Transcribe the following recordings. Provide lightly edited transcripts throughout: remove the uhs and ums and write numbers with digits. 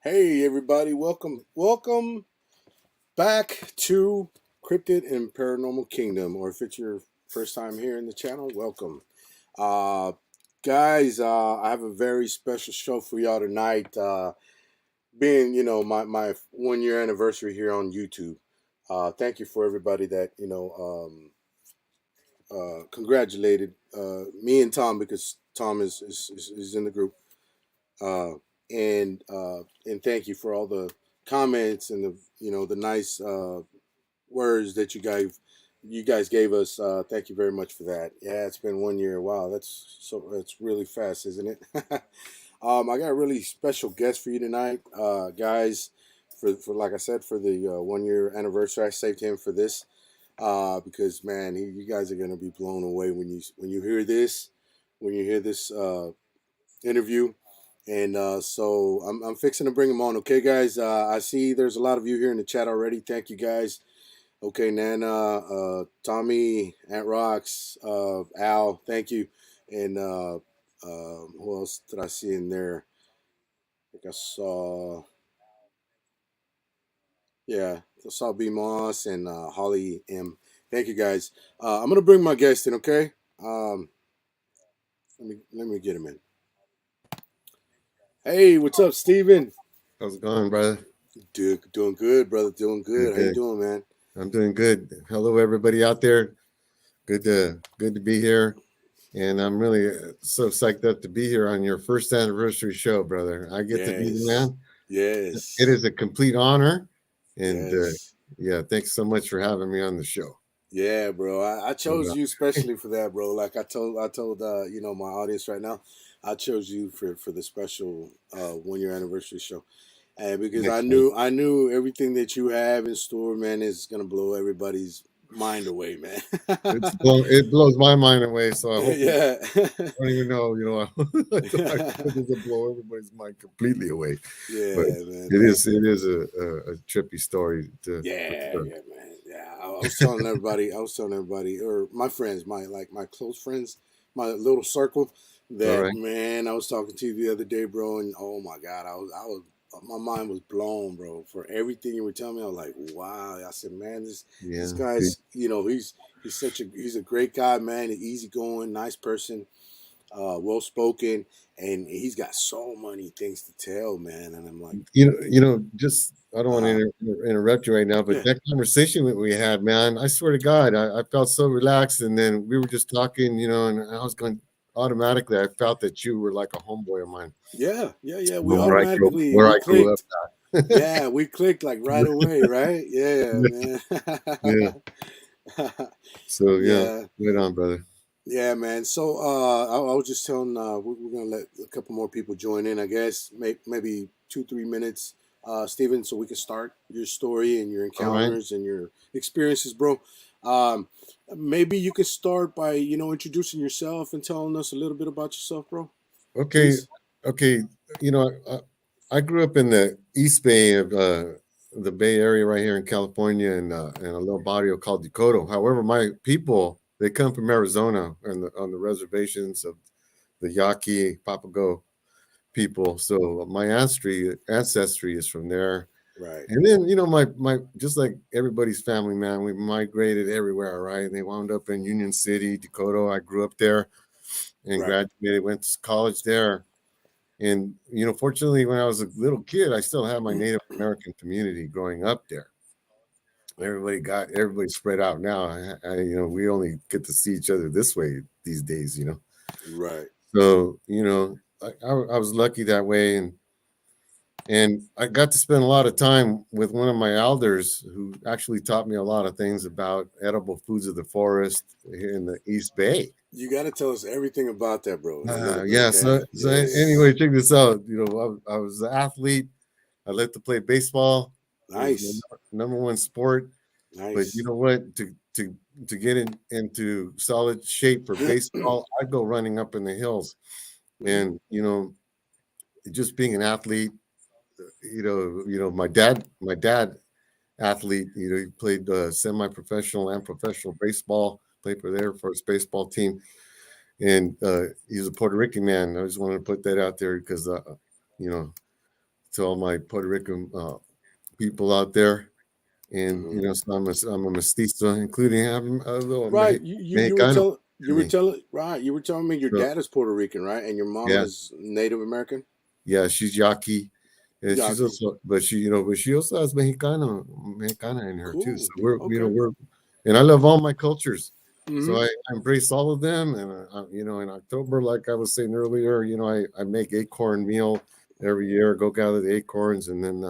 Hey everybody, welcome back to Cryptid and Paranormal Kingdom, or if it's your first time here in the channel, welcome. Uh guys, I have a very special show for y'all tonight. Being, my 1 year anniversary here on YouTube. Thank you for everybody that, congratulated me and Tom, because Tom is in the group. uh, and thank you for all the comments and the nice words that you guys gave us. Thank you very much for that. Yeah, it's been 1 year. Wow, that's really fast, isn't it? I got a really special guest for you tonight, guys. For like I said, for the 1 year anniversary, I saved him for this because man, you guys are gonna be blown away when you hear this interview. And so I'm fixing to bring him on. Okay, guys. I see there's a lot of you here in the chat already. Thank you, guys. Okay, Nana, Tommy, Aunt Rocks, Al, thank you. And who else did I see in there? I think I saw, yeah, I saw B Moss and Holly M. Thank you, guys. I'm gonna bring my guest in. Okay. Um, let me get him in. Hey, what's up, Steven? How's it going, brother? Doing good, brother. Doing good. How you Good. doing, man? I'm doing good. Hello, everybody out there. Good to be here, and I'm really so psyched up to be here on your first anniversary show, brother. I get to be the Yes. man. It Yes. is a complete honor, and Yes. yeah, thanks so much for having me on the show. Yeah, bro. I And, chose you especially for that, bro. Like I told my audience right now, I chose you for the special 1 year anniversary show. And because I thanks, man. knew I knew everything that you have in store, man, is gonna blow everybody's mind away, man. It blows my mind away. So I hope Yeah. I don't even know. I hope it doesn't blow everybody's mind completely away. But Yeah, man. it Thank is you. it is a trippy story for Yeah, sure. yeah, man. Yeah, I was telling everybody, or my friends, my close friends, my little circle, All that right. man, I was talking to you the other day, bro, and oh my god, my mind was blown, bro, for everything you were telling me. I was like, wow. I said, man, this Yeah. guy's, he's a great guy, man, an easygoing, nice person, well spoken, and he's got so many things to tell, man. And I'm like, Just I don't want to uh, interrupt you right now, but yeah, that conversation that we had, man, I swear to God, I felt so relaxed, and then we were just talking, and I was going automatically. I felt that you were like a homeboy of mine, yeah. We where we I grew up. clicked. Yeah, we clicked like right away, right? Yeah, man. Yeah. So yeah, Yeah, right on, brother. yeah, man. So I was just telling, we're gonna let a couple more people join in. I guess maybe 2-3 minutes, Steven, so we can start your story and your All right. encounters and your experiences, bro. Um, Maybe you could start by introducing yourself and telling us a little bit about yourself, bro. Okay. Please. Okay. You know, I grew up in the East Bay of the Bay Area right here in California, and a little barrio called Decoto. However, my people they come from Arizona on the reservations of the Yaqui Papago people. So my ancestry is from there. Right. And then my just like everybody's family, man, we migrated everywhere, right? They wound up in Union City, Decoto. I grew up there and Right. graduated, went to college there. And fortunately, when I was a little kid, I still had my Native American community growing up there. Everybody spread out now. We only get to see each other this way these days. Right. So I was lucky that way, and I got to spend a lot of time with one of my elders who actually taught me a lot of things about edible foods of the forest here in the East Bay. You got to tell us everything about that, bro. A little bit, Yeah. okay? So Yes. anyway, check this out. I was an athlete. I like to play baseball. It was my Nice. number one sport. But you Nice. know what? To get into solid shape for baseball, I'd go running up in the hills. And just being an athlete, my dad athlete, he played semi-professional and professional baseball, played for the Air Force baseball team. And he's a Puerto Rican man. I just wanted to put that out there because you know to all my Puerto Rican people out there. And Hmm. you know, so I'm a mestizo, including having a little Right. Mexicano You in were me. telling right. You were telling me your So dad is Puerto Rican, right? And your mom yeah, is Native American. yeah, she's Yaqui, and she's Yaki. also, but she, you know, but she also has Mexicana in her too. So Cool. we're, you know, Okay. and I love all my cultures. So Hmm. I embrace all of them, and you know, in October, like I was saying earlier, you know, I make acorn meal every year. Go gather the acorns, and then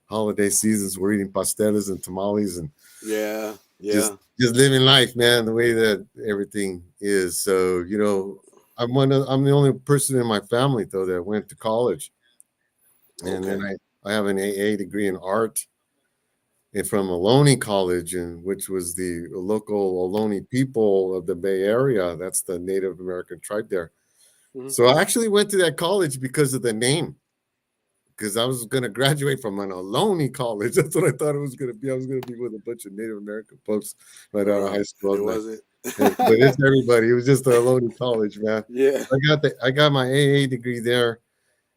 holiday seasons we're eating pasteles and tamales, and Yeah. just Yeah. just living life, man, the way that everything is. So you know, I'm the only person in my family though that went to college, and then Okay. I have an AA degree in art and from Ohlone College, and which was the local Ohlone people of the Bay Area. That's the Native American tribe there. Hmm. So I actually went to that college because of the name, because I was going to graduate from an Ohlone college. That's what I thought it was going to be. I was going to be with a bunch of Native American folks right out of high And school. it wasn't. But it's everybody. It was just a Ohlone college, man. Yeah. I got my AA degree there.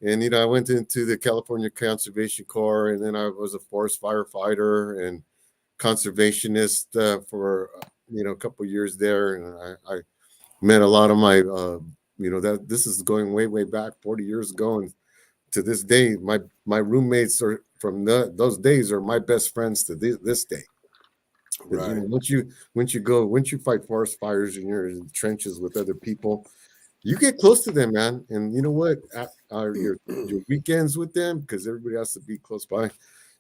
And you know, I went into the California Conservation Corps, and then I was a forest firefighter and conservationist for you know, a couple of years there, and I met a lot of my you know, that this is going way back 40 years ago, and to this day, my roommates are from those days are my best friends to this day. Because you know, Right. once you fight forest fires and you're in trenches with other people, you get close to them, man. And you know what? Your weekends with them, because everybody has to be close by.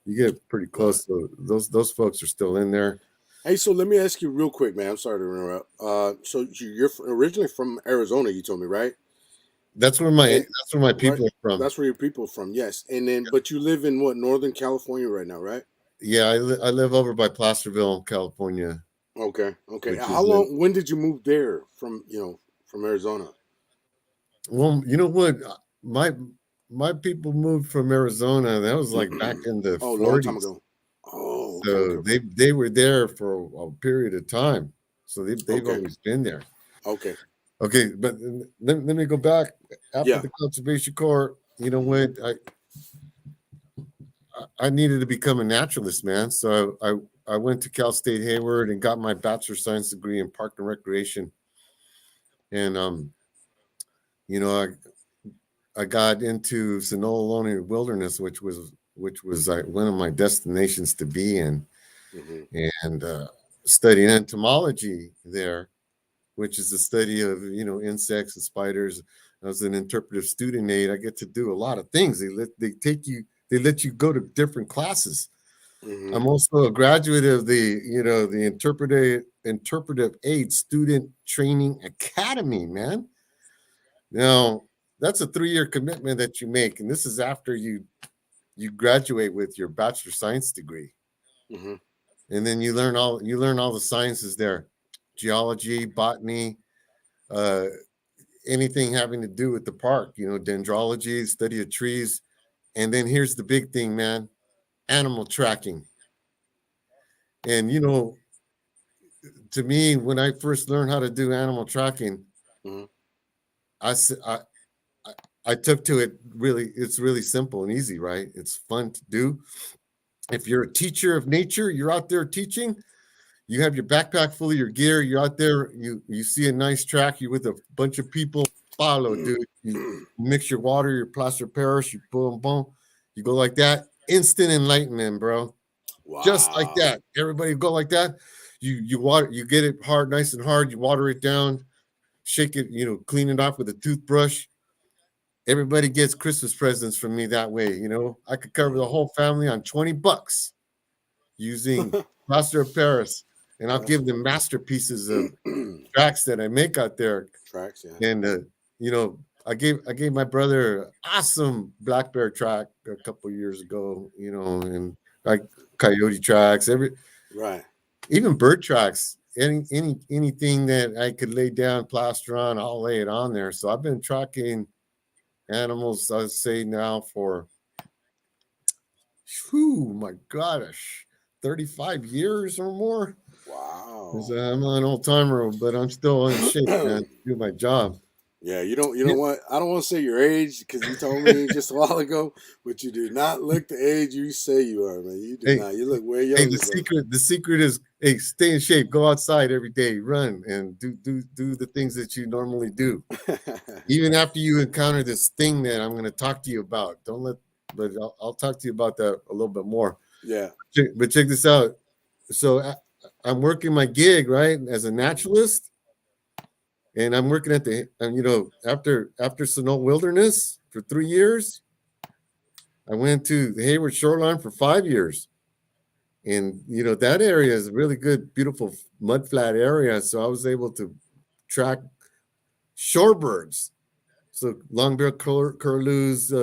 You get pretty Right. close. So those folks are still in there. Hey, so let me ask you real quick, man. I'm sorry to interrupt. So you're originally from Arizona, you told me, right? And That's where my right, people are from. that's where your people are from. Yes, and then but you live in what Northern California right now, right? Yeah, I live over by Placerville, California, Okay, okay. which How is long? When did you move there from? From Arizona? well, you know what? My my people moved from Arizona. That was like back in the Oh, long time 40s. ago. Oh, okay, okay, So okay, they were there for a period of time. So they've okay, always been there. okay. Okay, but let me go back after Yeah. the Conservation Corps. You know what? I needed to become a naturalist, man. So I went to Cal State Hayward and got my bachelor of science degree in park and recreation. And you know, I got into Sonoma Lonely Wilderness, which was one of my destinations to be in, Hmm. and studying entomology there, which is the study of, you know, insects and spiders. As an interpretive student aide, I get to do a lot of things. They let you go to different classes. Hmm. I'm also a graduate of the, you know, the interpretive aid student training academy, man. Now that's a 3-year commitment that you make, and this is after you graduate with your bachelor of science degree, Hmm. and then you learn all the sciences there, geology, botany, uh, anything having to do with the park, you know, dendrology, study of trees. And then here's the big thing, man, animal tracking. And, you know, to me, when I first learned how to do animal tracking, Hmm. I, I, I took to it really, it's really simple and easy, right? It's fun to do. If you're a teacher of nature, you're out there teaching, you have your backpack full of your gear, you're out there, you see a nice track, you with a bunch of people, follow, dude. You mix your water, your plaster of Paris, you boom, boom, you go like that. Instant enlightenment, bro. Just like Wow. that. Everybody go like that. You water, you get it hard, nice and hard, you water it down, shake it, you know, clean it off with a toothbrush. Everybody gets Christmas presents from me that way. You know, I could cover the Mhm. whole family on $20 using plaster of Paris, and I'll That's give them funny. masterpieces of tracks that I make out there. Tracks, yeah. And you know, I gave my brother an awesome black bear track a couple years ago. You know, and like coyote tracks, Right. even bird tracks. Anything that I could lay down plaster on, I'll lay it on there. So I've been tracking animals, I'd say now for, whew, my gosh, 35 years or more. 'Cause Wow. I'm an old timer, but I'm still in shape, man, to do my job. Yeah, you don't want. I don't want to say your age because you told me just a while ago, but you do not look the age you say you are, man. You do Hey, not. You look way hey, younger, brother. the secret is, hey, stay in shape, go outside every day, run, and do the things that you normally do. Even after you encounter this thing that I'm going to talk to you about, don't let. But I'll talk to you about that a little bit more. Yeah. But check this out. So I'm working my gig, right, as a naturalist, and I'm working at the, after Sonoma Wilderness for 3 years. I went to the Hayward Shoreline for 5 years. And that area is a really good, beautiful mud flat area. So I was able to track shorebirds, so long-billed curlews,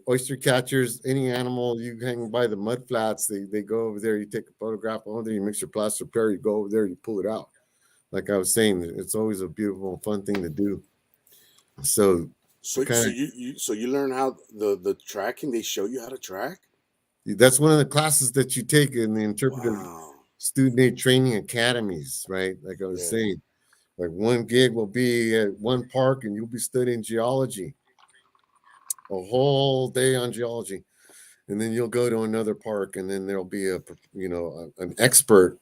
oyster catchers, any animal you hang by the mud flats, they go over there. You take a photograph over there, you mix your plaster repair, you go over there, you pull it out. Like I was saying, it's always a beautiful, fun thing to do. So you learn how the tracking. They show you how to track. that's one of the classes that you take in the interpretive Wow. student aid training academies, right? Like I was saying, like one gig will be at one park and you'll be studying geology, a whole day on geology. And then you'll go to another park and then there'll be an expert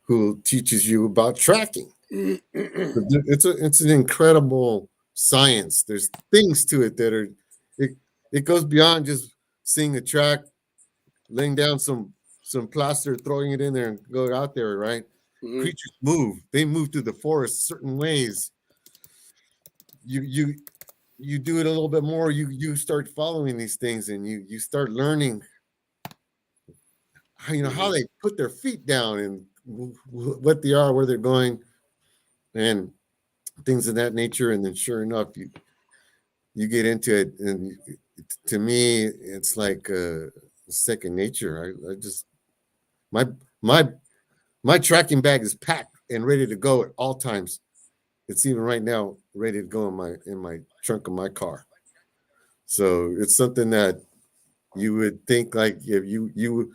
who teaches you about tracking. It's an incredible science. There's things to it that it goes beyond just seeing a track, laying down some plaster, throwing it in there, and go out there. Right? Mm-hmm. Creatures move. They move through the forest certain ways. You do it a little bit more. You start following these things, and you start learning how they put their feet down and what they are, where they're going, and things of that nature. And then sure enough, you get into it, and to me it's like second nature. I just my tracking bag is packed and ready to go at all times. It's even right now ready to go in my trunk of my car. So it's something that you would think, like, if you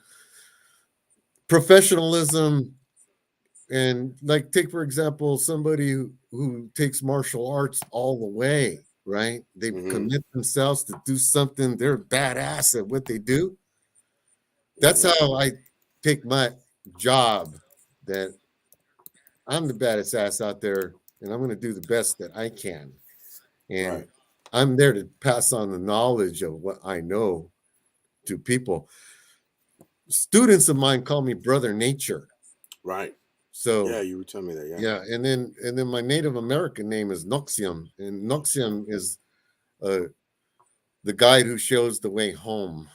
professionalism. And like, take for example somebody who takes martial arts all the way, right? They commit themselves to do something. They're badass at what they do. That's how I take my job, that I'm the baddest ass out there and I'm going to do the best that I can. And I'm there to pass on the knowledge of what I know to people. Students of mine call me Brother Nature. Right. So yeah, you were telling me that. Yeah, and then my Native American name is Noxium, and Noxium is the guide who shows the way home.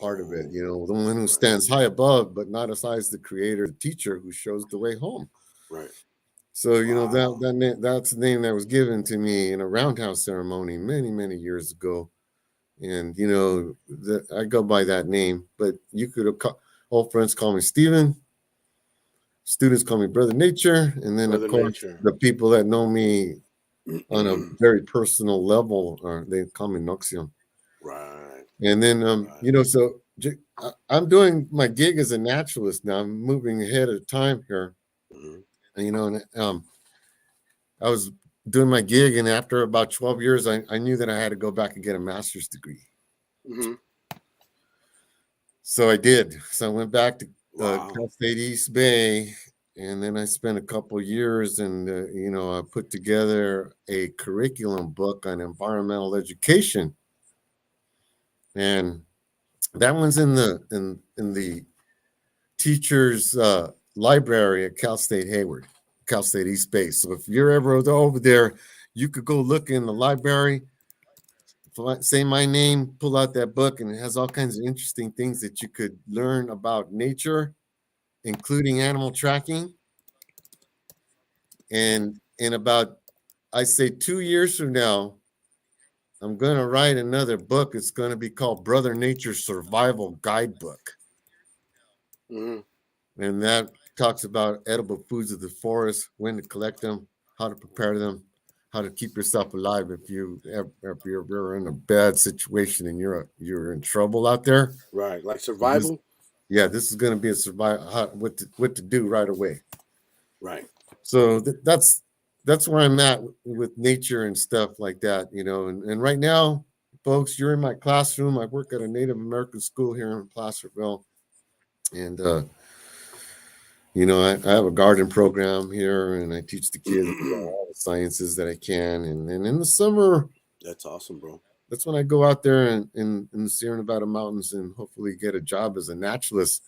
Part of it, the one who stands high above, but not as high as the creator, the teacher who shows the way home. Right. So that's the name that was given to me in a roundhouse ceremony many years ago, and I go by that name. But you could have old friends call me Steven. Students call me Brother Nature, and then Brother of course Nature. The people that know me on a very personal level they call me Noixium. Right. And then so I'm doing my gig as a naturalist now. I'm moving ahead of time here. And I was doing my gig, and after about 12 years, I knew that I had to go back and get a master's degree. So I did. So I went back to Cal State East Bay, and then I spent a couple of years, and I put together a curriculum book on environmental education, and that one's in the teachers library at Cal State Hayward, Cal State East Bay. So if you're ever over there, you could go look in the library, say my name, pull out that book, and it has all kinds of interesting things that you could learn about nature, including animal tracking. And in about, I say 2 years from now, I'm going to write another book. It's going to be called Brother Nature's Survival Guidebook. And that talks about edible foods of the forest, when to collect them, how to prepare them, how to keep yourself alive if you're in a bad situation and you're in trouble out there. Right, like survival. This is going to be a survival, what to do right away. Right. So that's that's where I'm at with nature and stuff like that, you know. And right now, folks, you're in my classroom. I work at a Native American school here in Placerville, and you know, I have a garden program here, and I teach the kids all the sciences that I can. And in the summer, That's awesome, bro. that's when I go out there in the Sierra Nevada mountains and hopefully get a job as a naturalist.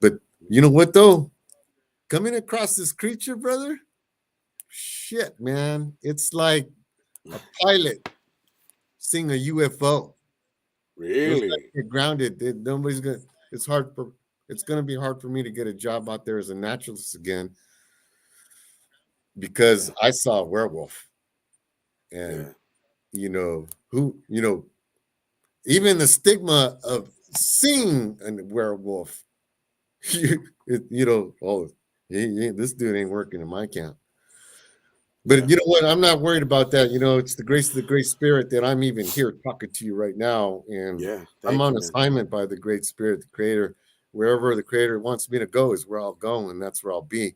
But you know what, though? Coming across this creature, brother, shit, man, it's like a pilot seeing a UFO. It was like Really? you're grounded. Nobody's gonna. It's hard for. It's gonna be hard for me to get a job out there as a naturalist again because Yeah. I saw a werewolf, and Yeah. you know who. You know, even the stigma of seeing a werewolf. You know, oh, this dude ain't working in my camp. But Yeah. you know what? I'm not worried about that. You know, it's the grace of the Great Spirit that I'm even here talking to you right now. And Yeah. I'm Thank on you, man. assignment by the Great Spirit, the Creator. Wherever the Creator wants me to go is where I'll go, and that's where I'll be.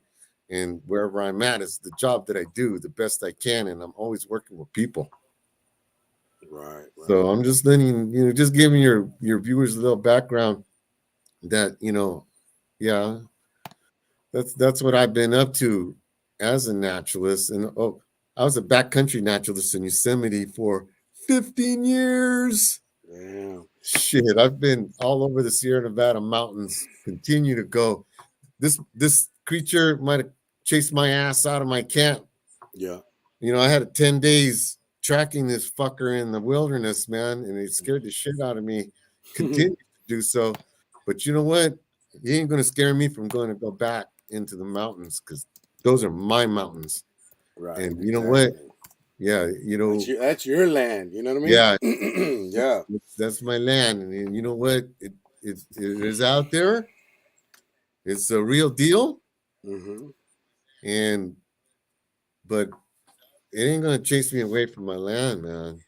And wherever I'm at is the job that I do the best I can. And I'm always working with people. Right. Right. So I'm just letting, you know, just giving your viewers a little background that, you know, yeah, that's what I've been up to as a naturalist. And oh, I was a backcountry naturalist in Yosemite for 15 years. Damn. Shit, I've been all over the Sierra Nevada mountains. Continue to go. This creature might have chased my ass out of my camp. Yeah. You know, I had 10 days tracking this fucker in the wilderness, man, and it scared the shit out of me. Continue to do so. But you know what? He ain't going to scare me from going to go back into the mountains because those are my mountains. Right. And you know what? Exactly. Yeah, you know, That's your land. You know what I yeah, mean? Yeah. that's my land. And you know what? It is out there. It's a real deal. Mm-hmm. And, but it ain't going to chase me away from my land, man.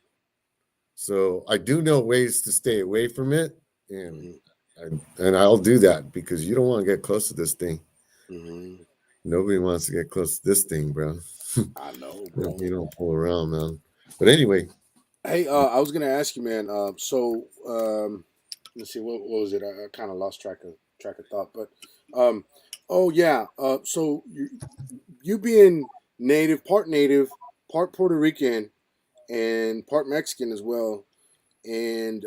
So I do know ways to stay away from it. And Mm-hmm. and I'll do that because you don't want to get close to this thing. Mm-hmm. Nobody wants to get close to this thing, bro. I know, You bro. don't pull around, man. But anyway, Hey, I was gonna ask you, man. Let's see, what was it? I kind of lost track of thought, but oh yeah. So you being native, part Puerto Rican, and part Mexican as well, and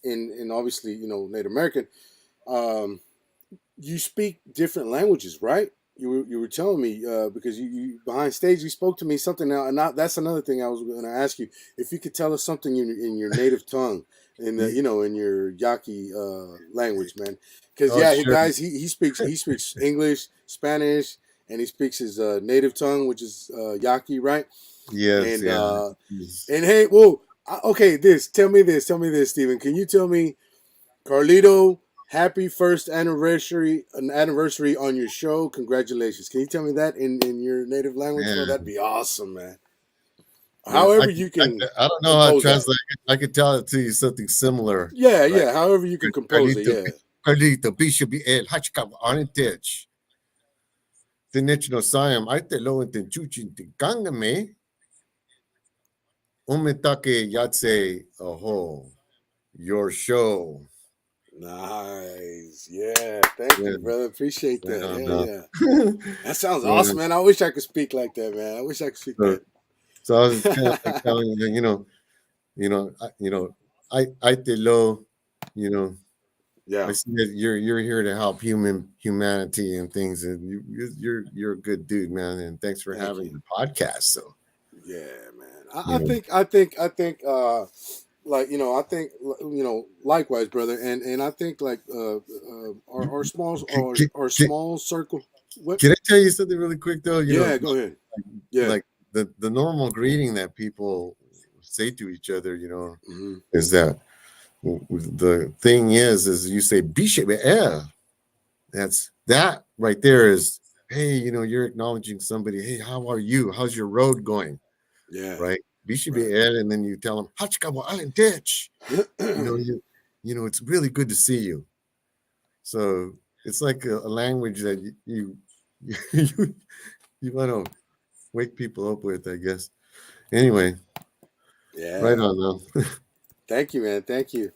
and obviously Native American. Um, you speak different languages, right? You were telling me because you behind stage you spoke to me something now, and that's another thing I was going to ask you if you could tell us something in your native tongue, in the in your Yaqui language, man. Because oh yeah, sure, guys, he speaks English, Spanish, and he speaks his native tongue, which is Yaqui, right? yes, And yeah. and hey, whoa, okay, tell me this, Stephen. Can you tell me, Carlito, happy first anniversary on your show. Congratulations. Can you tell me that in your native language, bro? That'd Man, be awesome, man. yeah, However you can I don't know how to compose that. translate. I could tell it to you something similar, Yeah, right? yeah. However you can compose it. Carlito, Yeah. Carlito, Bishop El Hachkab Arnitich. Tinich no Siam, I te lo in Chuchin Tingangame, Umitake Yatse, oh, your show. Nice. Yeah. Thank Yeah, you, brother. Appreciate right that. on Yeah, now. yeah. That sounds Yeah, awesome, man. I wish I could speak like that, man. I wish I could speak so, that. so I was kind of like telling you, I te lo, you know, I Yeah. see that you're here to help humanity and things, and you're a good dude, man. And thanks for Thank having you. the podcast. So, Yeah, man. you know, I think like I think likewise, brother, and I think like can, can, our can, small circle. What? can I tell you something really quick though? You know, Yeah, go ahead. Yeah. like the normal greeting that people say to each other, you know, Hmm. is that the thing is you say "Bishe be'er." That's that right there is, hey, you know, you're acknowledging somebody. Hey, how are you? How's your road going? Yeah. Right? Bishe Right. be'er, and then you tell them "Hachka wa'alen ditch." You know, Hmm. you know, it's really good to see you. So it's like a language that you you, you want to wake people up with, I guess. Anyway, right Yeah. on though. Thank you, man. Thank you.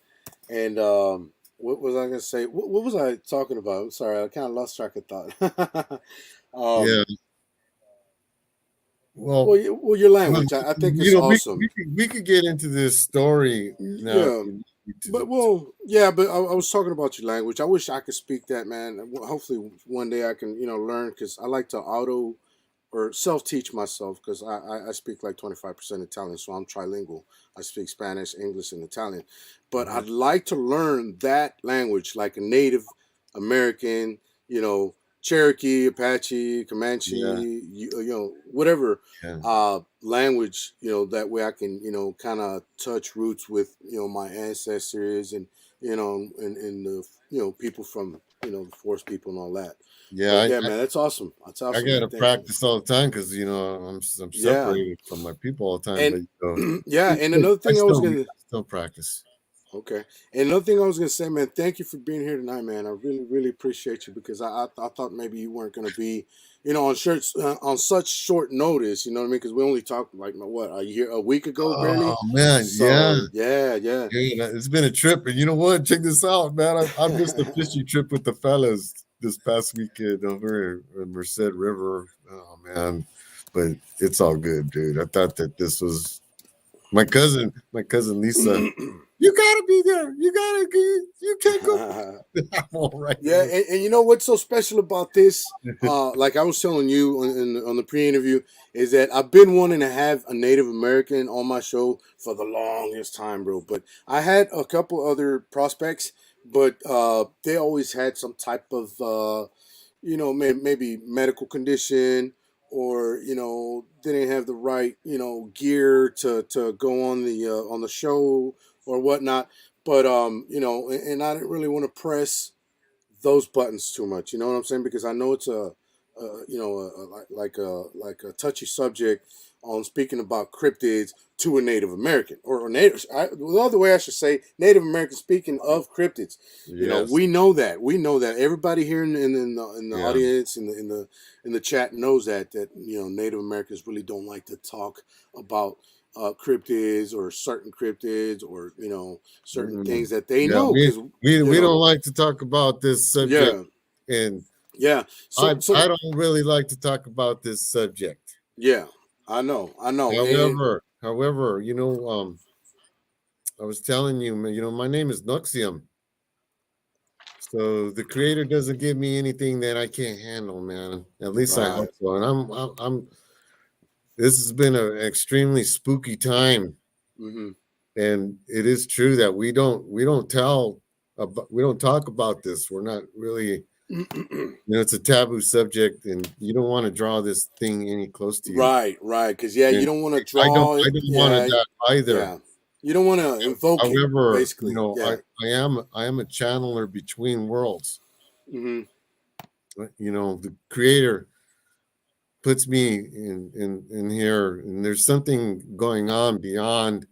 And what was I gonna say? What was I talking about? I'm sorry, I kind of lost track of thought. um, Yeah. Well, well, your well, language, I think it's awesome. we could get into this story now. Yeah, but well, yeah, but I was talking about your language. I wish I could speak that, man. Hopefully, one day I can, learn because I like to auto or self teach myself because I speak like 25% Italian, so I'm trilingual. I speak Spanish, English, and Italian. But Mhm. I'd like to learn that language like a Native American, you know, Cherokee, Apache, Comanche, Yeah, whatever yeah, language, that way I can, kind of touch roots with, my ancestors and, and the, people from, the forest people and all that. But yeah. yeah, man, that's awesome. That's I awesome, man. gotta Thank you. practice all the time because I'm Yeah, separated from my people all the time. and But yeah, and another I thing I still practice. okay, and another thing I was gonna say, man, thank you for being here tonight, man. I really, really appreciate you because I thought maybe you weren't gonna be, on shirts on such short notice. You know what I mean? Because we only talked like what a week ago, barely. Oh man, yeah. So yeah, yeah. Yeah, it's been a trip, and you know what? Check this out, man. I missed a fishing trip with the fellas this past weekend over in Merced River. Oh man, but it's all good, dude. I thought that this was my cousin Lisa. You gotta be there. You can't go. I'm all right. Yeah, and you know what's so special about this? Like I was telling you on the pre-interview, is that I've been wanting to have a Native American on my show for the longest time, bro. But I had a couple other prospects, but they always had some type of maybe medical condition or didn't have the right gear to go on the show or whatnot. But and I didn't really want to press those buttons too much. You know what I'm saying? Because I know it's like a touchy subject on speaking about cryptids to a Native American or native. The other way I should say Native American speaking of cryptids. Yes. We know that everybody here in the Yeah. audience in the chat knows that Native Americans really don't like to talk about cryptids or certain cryptids or certain Mm. things that they Yeah. know because We don't like to talk about this subject, yeah, and yeah. I don't really like to talk about this subject. Yeah, I know, and However, I was telling you, my name is Noxium. So the creator doesn't give me anything that I can't handle, man. At least I right. hope so. And I'm this has been an extremely spooky time. Mm-hmm. And it is true that we don't talk about this. We're not really, it's a taboo subject, and you don't want to draw this thing any close to you. Right, right. Because yeah, you And don't want to draw I it. don't want Yeah, that either. yeah. You don't want to invoke it. However, Basically, yeah. I am a channeler between worlds. Mm-hmm. The creator puts me in here, and there's something going on beyond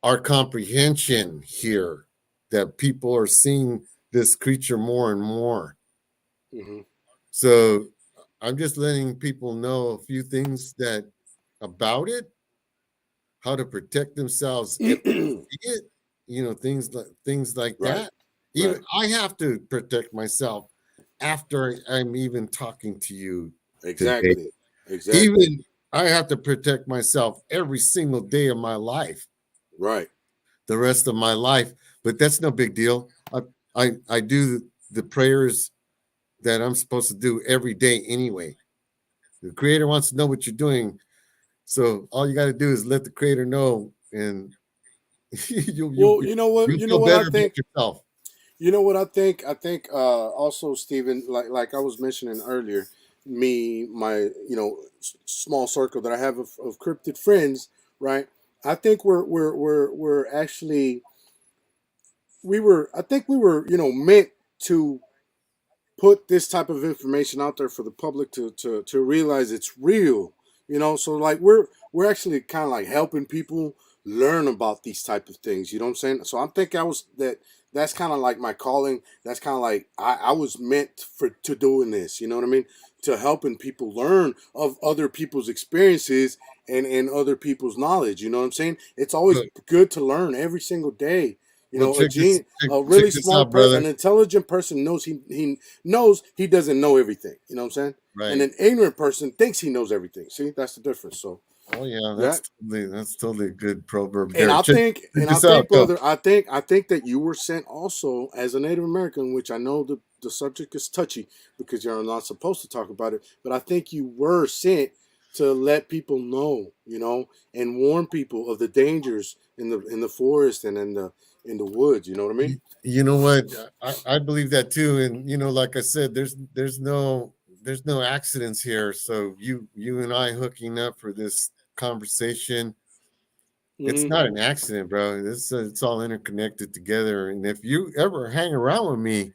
our comprehension here, that people are seeing this creature more and more. Mm-hmm. So I'm just letting people know a few things that about it, how to protect themselves if they see it, things like Right, that. Even right. I have to protect myself after I'm even talking to you today. Exactly, exactly. Even I have to protect myself every single day of my life, Right. the rest of my life. But that's no big deal. I do the prayers that I'm supposed to do every day anyway. The creator wants to know what you're doing. So all you got to do is let the creator know, and Well, you know what? you'll You know feel what I better about think. yourself. You know what I think? I think also, Stephen, like I was mentioning earlier, my small circle that I have of cryptid friends, right? I think we're actually I think we were meant to put this type of information out there for the public to realize it's real. So like we're actually kind of like helping people learn about these type of things. You know what I'm saying? So I'm thinking that's kind of like my calling. That's kind of like I was meant for to doing this. You know what I mean? to helping people learn of other people's experiences and other people's knowledge. You know what I'm saying? It's always Look, good to learn every single day. You well, know, a check really this smart out, person, brother. an intelligent person knows he knows he doesn't know everything. You know what I'm saying? And Right. an ignorant person thinks he knows everything. See, that's the difference. So Oh yeah, yeah, that's totally a good proverb and there. I think, Check this out, though. brother, I think that you were sent also as a Native American, which I know the subject is touchy because you're not supposed to talk about it, but I think you were sent to let people know, you know, and warn people of the dangers in the forest and in the woods. You know what I mean? You know what? I believe that too. And like I said, there's no accidents here. So you and I hooking up for this conversation, it's Mm-hmm. not an accident, bro. It's all interconnected together. And if you ever hang around with me,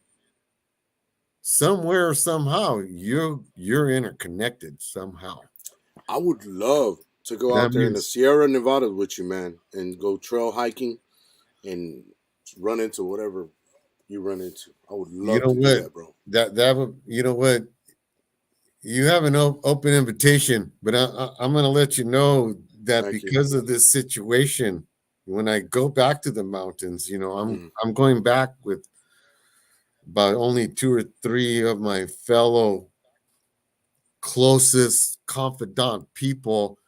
somewhere somehow you're interconnected somehow. I would love to go That out there in the means Sierra Nevada with you, man, and go trail hiking and run into whatever you run into. I would you love know to do what that, bro. that would you know what you have an open invitation, but I'm going to let you know that Thank you. because of this situation, when I go back to the mountains, Mm-hmm. I'm going back with about only two or three of my fellow closest confidant people,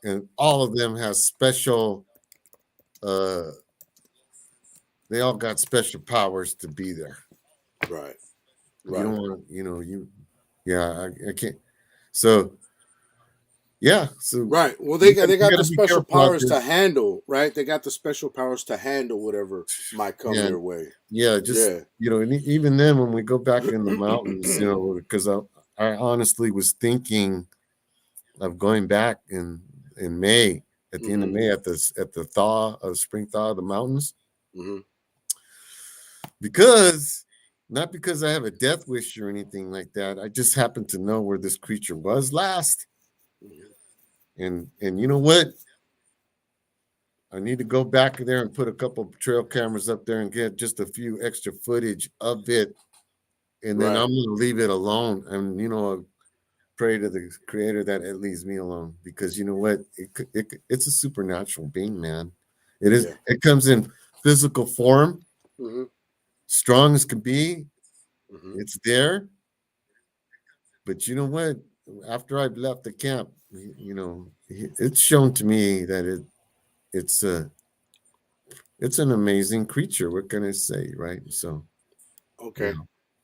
and all of them has special. Uh, they all got special powers to be there. Right. You Right. don't want, yeah, I can't. So yeah, so Right. Well, they you got got the to be special careful out powers there. to handle. Right. They got the special powers to handle whatever might come Yeah, their way. yeah, just Yeah. and even then, when we go back in the mountains, because I honestly was thinking of going back in May, at the end of Mm-hmm. May, at the thaw of spring thaw of the mountains, Mm-hmm. because not because I have a death wish or anything like that. I just happened to know where this creature was last, Mm-hmm. and you know what? I need to go back there and put a couple of trail cameras up there and get just a few extra footage of it, and then Right. I'm gonna leave it alone. And pray to the creator that it leaves me alone, because you know what? It's a supernatural being, man. It is. Yeah. It comes in physical form, Mm-hmm. strong as can be. Mm-hmm. It's there, but you know what? After I've left the camp, it's shown to me that it's a it's an amazing creature. What can I say, right? So Okay. yeah,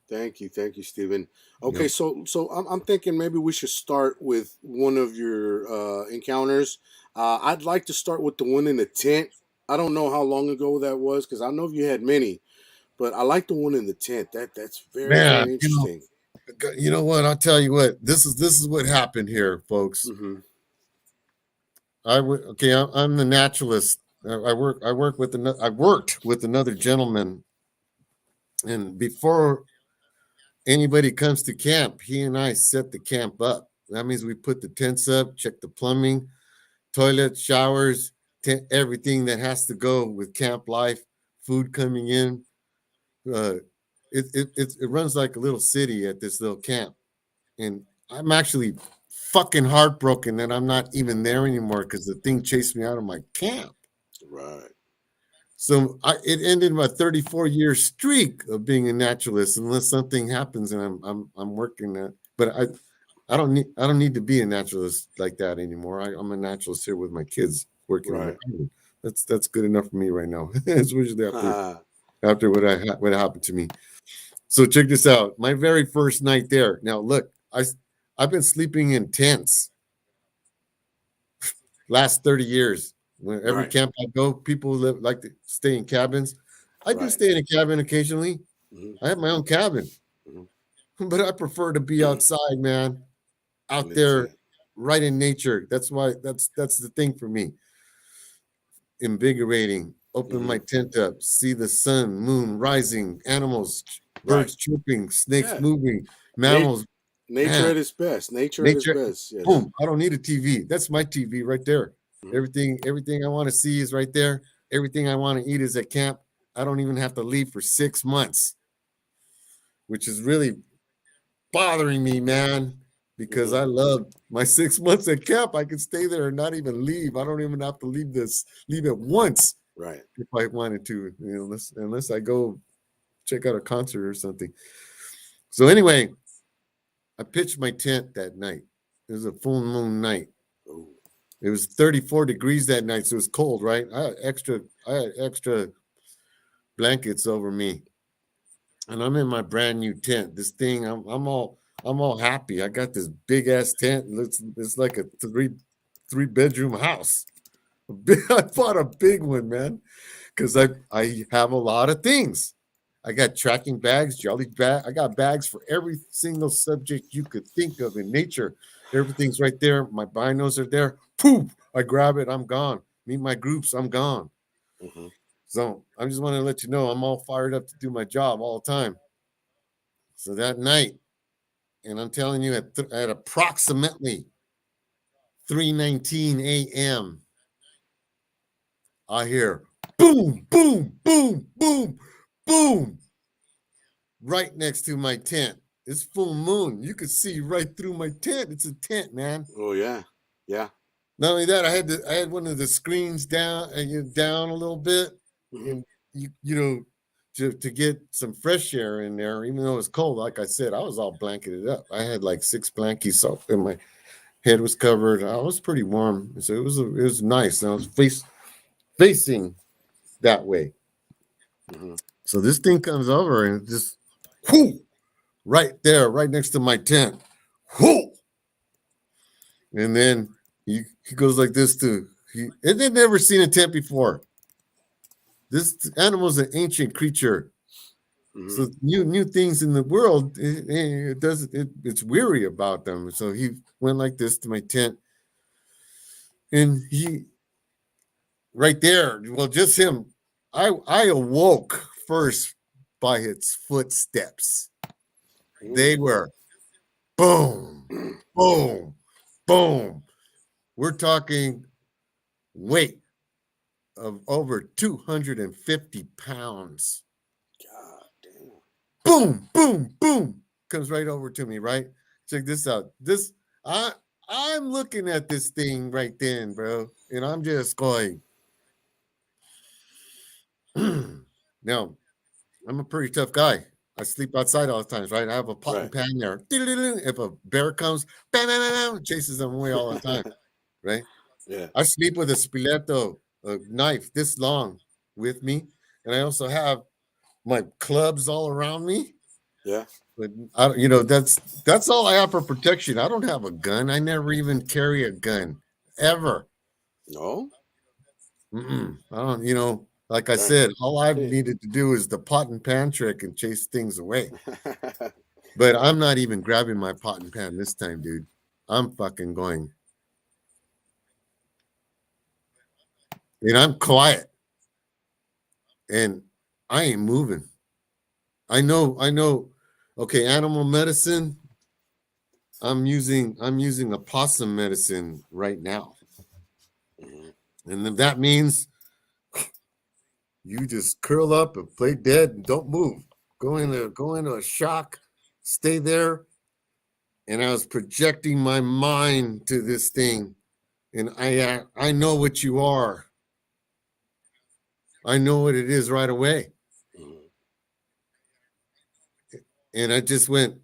Thank you, Stephen. Okay, yep. so I'm thinking maybe we should start with one of your encounters. I'd like to start with the one in the tent. I don't know how long ago that was because I know you had many, but I like the one in the tent. That's Man, very interesting. you know what? I'll tell you what. This is what happened here, folks. Mm-hmm. Okay. I'm the naturalist. I worked with another gentleman, and before anybody comes to camp, he and I set the camp up. That means we put the tents up, check the plumbing, toilet, showers, everything that has to go with camp life, food coming in. Uh, it runs like a little city at this little camp, and I'm actually fucking heartbroken that I'm not even there anymore because the thing chased me out of my camp. Right. So it ended my 34-year streak of being a naturalist, unless something happens and I'm working that. But I don't need to be a naturalist like that anymore. I'm a naturalist here with my kids working on my Right. garden. That's good enough for me right now, especially after what happened to me. So check this out. My very first night there. Now look, I've been sleeping in tents last 30 years. When every right. camp I go, people like to stay in cabins. I do Right. stay in a cabin occasionally. Mm-hmm. I have my own cabin, Mm-hmm. but I prefer to be outside, man, In out the there, tent. right in nature. That's why that's the thing for me. Invigorating. Open Mm-hmm. my tent up, see the sun, moon rising, animals, Right. birds chirping, snakes Yeah. moving, Nat- mammals. nature Man, at its best. Nature at its nature. best. Yes. Boom. I don't need a TV. That's my TV right there. Mm-hmm. Everything I want to see is right there. Everything I want to eat is at camp. I don't even have to leave for 6 months, which is really bothering me, man. because I love my 6 months at camp. I can stay there and not even leave. I don't even have to leave it once. Right. If I wanted to, unless I go check out a concert or something. So anyway, I pitched my tent that night. It was a full moon night. Ooh. It was 34 degrees that night, so it was cold, right? I had extra blankets over me. And I'm in my brand new tent. This thing, I'm all happy. I got this big ass tent. It's like a three bedroom house. I bought a big one, man, because I have a lot of things. I got tracking bags, jolly bag. I got bags for every single subject you could think of in nature. Everything's right there. My binos are there. Poof! I grab it. I'm gone. Meet my groups. I'm gone. Mm-hmm. So I just want to let you know I'm all fired up to do my job all the time. So that night, and I'm telling you, at approximately 3:19 a.m., I hear boom, boom, boom, boom, boom, right next to my tent. It's full moon. You could see right through my tent. It's a tent, man. Oh yeah, yeah. Not only that, I had one of the screens down a little bit, and to get some fresh air in there, even though it was cold. Like I said, I was all blanketed up. I had like 6 blankets up, and my head was covered. I was pretty warm, so it was nice. And I was facing that way. Mm-hmm. So this thing comes over and just whoo, right there, right next to my tent. Whoo! And then he goes like this and they've never seen a tent before. This animal's an ancient creature. Mm-hmm. So new things in the world, it's weary about them. So he went like this to my tent. And he right there, well, just him. I awoke first by its footsteps. Ooh. They were boom, boom, boom. We're talking weight of over 250 pounds. God damn. Boom, boom, boom. Comes right over to me, right? Check this out. I'm looking at this thing right then, bro. And I'm just going. Now, I'm a pretty tough guy. I sleep outside all the times, right? I have a pot and pan there. If a bear comes, bam, bam, bam, bam, chases them away all the time, right? Yeah. I sleep with a stiletto, a knife this long with me, and I also have my clubs all around me. Yeah. But that's all I have for protection. I don't have a gun. I never even carry a gun ever. No. I don't. Like I said, all I needed to do is the pot and pan trick and chase things away. But I'm not even grabbing my pot and pan this time, dude. I'm fucking going. And I'm quiet. And I ain't moving. I know. Okay, animal medicine. I'm using a possum medicine right now. Mm-hmm. And then that means you just curl up and play dead and don't move. Go into a shock, stay there. And I was projecting my mind to this thing. And I know what you are. I know what it is right away. And I just went,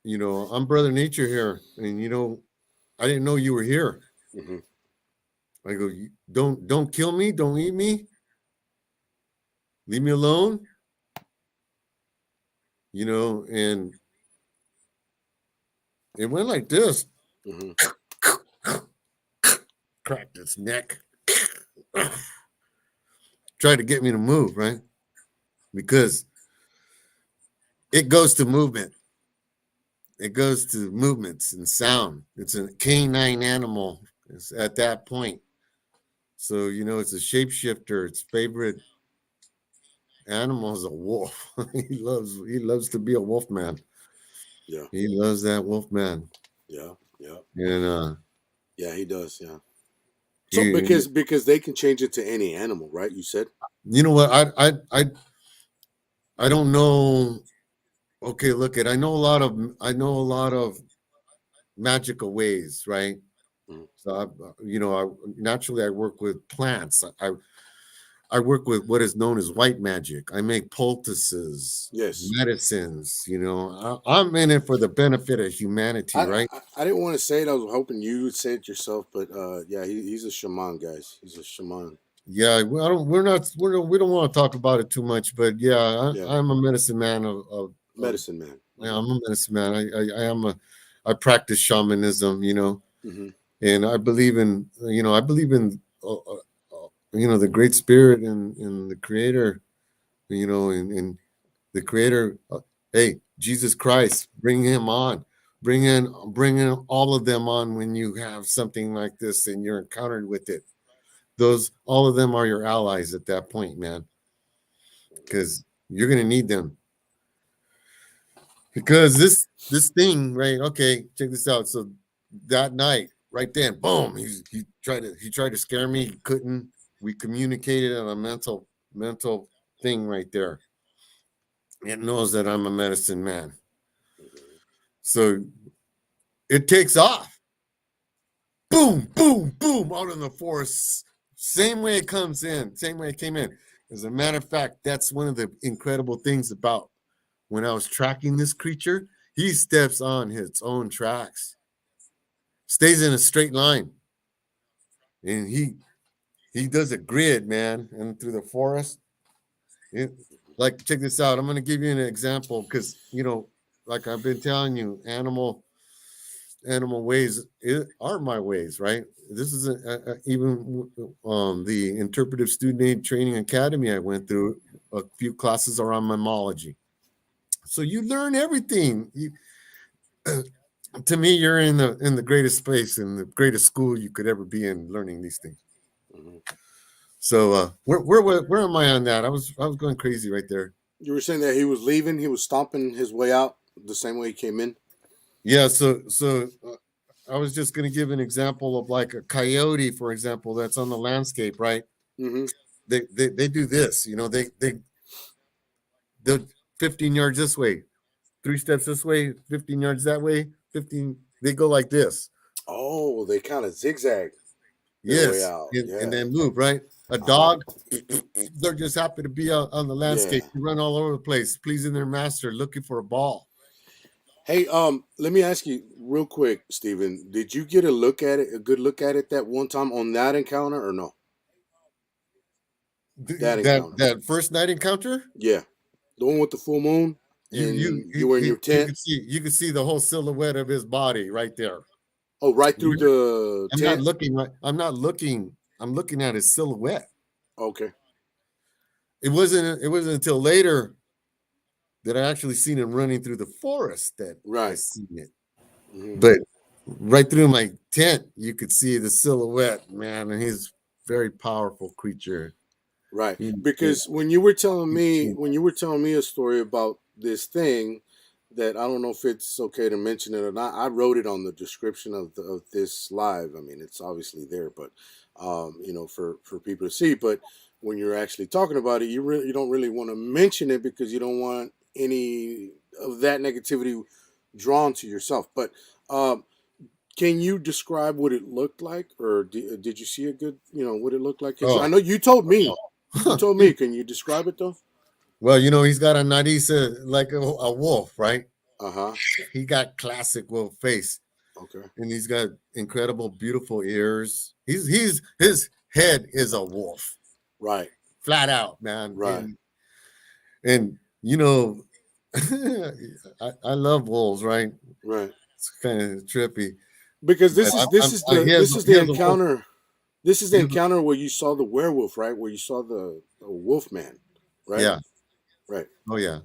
I'm Brother Nature here. And, I didn't know you were here. Mm-hmm. I go, don't kill me. Don't eat me. Leave me alone. And it went like this. Mm-hmm. Cracked its neck. Tried to get me to move, right? Because it goes to movement. It goes to movements and sound. It's a canine animal at that point. So, it's a shapeshifter. Its favorite animal is a wolf. He loves to be a wolf man. Yeah. He loves that wolf man. Yeah, yeah. And yeah, he does, yeah. So because they can change it to any animal, right? You said? You know what? I don't know okay, look at, I know a lot of magical ways, right? Mhm. So naturally I work with plants. I work with what is known as white magic. I make poultices, Yes. medicines. I'm in it for the benefit of humanity, right? I didn't want to say it. I was hoping you would say it yourself, but yeah, he's a shaman, guys. He's a shaman. Yeah, I don't. We're not. We don't want to talk about it too much, but yeah, Yeah, I'm a medicine man of medicine man. yeah, Hmm. I'm a medicine man. I am a. I practice shamanism, Hmm. and I believe in the great spirit and the creator, and the creator. Hey, Jesus Christ, bring him on. Bring in all of them on when you have something like this and you're encountered with it. Those all of them are your allies at that point, man, because you're gonna need them. Because this thing, right? Okay, check this out. So that night, right then, boom, he tried to scare me. He couldn't. We communicated on a mental thing right there. It knows that I'm a medicine man. So it takes off. Boom, boom, boom, out in the forest. Same way it comes in, same way it came in. As a matter of fact, that's one of the incredible things about when I was tracking this creature. He steps on his own tracks, stays in a straight line, and he does a grid, man, and through the forest. It, like, check this out. I'm going to give you an example because like I've been telling you, animal ways are my ways, right? This is even the interpretive student aid training academy I went through. A few classes are on mammology, so you learn everything. To me, you're in the greatest space, in the greatest school you could ever be in, learning these things. Hmm. So where am I on that? I was going crazy right there. You were saying that he was leaving. He was stomping his way out the same way he came in. Yeah. So I was just going to give an example of like a coyote, for example, that's on the landscape, right? Hmm. They do this, they're 15 yards this way, 3 steps this way, 15 yards that way, 15. They go like this. Oh, they kind of zigzag their way Yes, out. and Yeah. then move, right? A Uh huh. dog, they're just happy to be out on the Yeah. landscape. They run all over the place, pleasing their master, looking for a ball. Hey, let me ask you real quick, Steven. Did you get a look at it, a good look at it that one time on that encounter, or no? That That encounter. that first night encounter, Yeah, the one with the full moon, and you were in your tent. you could see the whole silhouette of his body right there. Oh, right through the I'm not tent. looking right. I'm not looking. I'm looking at his silhouette. Okay. It wasn't until later that I actually seen him running through the forest that I Right. seen it. Hmm. But right through my tent, you could see the silhouette, man, and he's a very powerful creature. Right. He, Because when you were telling me a story about this thing, that I don't know if it's okay to mention it or not. I wrote it on the description of this live. I mean, it's obviously there, but for people to see. But when you're actually talking about it, you don't really want to mention it because you don't want any of that negativity drawn to yourself. But um, can you describe what it looked like, or did you see a good, what it looked like? Because I oh, know you told me. You oh. told me. Can you describe it though? Well, he's got a narisa like a wolf, right? Uh huh. He got classic wolf face, Okay. and he's got incredible, beautiful ears. His head is a wolf, Right. flat out, man. Right. And I love wolves, right? Right. It's kind of trippy, Because but this is the he has a wolf. encounter. This is the He has, encounter where you saw the werewolf, right? Where you saw the wolf man, right? yeah. Right. Oh yeah. Okay.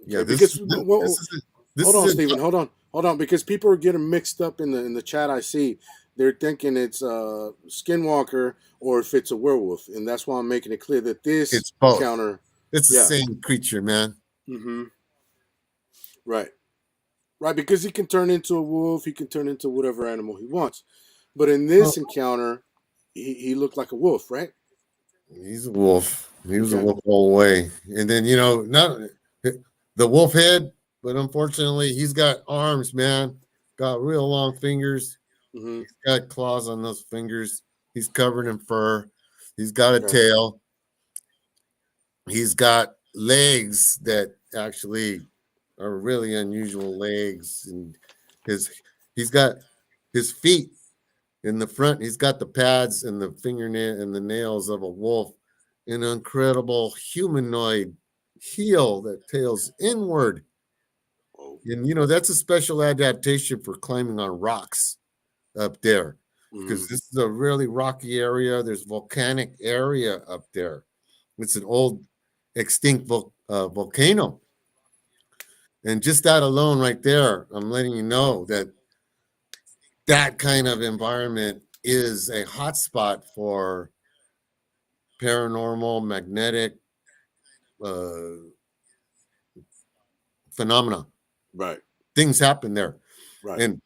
Yeah. Because This well, is it. This hold is on, it. Stephen. Hold on. Because people are getting mixed up in the chat. I see they're thinking it's Skinwalker or if it's a werewolf, and that's why I'm making it clear that this It's both. encounter, It's the yeah. same creature, man. Mm-hmm. Right. Right. Because he can turn into a wolf. He can turn into whatever animal he wants. But in Oh, this encounter, he looked like a wolf, right? he's a wolf. He was a Okay. wolf all the way. And then not the wolf head, but unfortunately, he's got arms, man. Got real long fingers. Mm-hmm. He's got claws on those fingers. He's covered in fur. He's got a Okay. tail. He's got legs that actually are really unusual legs, and his he's got his feet in the front. He's got the pads and the fingernail and the nails of a wolf. An incredible humanoid heel that tails inward. Whoa. And that's a special adaptation for climbing on rocks up there, Mm-hmm. because this is a really rocky area. There's volcanic area up there. It's an old extinct volcano. And just that alone right there, I'm letting you know that that kind of environment is a hotspot for paranormal, magnetic uh, phenomena. Right. Things happen there. Right. And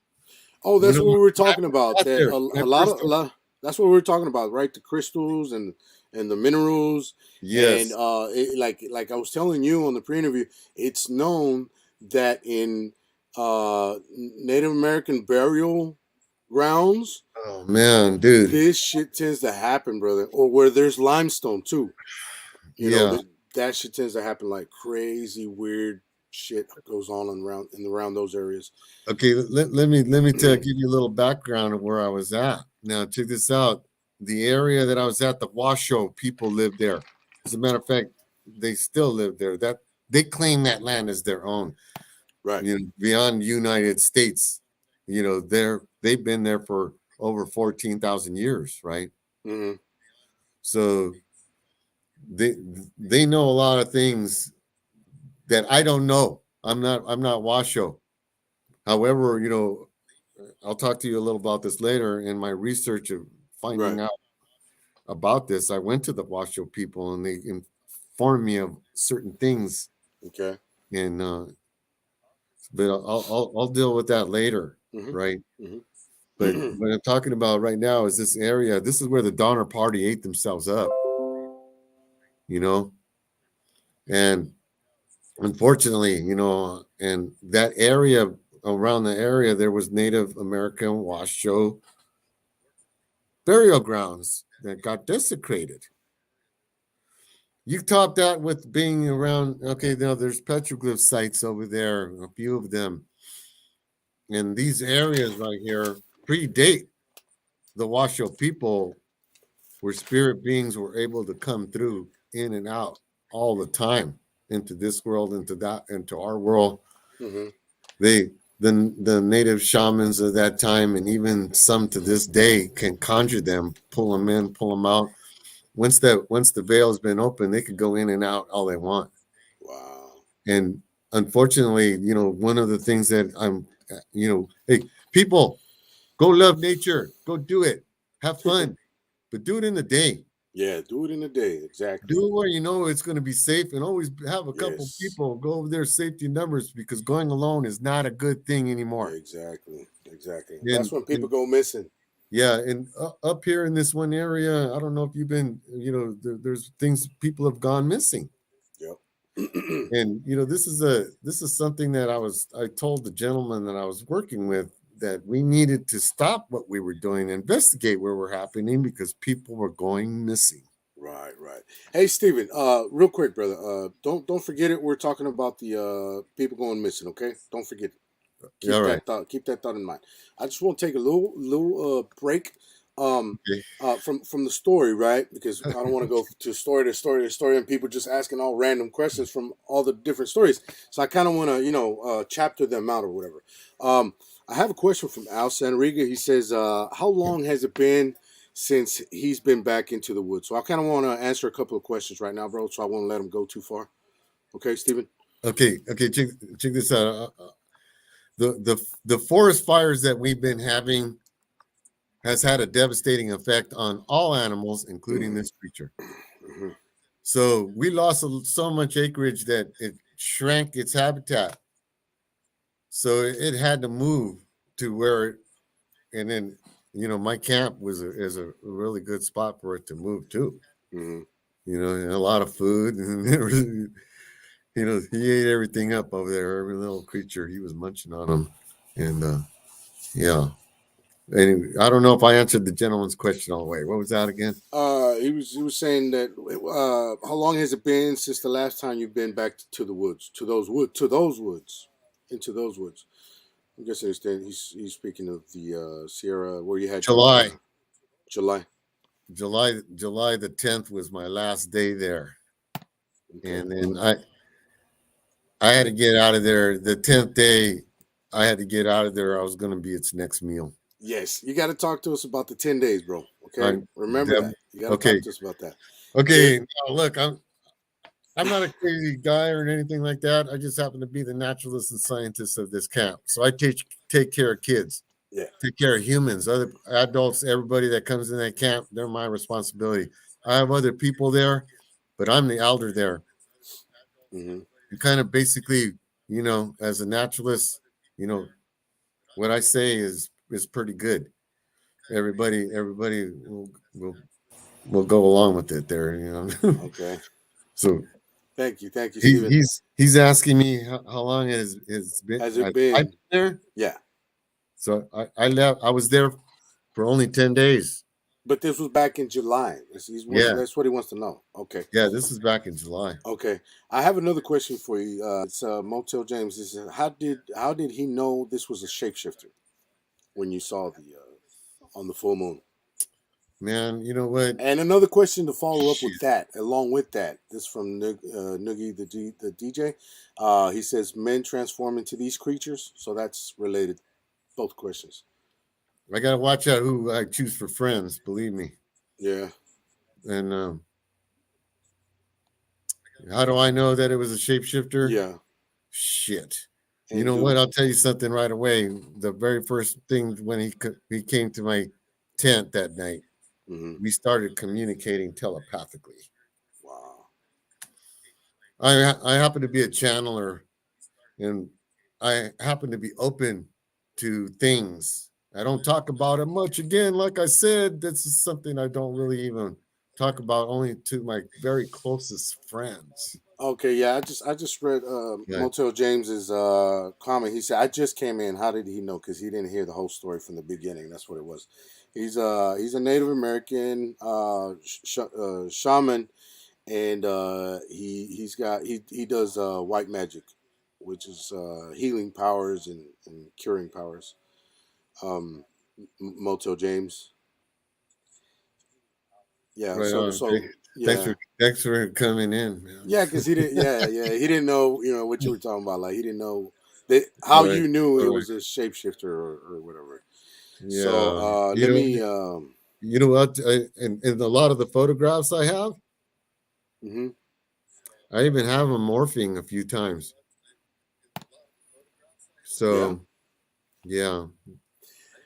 Oh, you that's know, what we were talking about. out That there, a that lot first, of that's what we were talking about, right? The crystals and the minerals, and yes, like I was telling you on the pre-interview, it's known that in Native American burial grounds, oh man, dude, this shit tends to happen, brother. Or where there's limestone too. You know, yeah. that shit tends to happen like crazy, weird shit goes on around those areas. Okay, give you a little background of where I was at. Now, check this out. The area that I was at, the Washoe people lived there. As a matter of fact, they still live there. That they claim that land as their own. Right. Beyond United States, they've been there for over 14,000 years, right? Mm-hmm. So they they know a lot of things that I don't know. I'm not Washoe. However, I'll talk to you a little about this later. In my research of Right. finding out about this, I went to the Washoe people and they informed me of certain things. Okay. And but I'll deal with that later, Mm-hmm. right? But Mm-hmm. what I'm talking about right now is this area. This is where the Donner Party ate themselves up, you know. And unfortunately, and that area around the area, there was Native American Washoe burial grounds that got desecrated. You top that with being around. Okay, now there's petroglyph sites over there, a few of them, and these areas right here predate the Washoe people, where spirit beings were able to come through in and out all the time into this world, into that, into our world. Mm-hmm. They the native shamans of that time, and even some to this day, can conjure them, pull them in, pull them out. Once the veil has been opened, they could go in and out all they want. Wow. And unfortunately, one of the things that hey, people, go love nature, go do it, have fun, but do it in the day. Yeah, do it in a day. Exactly. Do it where you know it's going to be safe, and always have a couple Yes. people go over there, safety numbers, because going alone is not a good thing anymore. Exactly. Exactly. That's And, when people and go missing. yeah, and up here in this one area, I don't know if you've been, there's things, people have gone missing. Yep. And this is something that I told the gentleman that I was working with, that we needed to stop what we were doing, investigate where we're happening, because people were going missing. Right, right. Hey, Steven, real quick, brother. Don't forget it. We're talking about the people going missing. Okay, don't forget it. All Keep right. that thought. Keep that thought in mind. I just want to take a little break. Okay. From the story, right? Because I don't want to go to story to story to story, and people just asking all random questions from all the different stories. So I kind of want to, chapter them out or whatever. I have a question from Al Sanriga. He says, "How long has it been since he's been back into the woods?" So I kind of want to answer a couple of questions right now, bro. So I won't let him go too far. Okay, Steven? Okay. Check this out. The forest fires that we've been having has had a devastating effect on all animals, including this creature. Mm-hmm. So we lost so much acreage that it shrank its habitat. So it had to move to where, and then my camp is a really good spot for it to move to. Mm-hmm. And a lot of food, and he ate everything up over there. Every little creature, he was munching on them, and yeah. Anyway, I don't know if I answered the gentleman's question all the way. What was that again? He was saying that how long has it been since the last time you've been back to the woods, to those woods, into those woods? I'm guessing he's speaking of the Sierra where you had July. your July. July the 10th was my last day there, Okay. and then I had to get out of there. The 10th day, I had to get out of there. I was going to be its next meal. Yes, you got to talk to us about the 10 days, bro. Okay, remember that. You got to okay. talk to us about that. Okay, now look, I'm not a crazy guy or anything like that. I just happen to be the naturalist and scientist of this camp. So I take care of kids. Yeah. Take care of humans, other adults, everybody that comes in that camp. They're my responsibility. I have other people there, but I'm the elder there. Mm-hmm. You kind of basically, as a naturalist, what I say is pretty good. Everybody will go along with it there. Okay. So thank you, Steven. He's asking me how long it has been. Has it been? I've been there? Yeah. So I left. I was there for only 10 days. But this was back in July. That's what he wants to know. Okay. Yeah, this is back in July. Okay. I have another question for you. It's Motel James. This is how did he know this was a shapeshifter when you saw the on the full moon? Man, you know what? And another question to follow up with that, along with that, this from Noogie the DJ. He says men transform into these creatures, so that's related. Both questions. I gotta watch out who I choose for friends. Believe me. Yeah. And how do I know that it was a shapeshifter? Yeah. Shit. And you know what? I'll tell you something right away. The very first thing when he came to my tent that night, mm-hmm. we started communicating telepathically. Wow. I happen to be a channeler, and I happen to be open to things. I don't talk about it much. Again, like I said, this is something I don't really even talk about, only to my very closest friends. Okay, yeah, I just read Motel James's comment. He said, "I just came in. How did he know? Because he didn't hear the whole story from the beginning. That's what it was. He's a Native American shaman, and he does white magic, which is healing powers and curing powers. Motel James. Yeah. Right so yeah. Thanks for coming in, man. Yeah, because he didn't. Yeah, he didn't know. What you were talking about. Like he didn't know how you knew it was a shapeshifter or whatever. Yeah. So let me. You know what? In a lot of the photographs I have, mm-hmm. I even have them morphing a few times. So, yeah.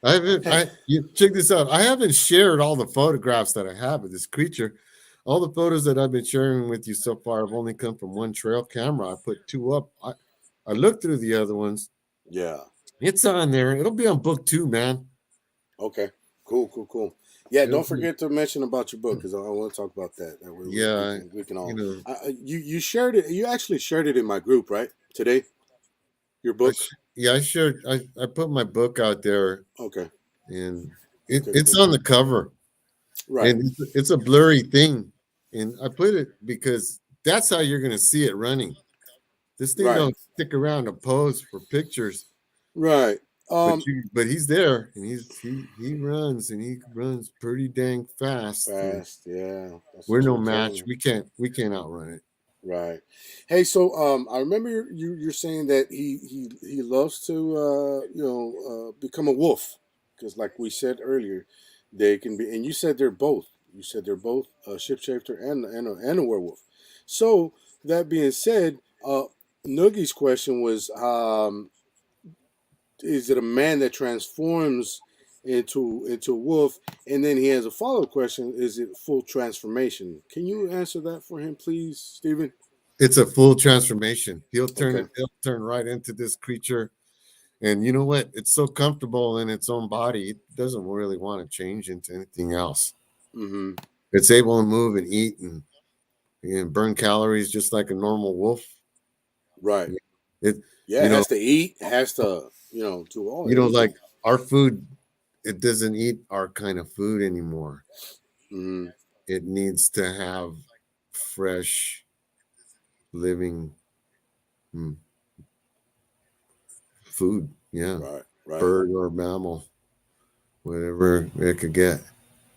Check this out. I haven't shared all the photographs that I have of this creature. All the photos that I've been sharing with you so far have only come from one trail camera. I put 2 up. I looked through the other ones. Yeah. It's on there. It'll be on book 2, man. Okay. Cool. Yeah, don't forget to mention about your book because I want to talk about that. That way we can all. You shared it. You actually shared it in my group, right? Today. Your book. I shared. I put my book out there. Okay. And it's on the cover. Right. And it's a blurry thing. And I put it because that's how you're going to see it running. This thing don't stick around to pose for pictures. Right. But he's there, and he runs, and he runs pretty dang fast. Yeah. We're no match. We can't outrun it. Right. Hey, so I remember you're saying that he loves to become a wolf because, like we said earlier, they can be, and you said they're both. You said they're both a shapeshifter and a werewolf. So that being said, Noogie's question was, is it a man that transforms into a wolf? And then he has a follow-up question: is it full transformation? Can you answer that for him, please, Steven? It's a full transformation. He'll turn right into this creature. And you know what? It's so comfortable in its own body, it doesn't really want to change into anything else. Mm-hmm. It's able to move and eat and burn calories just like a normal wolf. Right. It, Yeah, you it know, has to eat. It has to, do all like everything. our food, it doesn't eat our kind of food anymore. Mm-hmm. It needs to have fresh, living food. Yeah, Right. Right. bird or mammal, whatever it could get.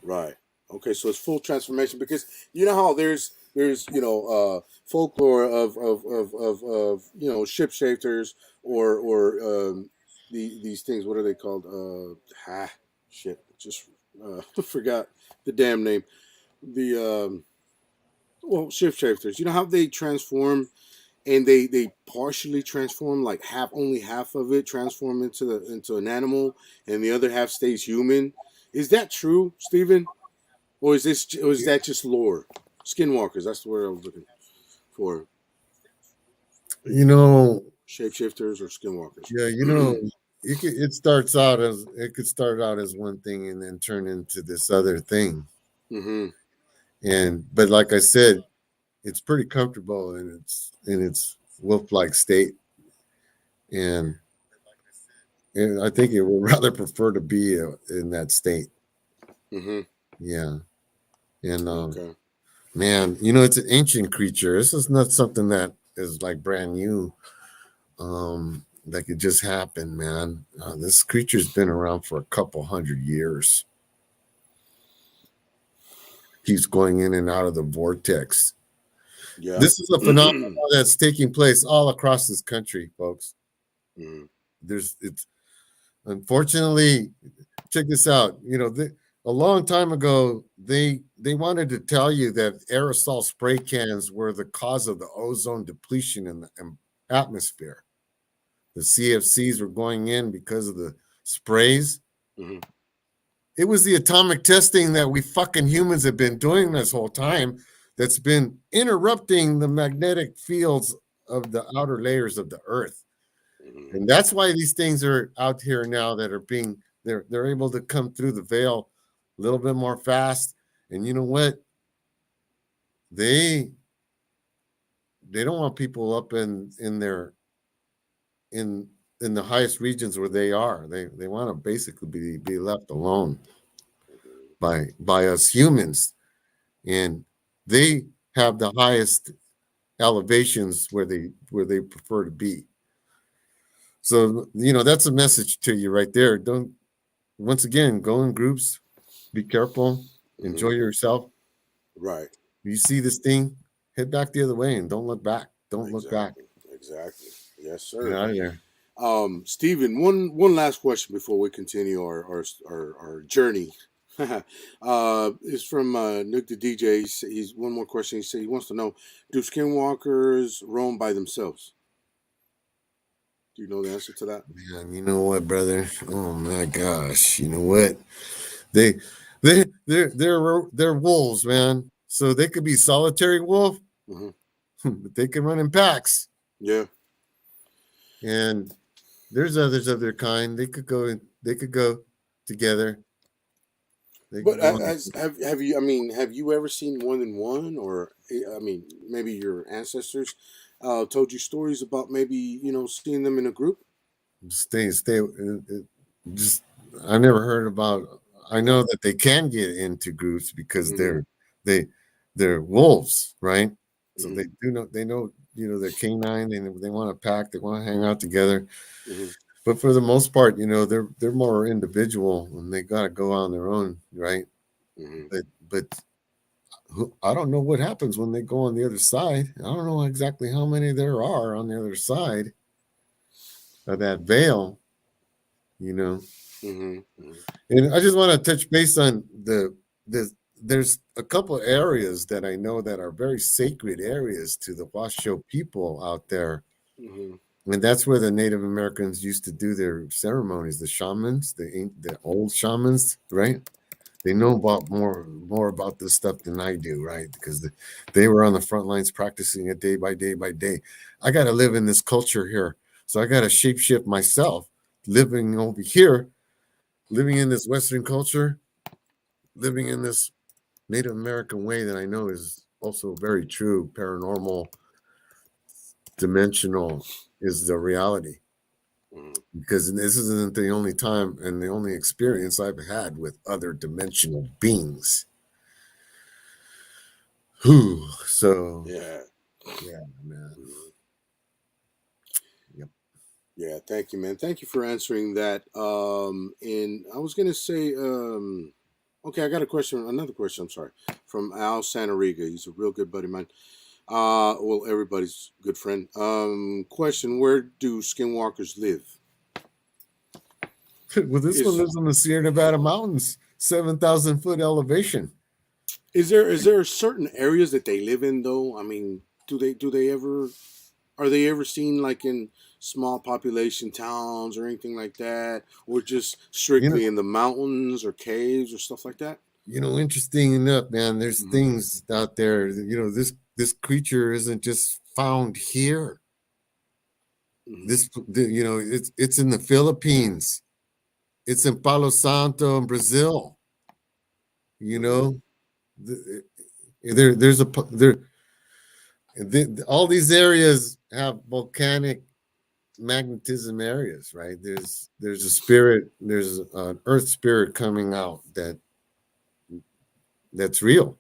Right. Okay, so it's full transformation because you know how there's folklore of shapeshifters or these things. What are they called? Shit, just forgot the damn name. The shapeshifters. You know how they transform and they partially transform, like only half of it transform into an animal and the other half stays human. Is that true, Steven? Or is that just lore? Skinwalkers, that's the word I was looking for. You know, Shapeshifters or skinwalkers. yeah, you know, it could start out as one thing and then turn into this other thing. Mm-hmm. But like I said, it's pretty comfortable in its wolf-like state, and, I think it would rather prefer to be in that state. Mm-hmm. Yeah, and Okay. man, it's an ancient creature. This is not something that is like brand new. Like it just happened, man. This creature's been around for a couple hundred years. Keeps going in and out of the vortex. Yeah. This is a phenomenon that's taking place all across this country, folks. Mm-hmm. It's unfortunately, check this out. A long time ago, they wanted to tell you that aerosol spray cans were the cause of the ozone depletion in the atmosphere. The CFCs were going in because of the sprays. Mm-hmm. It was the atomic testing that we fucking humans have been doing this whole time that's been interrupting the magnetic fields of the outer layers of the earth. Mm-hmm. And that's why these things are out here now that are they're able to come through the veil a little bit more fast. And you know what? They they don't want people up in their in in the highest regions where they are. They want to basically be left alone by us humans. And they have the highest elevations where they prefer to be. So that's a message to you right there. Don't Once again, go in groups, be careful, Mm-hmm. enjoy yourself. Right. You see this thing, head back the other way and don't look back. Don't look back. Exactly. Exactly. Yes, Get sir. out of there. Stephen, one last question before we continue our journey. Is from Nick the DJ. He's one more question. He said he wants to know: do skinwalkers roam by themselves? Do you know the answer to that? Man, you know what, brother? Oh my gosh. You know what? They they're wolves, man. So they could be solitary wolf, Mm-hmm. but they can run in packs. Yeah. And there's others of their kind. They could go together. They But could go on. have you? I mean, have you ever seen more than one? Or I mean, maybe your ancestors told you stories about maybe seeing them in a group. Stay. Just I never heard about. I know that they can get into groups because Mm-hmm. they they're wolves, right? So Mm-hmm. they know they're canine. They want to pack. They want to hang out together. Mm-hmm. But for the most part, they're more individual and they got to go on their own, right? Mm-hmm. But I don't know what happens when they go on the other side. I don't know exactly how many there are on the other side of that veil, you know. Mm-hmm. Mm-hmm. And I just want to touch base on the there's a couple areas that I know that are very sacred areas to the Washoe people out there. Mm-hmm. And that's where the Native Americans used to do their ceremonies, the shamans, the old shamans, right? They know about more about this stuff than I do, right? Because they were on the front lines practicing it day by day by day. I got to live in this culture here. So I got to shapeshift myself, living over here, living in this Western culture, living in this Native American way that I know is also very true, paranormal, dimensional is the reality. Mhm. Because this isn't the only time and the only experience I've had with other dimensional beings. Whew. So Yeah. yeah, man. Mhm. Yep. Yeah, thank you, man. Thank you for answering that. And I was gonna say, okay, I got a question, another question. I'm sorry, from Al Sanariga. He's a real good buddy of mine. Well, everybody's good friend. Question: Where do skinwalkers live? Well, this one Is lives in the Sierra Nevada mountains, 7,000-foot elevation. is there certain areas that they live in though? I mean, do they ever are they ever seen like in small population towns or anything like that, or just You know, strictly in the mountains or caves or stuff like that? interesting enough, man. There's Hmm. things out there. This creature isn't just found here. Hmm. It's in the Philippines. It's in Palo Santo in Brazil. You Hmm. know, there's a there. All these areas have volcanic magnetism areas, right? There's a spirit, there's an earth spirit coming out that's real,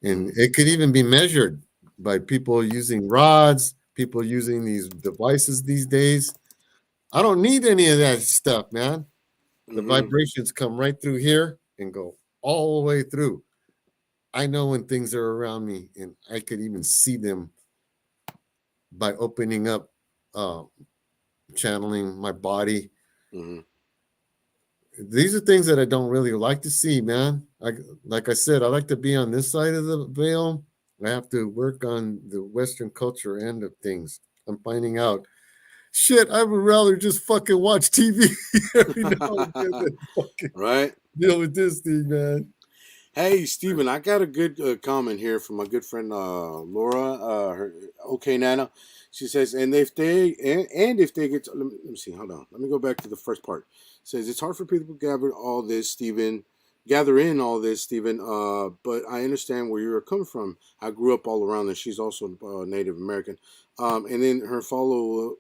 and Hmm. it could even be measured by people using rods, people using these devices these days. I don't need any of that stuff, man. The Hmm. vibrations come right through here and go all the way through. I know when things are around me, and I could even see them by opening up, uh, channeling my body. Hmm. These are things that I don't really like to see, man. Like I said, I like to be on this side of the veil. I have to work on the Western culture end of things. I'm finding out shit. I would rather just fucking watch TV every now and then than fucking Right. deal with this thing, man. Hey, Steven, I got a good comment here from my good friend Laura. Okay, Nana. She says, and if they get, let me see, hold on. Let me go back to the first part. It says it's hard for people to gather in all this, Steven. But I understand where you're coming from. I grew up all around this. She's also Native American. And then her following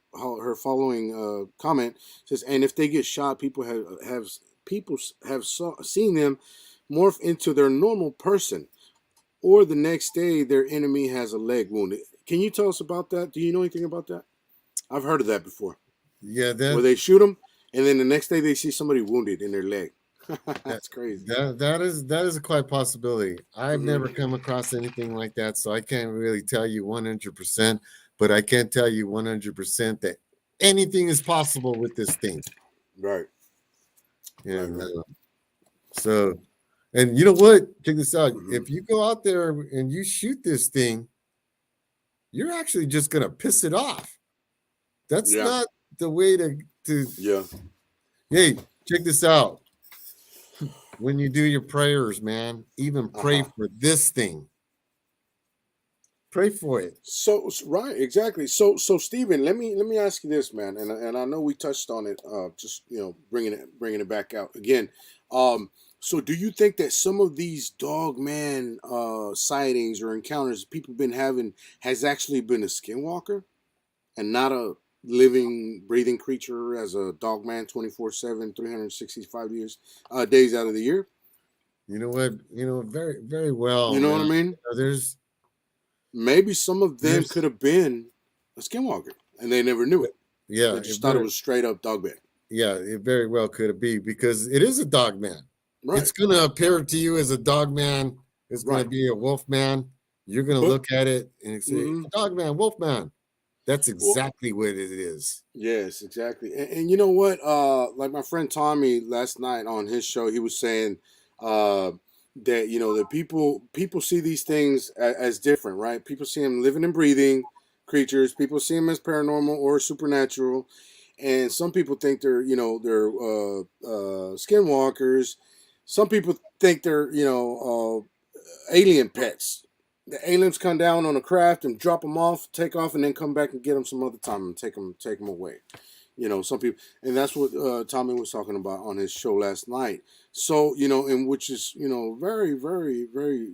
comment says, and if they get shot, people have seen them morph into their normal person, or the next day their enemy has a leg wounded. Can you tell us about that? Do you know anything about that? I've heard of that before, Yeah, where they shoot them and then the next day they see somebody wounded in their leg. that That's crazy. that is a quite possibility. I've Hmm. never come across anything like that, so I can't really tell you 100%. But I can tell you 100% that anything is possible with this thing. Right, right, And right. so, and you know what? Check this out. Hmm. If you go out there and you shoot this thing, you're actually just gonna piss it off. That's Yeah, not the way to. yeah. Hey, check this out. When you do your prayers, man, even Uh pray huh. for this thing. Pray for it. Right, exactly. So Stephen, let me ask you this, man, and I know we touched on it, just bringing it back out again. Um, so do you think that some of these dog man sightings or encounters people been having has actually been a skinwalker and not a living, breathing creature as a dog man 24/7, 365 years days out of the year? You know what? Very, very well, You know what I man. mean? There's, Maybe some of them there's, could have been a skinwalker and they never knew it. yeah, They just thought it was straight up dog bed. it very well could be because it is a dog man. Right, It's gonna appear to you as a dog man. It's gonna right. be a wolf man. You're gonna But look at it and say, hmm dog man, wolf man. That's well, exactly what it is. yes, exactly. And you know what? Like my friend Tommy last night on his show, he was saying uh, that that people see these things as different, right? People see them living and breathing creatures. People see them as paranormal or supernatural, and some people think they're skinwalkers. Some people think they're alien pets. The aliens come down on a craft and drop them off, take off, and then come back and get them some other time and take them away. Some people, and that's what Tommy was talking about on his show last night. So and which is very, very, very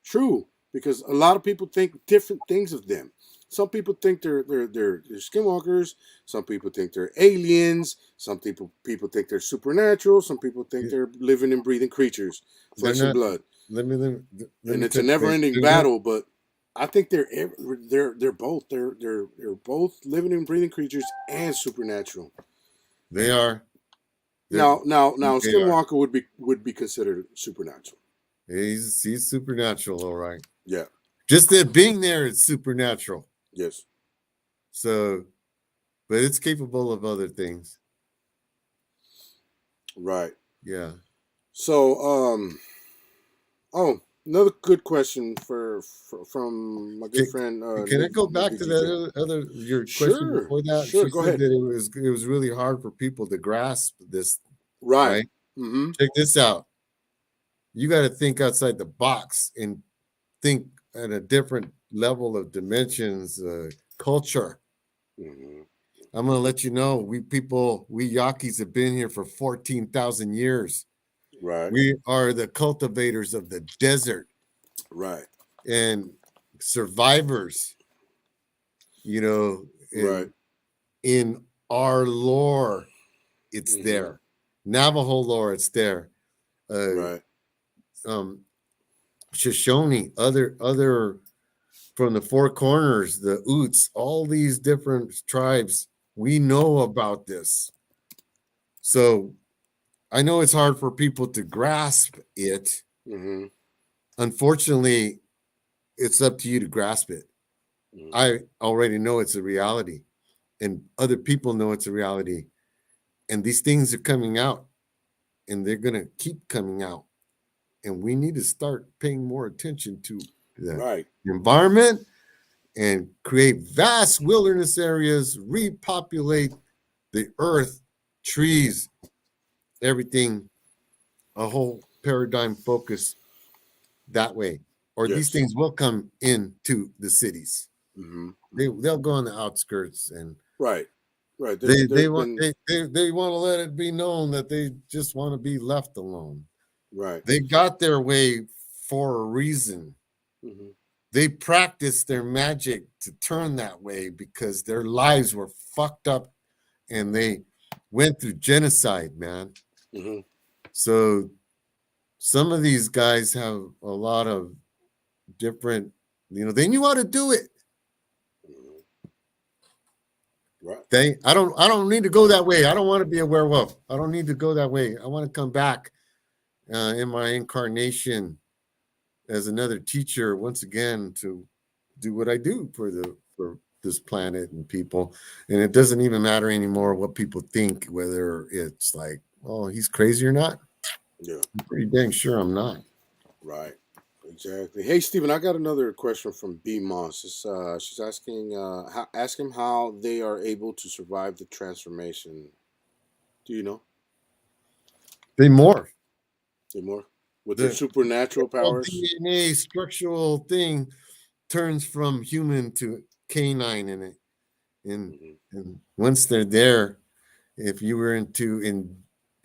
true because a lot of people think different things of them. Some people think they're skinwalkers. Some people think they're aliens. Some people think they're supernatural. Some people think Yeah, they're living and breathing creatures, they're flesh and not. blood. Let And me it's a tell you, never-ending they're not. battle. But I think they're both. They're both living and breathing creatures and supernatural. They are. They're, Now, they are. Skinwalker would be considered supernatural. He's supernatural, all right. Yeah. Just that being there is supernatural. Yes. So, but it's capable of other things. Right. Yeah. So, oh, another good question from my good Can, friend. can I go back to Nick BGK. that other your question Sure, before that? sure. She Go said ahead. that it was really hard for people to grasp this, Right. right? Mm-hmm. Check this out. You got to think outside the box and think at a different level of dimensions, culture. Mm-hmm. I'm gonna let you know, we Yaquis have been here for 14,000 years. Right. We are the cultivators of the desert Right. and survivors, you know, Right. in our lore, it's Mm-hmm. there. Navajo lore, it's there. Right. Shoshone, other from the Four Corners, the Utes, all these different tribes, we know about this. So I know it's hard for people to grasp it. Mm-hmm. Unfortunately, it's up to you to grasp it. Mm-hmm. I already know it's a reality, and other people know it's a reality. And these things are coming out, and they're going to keep coming out. And we need to start paying more attention to the Right. environment and create vast wilderness areas, repopulate the earth, trees, everything, a whole paradigm focus that way. Or Yes. these things will come into the cities. Mm-hmm. They'll go on the outskirts, and Right. Right. they want to let it be known that they just want to be left alone. Right. They got their way for a reason. Mm-hmm. They practiced their magic to turn that way because their lives were fucked up and they went through genocide, man. Mm-hmm. So some of these guys have a lot of different, they knew how to do it. Right. I don't need to go that way. I don't want to be a werewolf. I don't need to go that way. I want to come back in my incarnation as another teacher once again to do what I do for this planet and people. And it doesn't even matter anymore what people think, whether it's like, oh, he's crazy or not. Yeah. I'm pretty dang sure I'm not. Right. Exactly. Hey, Steven, I got another question from B Moss. She's asking, ask him how they are able to survive the transformation. Do you know? They morph. Say more. With their supernatural powers. DNA structural thing turns from human to canine in it. And once they're there, if you were to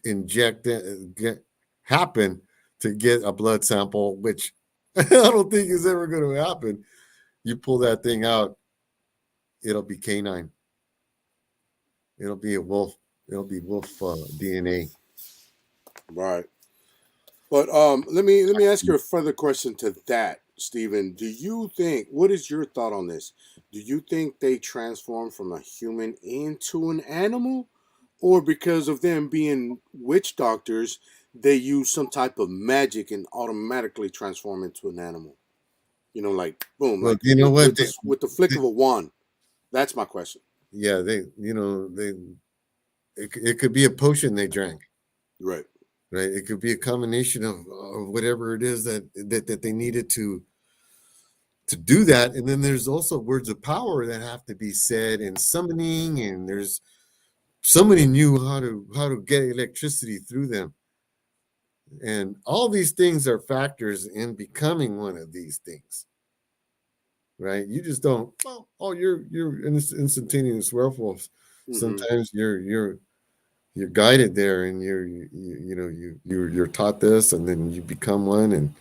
inject it, happen to get a blood sample, which I don't think is ever going to happen, you pull that thing out, it'll be canine. It'll be a wolf. It'll be wolf DNA. Right. But let me ask you a further question to that, Stephen. Do you think, what is your thought on this? Do you think they transform from a human into an animal, or because of them being witch doctors, they use some type of magic and automatically transform into an animal? Like boom, Well, like you know what? with the flick of a wand. That's my question. Yeah, it could be a potion they drank. Right. Right. It could be a combination of whatever it is that they needed to do that. And then there's also words of power that have to be said and summoning, and there's somebody knew how to get electricity through them. And all these things are factors in becoming one of these things. Right? You just don't, you're instantaneous werewolves. Mm-hmm. Sometimes you're guided there, and you're taught this, and then you become one, and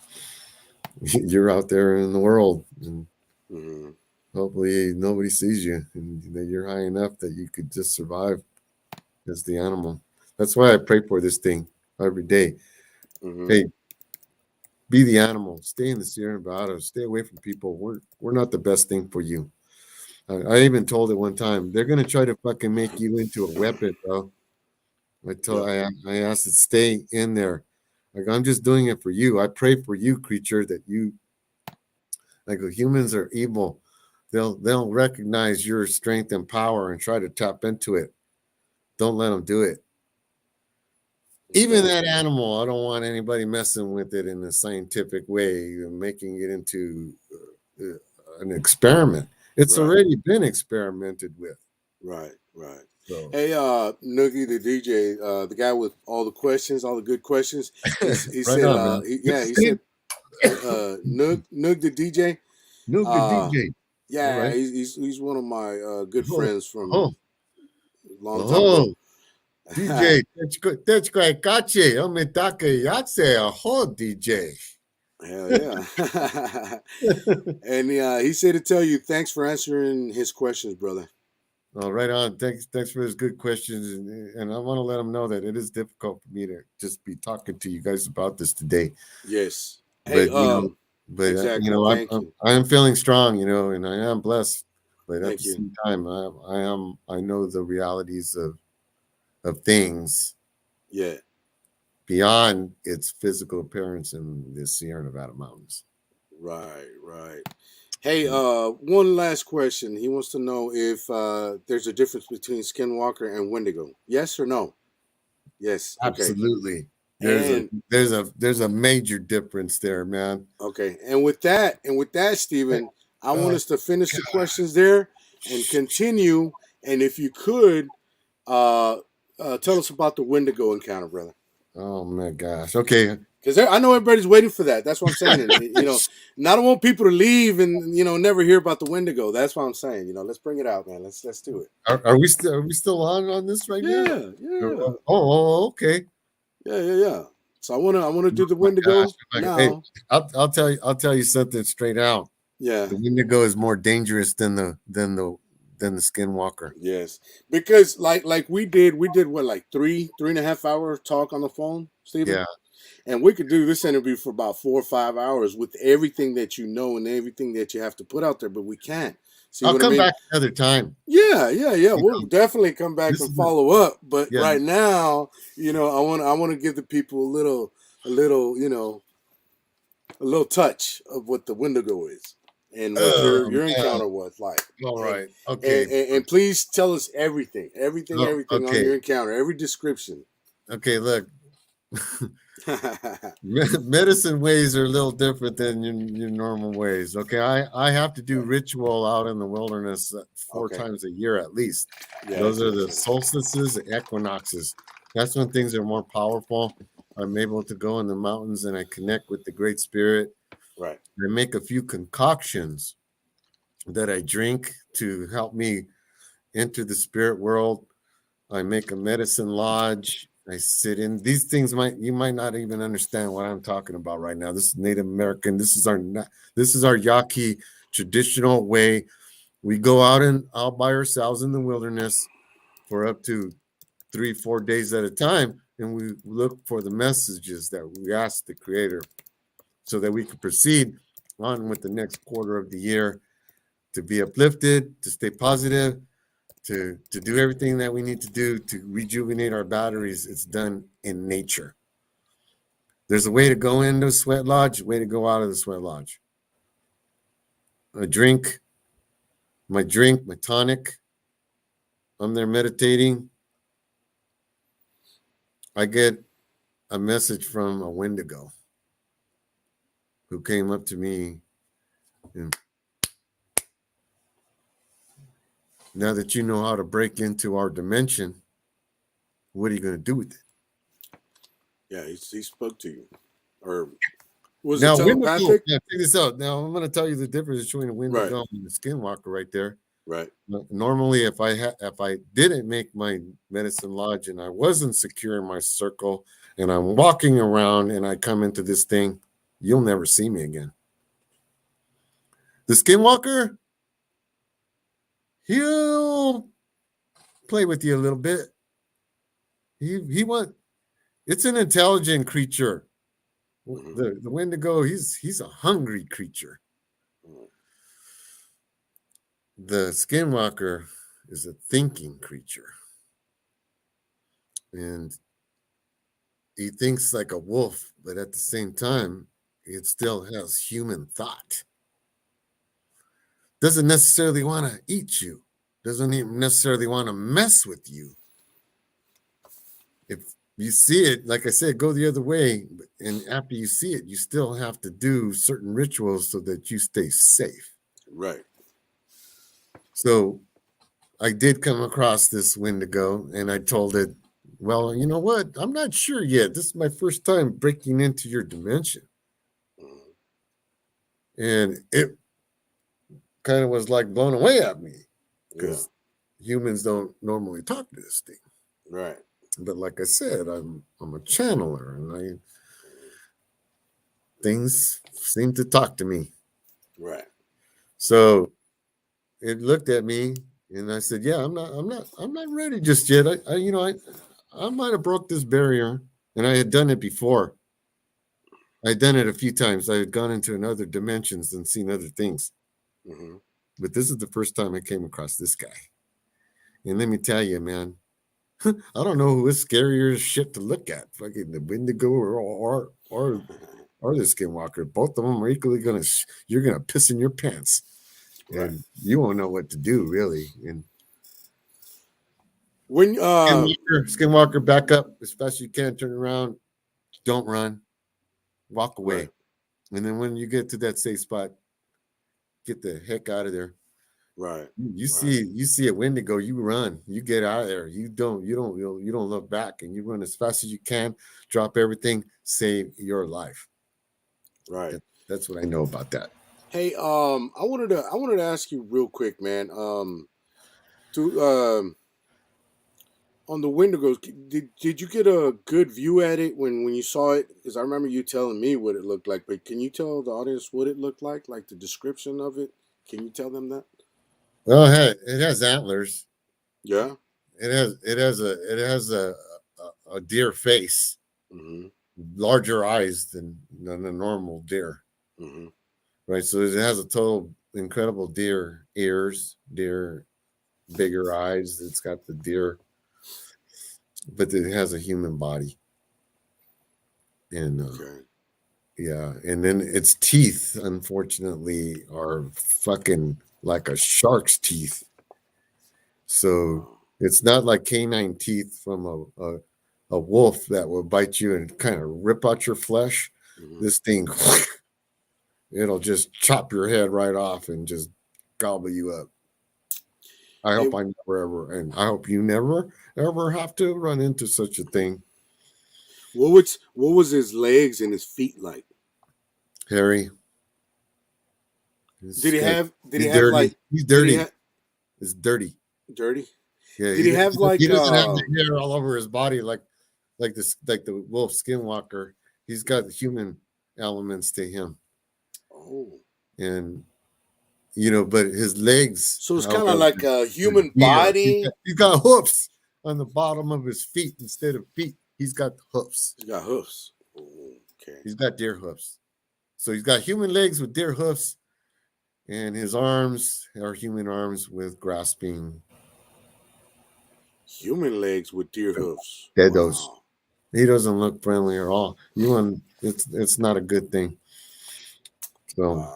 you're out there in the world. And mm-hmm. Hopefully nobody sees you and that you're high enough that you could just survive as the animal. That's why I pray for this thing every day. Mm-hmm. Hey, be the animal. Stay in the Sierra Nevada. Stay away from people. We're not the best thing for you. I even told it one time. They're gonna try to fucking make you into a weapon, bro. I asked it stay in there. Like I'm just doing it for you. I pray for you, creature, that you like humans are evil. They'll recognize your strength and power and try to tap into it. Don't let them do it. Even that animal, I don't want anybody messing with it in a scientific way, making it into an experiment. It's already been experimented with. Right, right. So. Hey, Noogie the DJ, the guy with all the questions, all the good questions. He Right said, on, he said, Noog the DJ. Noog the DJ. Yeah, Right. he's one of my good friends from a long time Oh, ago. DJ, tečko je kače, on me take jace, aho, DJ. Hell yeah. And he said to tell you, thanks for answering his questions, brother. Oh, right on. Thanks for his good questions. And I want to let him know that it is difficult for me to just be talking to you guys about this today. Yes. But, Hey, exactly. Thank I am feeling strong, and I am blessed. But at Thank the you. same time, I know the realities of things. Yeah. Beyond its physical appearance in the Sierra Nevada mountains. Right, right. Hey, one last question. He wants to know if there's a difference between Skinwalker and Wendigo. Yes or no? Yes. Okay. Absolutely. There's a major difference there, man. Okay. And with that, Steven, I want us to finish the questions there and continue. And if you could, tell us about the Wendigo encounter, brother. Oh my gosh. Okay. Because I know everybody's waiting for that. That's what I'm saying. And, and I don't want people to leave and never hear about the Wendigo. That's what I'm saying. Let's bring it out, man. Let's do it. Are we still on this right now? Yeah. Oh, okay. Yeah. So I wanna do the Wendigo now. Hey, I'll tell you something straight out. Yeah. The Wendigo is more dangerous than the Skinwalker. Yes, because like we did what, like 3.5 hour talk on the phone, Steven? Yeah. And we could do this interview for about 4 or 5 hours with everything that you know and everything that you have to put out there, but we can't. See I'll come back another time. Yeah. We'll definitely come back and follow up. But right now, I want to give the people a little touch of what the Wendigo is and what your encounter was like. All right. Okay. And please tell us everything on your encounter, every description. Okay, look. Medicine ways are a little different than your normal ways. Okay, I have to do ritual out in the wilderness 4 times a year at least. Those are the solstices and equinoxes. That's when things are more powerful. I'm able to go in the mountains and I connect with the Great Spirit. Right. I make a few concoctions that I drink to help me enter the spirit world. I make a medicine lodge. I sit in these things. You might not even understand what I'm talking about right now. This is Native American. This is our Yaqui traditional way. We go out by ourselves in the wilderness for up to 3-4 days at a time, and we look for the messages that we ask the Creator, so that we can proceed on with the next quarter of the year to be uplifted, to stay positive, to do everything that we need to do to rejuvenate our batteries. It's done in nature. There's a way to go into a sweat lodge, a way to go out of the sweat lodge. My drink, my tonic. I'm there meditating. I get a message from a Wendigo who came up to me and, now that you know how to break into our dimension, what are you going to do with it? Yeah, he spoke to you. Or was it telepathic? Check this out. Now, I'm going to tell you the difference between a Wendigo and a Skinwalker right there. Right. Normally, if I didn't make my medicine lodge and I wasn't secure in my circle and I'm walking around and I come into this thing, you'll never see me again. The Skinwalker, he'll play with you a little bit. It's an intelligent creature. The Wendigo, he's a hungry creature. The Skinwalker is a thinking creature. And he thinks like a wolf, but at the same time, it still has human thought. Doesn't necessarily want to eat you. Doesn't even necessarily want to mess with you. If you see it, like I said, go the other way. And after you see it, you still have to do certain rituals so that you stay safe. Right. So I did come across this Wendigo, and I told it, well, you know what? I'm not sure yet. This is my first time breaking into your dimension. And it kind of was like blown away at me because humans don't normally talk to this thing. Right. But like I said, I'm a channeler, and things seem to talk to me. Right. So it looked at me, and I said, "Yeah, I'm not ready just yet. I might have broke this barrier, and I had done it before. I had done it a few times. I had gone into another dimensions and seen other things, but this is the first time I came across this guy. And let me tell you, man." I don't know who is scarier as shit to look at, fucking the Wendigo or the Skinwalker. Both of them are equally you're gonna piss in your pants, and you won't know what to do really. And when Skinwalker, back up as fast as you can, turn around, don't run, walk away, and then when you get to that safe spot, get the heck out of there. Right. You see a Wendigo, you run, you get out of there. You don't look back, and you run as fast as you can, drop everything, save your life. Right. That's what I know about that. Hey, I wanted to ask you real quick, man. On the Wendigos, did you get a good view at it when you saw it? Because I remember you telling me what it looked like, but can you tell the audience what it looked like the description of it? Can you tell them that? Well, it has antlers. Yeah. It has a deer face, larger eyes than a normal deer. Right. So it has a total incredible deer ears, bigger eyes. It's got the deer, but it has a human body. And and then its teeth, unfortunately, are fucking like a shark's teeth. So it's not like canine teeth from a wolf that will bite you and kind of rip out your flesh. This thing, it'll just chop your head right off and just gobble you up. I hope I hope you never ever have to run into such a thing. What was his legs and his feet like? Hairy. He's dirty. He's dirty. It's dirty. Dirty? Yeah. Did he have he doesn't have the hair all over his body like the wolf Skinwalker. He's got human elements to him. Oh. And but his legs. So it's kind of like a human body. He's got hoofs on the bottom of his feet instead of feet. He's got hoofs. He's got hoofs. Oh, okay. He's got deer hoofs. So he's got human legs with deer hoofs, and his arms are human arms with grasping. Human legs with deer hoofs. Deados. Wow. He doesn't look friendly at all. It's not a good thing. So,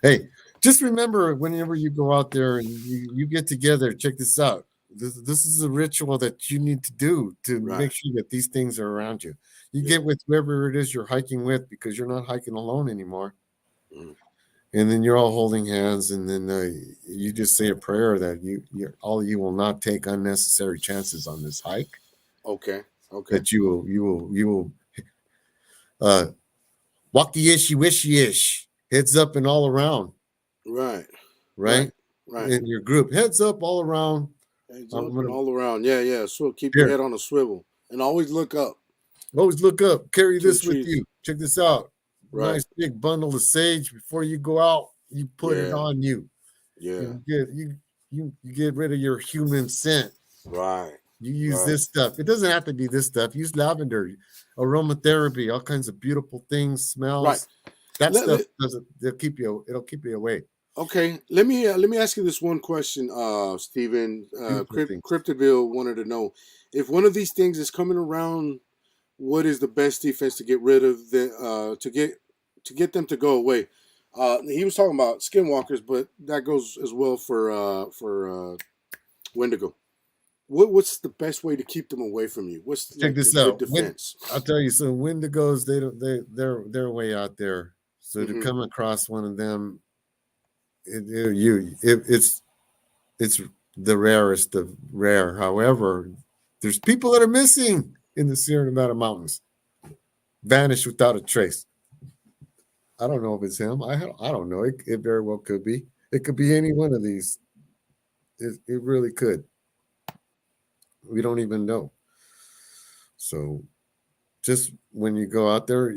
hey, just remember whenever you go out there and you get together, check this out. This is a ritual that you need to do to make sure that these things are around you. You get with whoever it is you're hiking with, because you're not hiking alone anymore. And then you're all holding hands, and then you just say a prayer that you will not take unnecessary chances on this hike. Okay. That you will walkie-ishy wishy-ish, heads up and all around. Right. In your group, heads up all around. Heads up and all around. Yeah. So keep your head on a swivel and always look up. Always look up. Carry this with you. Check this out. Nice big bundle of sage. Before you go out, you put it on you. Yeah. You you get rid of your human scent. Right. You use Right. this stuff. It doesn't have to be this stuff. Use lavender, aromatherapy, all kinds of beautiful things, Right. smells. That Let, stuff let- doesn't. It'll keep you away. okay. Let me ask you this one question, Steven. Beautiful things. Cryptaville wanted to know if one of these things is coming around. What is the best defense to get rid of to get them to go away? He was talking about skinwalkers, but that goes as well for Wendigo. What's the best way to keep them away from you? What's Check like a this good out. defense? I'll tell you, so Wendigos, they're way out there. So to Mhm. come across one of them, it's the rarest of rare. However, there's people that are missing in the Sierra Nevada mountains, vanished without a trace. I don't know if it's him. I don't know. It very well could be. It could be any one of these. It really could. We don't even know. So just when you go out there,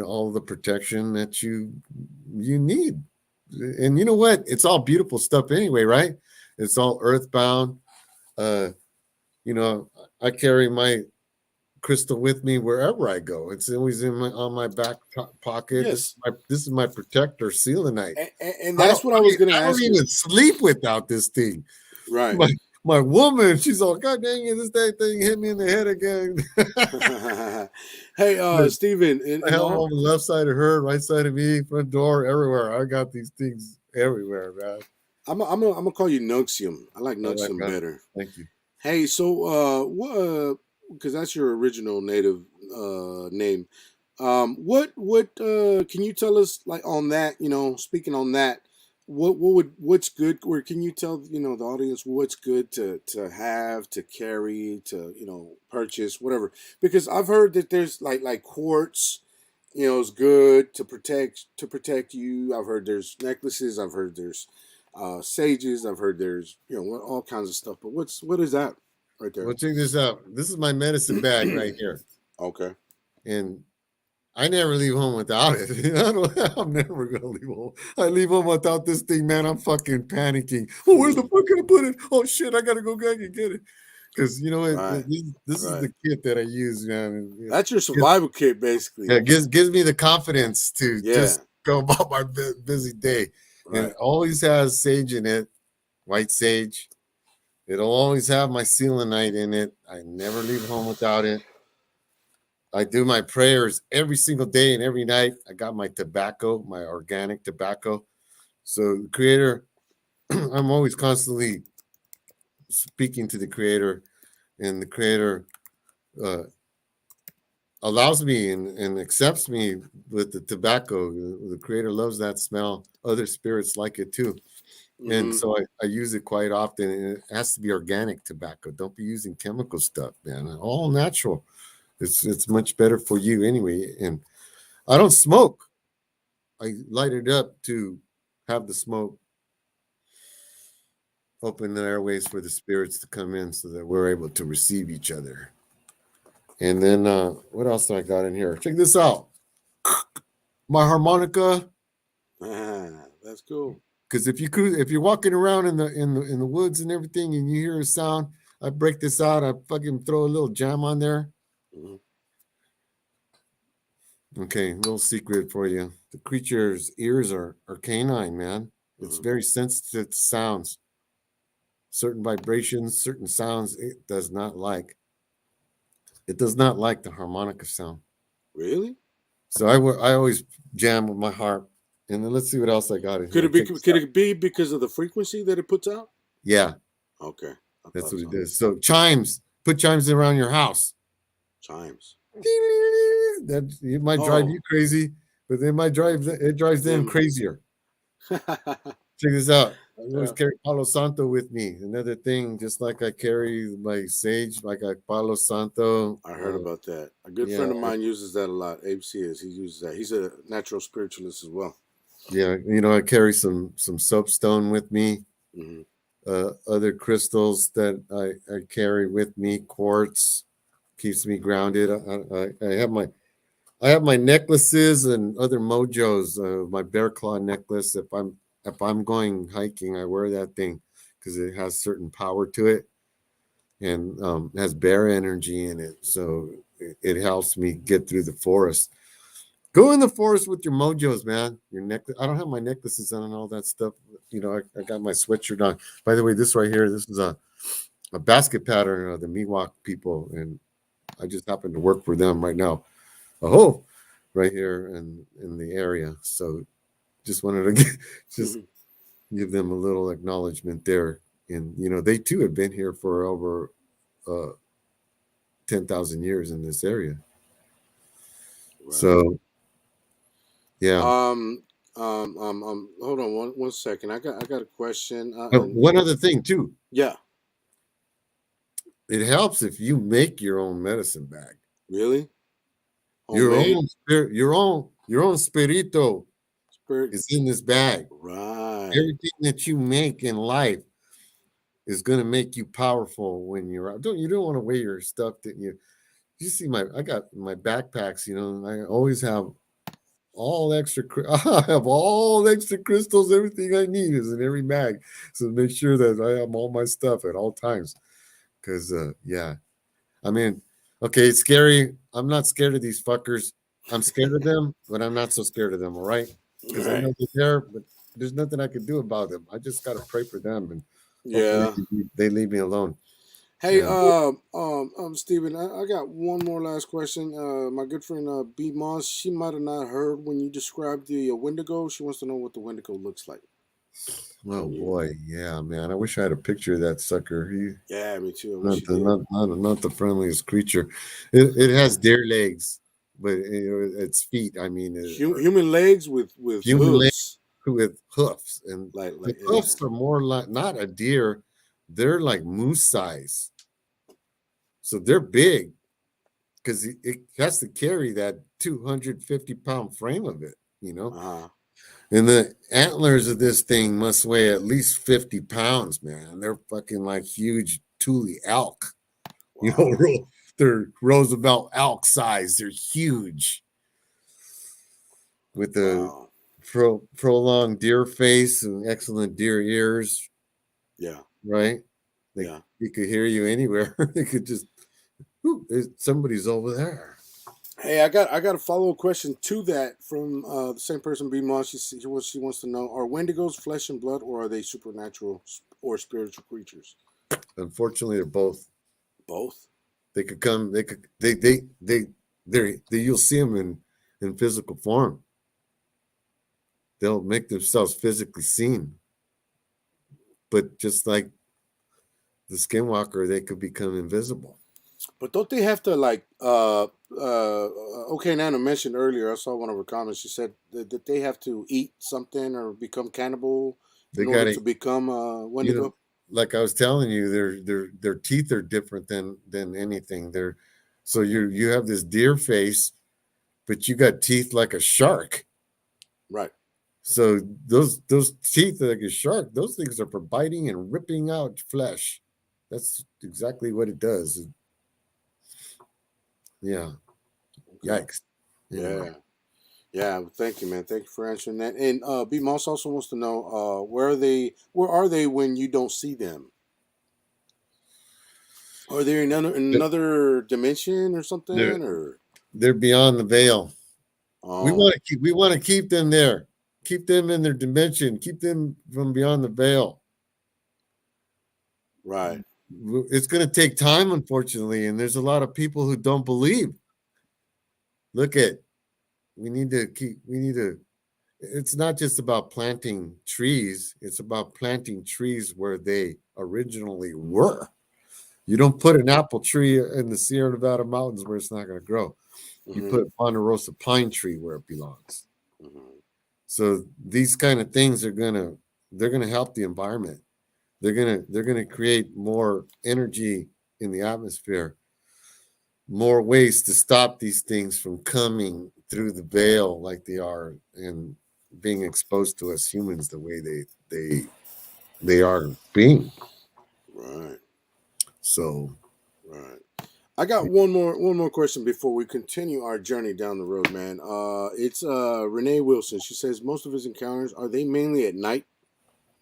all the protection that you need. And you know what? It's all beautiful stuff anyway, right? It's all earthbound. Uh, I carry my crystal with me wherever I go. It's always on my back pocket. Yes, This is my protector, selenite. and that's what I was going to I don't ask you. even sleep without this thing. Right. My woman, she's all, God dang it, this thing hit me in the head again. Hey, Steven, I have them on the left side of her, right side of me, front door, everywhere. I got these things everywhere, man. I'm gonna call you Noxium. I like All right, Noxium man. better. Thank you. Hey, so what? Because that's your original native name. What can you tell us like on that? Speaking on that, what's good? Or can you tell the audience what's good to have, to carry, to purchase, whatever? Because I've heard that there's like quartz, is good to protect you. I've heard there's necklaces. I've heard there's sages. I've heard there's all kinds of stuff. But what is that right there? Well, check this out. This is my medicine bag right here. Okay. And I never leave home without it. I'm never gonna leave home. I leave home without this thing, man. I'm fucking panicking. Oh, where's the fuck can I put it? Oh shit, I gotta go back and get it. Because Right. this is the kit that I use, man. That's your survival kit, basically. Yeah, gives me the confidence to Yeah. just go about my busy day. And Right. it always has sage in it, white sage. It'll always have my selenite in it. I never leave home without it. I do my prayers every single day and every night. I got my tobacco, my organic tobacco. So the creator, I'm always constantly speaking to the creator, and the creator allows me and accepts me with the tobacco. The creator loves that smell. Other spirits like it too. And Mhm. so I use it quite often. And it has to be organic tobacco. Don't be using chemical stuff, man. All natural. It's much better for you anyway. And I don't smoke. I light it up to have the smoke open the airways for the spirits to come in so that we're able to receive each other. And then what else I got in here? Check this out. My harmonica. That's cool. Because if you're walking around in the woods and everything and you hear a sound, I break this out. I fucking throw a little jam on there. Mhm. Okay, little secret for you. The creature's ears are canine, man. It's Mhm. very sensitive to sounds. Certain vibrations, certain sounds it does not like. It does not like the harmonica sound. Really? So I always jam with my harp. And then let's see what else I got in Could here. it be? Could it be because of the frequency that it puts out? Yeah, Okay, I that's thought what it so. is. So chimes, put chimes around your house. Chimes. That it might drive you crazy, but it drives them crazier. Check this out. I always carry Palo Santo with me. Another thing, just like I carry my sage, like I Palo Santo. I heard about that. A good yeah, friend of mine uses that a lot. Abe Sears, he uses that. He's a natural spiritualist as well. Yeah, I carry some soapstone with me. Mm-hmm. Other crystals that I carry with me, quartz keeps me grounded. I have my necklaces and other mojos. My bear claw necklace. If I'm going hiking, I wear that thing because it has certain power to it, and has bear energy in it. So it helps me get through the forest. Go in the forest with your mojos, man. Your necklace. I don't have my necklaces on and all that stuff. You know, I got my sweatshirt on. By the way, this right here, this is a basket pattern of the Miwok people, and I just happen to work for them right now. Oh, right here in the area. So just wanted to just give them a little acknowledgement there. And you know, they too have been here for over 10,000 years in this area. Right. So yeah. Hold on one second. I got a question. One other thing too. Yeah. It helps if you make your own medicine bag. Really? Homemade? Your own spirito is in this bag. Right. Everything that you make in life is going to make you powerful when you're out. You don't want to weigh your stuff that you see I got my backpacks, you know, I always have all extra crystals. Everything I need is in every bag. So make sure that I have all my stuff at all times. Because yeah, I mean, okay, it's scary. I'm not scared of these fuckers. I'm scared of them, but I'm not so scared of them. All right, because I know they're there, but there's nothing I can do about them. I just gotta pray for them, and they leave me alone. Hey, Steven, I got one more last question. My good friend B Moss, she might have not heard when you described the Wendigo. She wants to know what the Wendigo looks like. Oh boy, yeah, man. I wish I had a picture of that sucker. Yeah, me too. Not the friendliest creature. It has deer legs, but its feet. I mean, human legs with human hooves. Legs with hoofs, and the hoofs are more like not a deer. They're like moose size, so they're big because it has to carry that 250-pound frame of it. You know. Uh-huh. And the antlers of this thing must weigh at least 50 pounds, man. They're fucking like huge Thule elk. Wow. You know, they're Roosevelt elk size. They're huge. With the prolonged deer face and excellent deer ears. Yeah. Right? You could hear you anywhere. They could just, somebody's over there. Hey, I got a follow-up question to that from the same person, B Moss. She wants to know: are Wendigos flesh and blood, or are they supernatural or spiritual creatures? Unfortunately, they're both. Both. They could come. You'll see them in physical form. They'll make themselves physically seen. But just like the Skinwalker, they could become invisible. But don't they have to okay, Nana mentioned earlier, I saw one of her comments, she said that they have to eat something or become cannibal in order to become Wendigo? You know, like I was telling you, their teeth are different than anything. So you have this deer face, but you got teeth like a shark. Right. So those teeth like a shark, those things are for biting and ripping out flesh. That's exactly what it does. Yeah. Yikes. Yeah. Yeah. Thank you, man. Thank you for answering that. And B Moss also wants to know where are they when you don't see them? Are they in another dimension or something? They're beyond the veil. Oh. We want to keep them there. Keep them in their dimension. Keep them from beyond the veil. Right. It's going to take time, unfortunately, and there's a lot of people who don't believe. We need to, it's not just about planting trees. It's about planting trees where they originally were. You don't put an apple tree in the Sierra Nevada mountains where it's not going to grow. Mm-hmm. You put a ponderosa pine tree where it belongs. Mm-hmm. So these kind of things they're going to help the environment. They're going to create more energy in the atmosphere, more ways to stop these things from coming through the veil like they are and being exposed to us humans the way they are being. Right. So, right. I got one more question before we continue our journey down the road, man. It's Renee Wilson. She says most of his encounters, are they mainly at night?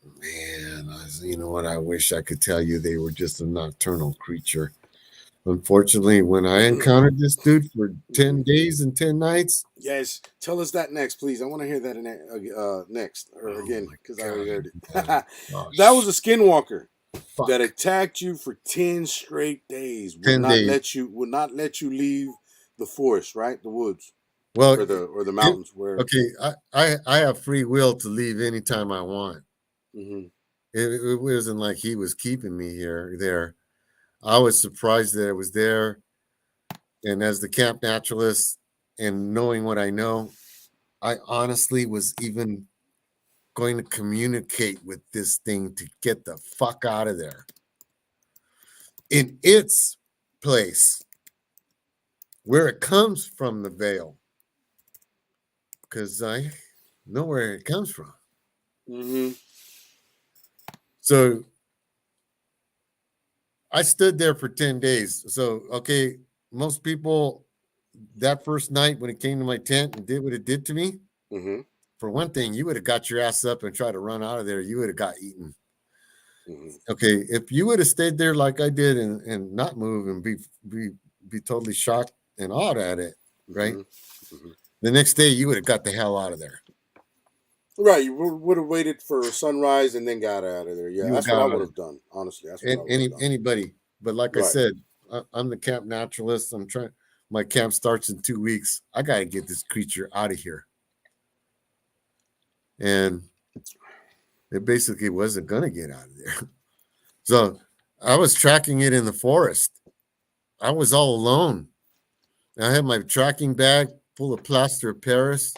Man, you know what? I wish I could tell you they were just a nocturnal creature. Unfortunately, when I encountered this dude for 10 days and 10 nights. Yes, tell us that next, please. I want to hear that next or Oh again my because I already God. heard it. Oh, That was a skinwalker that fuck. attacked you for 10 straight days. 10 days. Would not let you leave the forest, right? The woods Well, or the mountains where. okay, I have free will to leave anytime I want. Mm-hmm. It wasn't like he was keeping me there. I was surprised that it was there. And as the camp naturalist and knowing what I know, I honestly was even going to communicate with this thing to get the fuck out of there. In its place, where it comes from, the veil, because I know where it comes from. Mm-hmm. So I stood there for 10 days. So, okay, most people that first night when it came to my tent and did what it did to me, Mm-hmm. for one thing, you would have got your ass up and tried to run out of there. You would have got eaten. Mm-hmm. Okay, if you would have stayed there like I did and not move and be totally shocked and awed at it, right? Mm-hmm. The next day, you would have got the hell out of there. Right, you would have waited for sunrise and then got out of there. Yeah, You that's what got I out would of have done. Honestly, that's what I it. would have done. Anybody, but like I Right. said, I'm the camp naturalist. I'm trying. My camp starts in 2 weeks. I got to get this creature out of here. And it basically wasn't going to get out of there. So I was tracking it in the forest. I was all alone. I had my tracking bag full of plaster of Paris.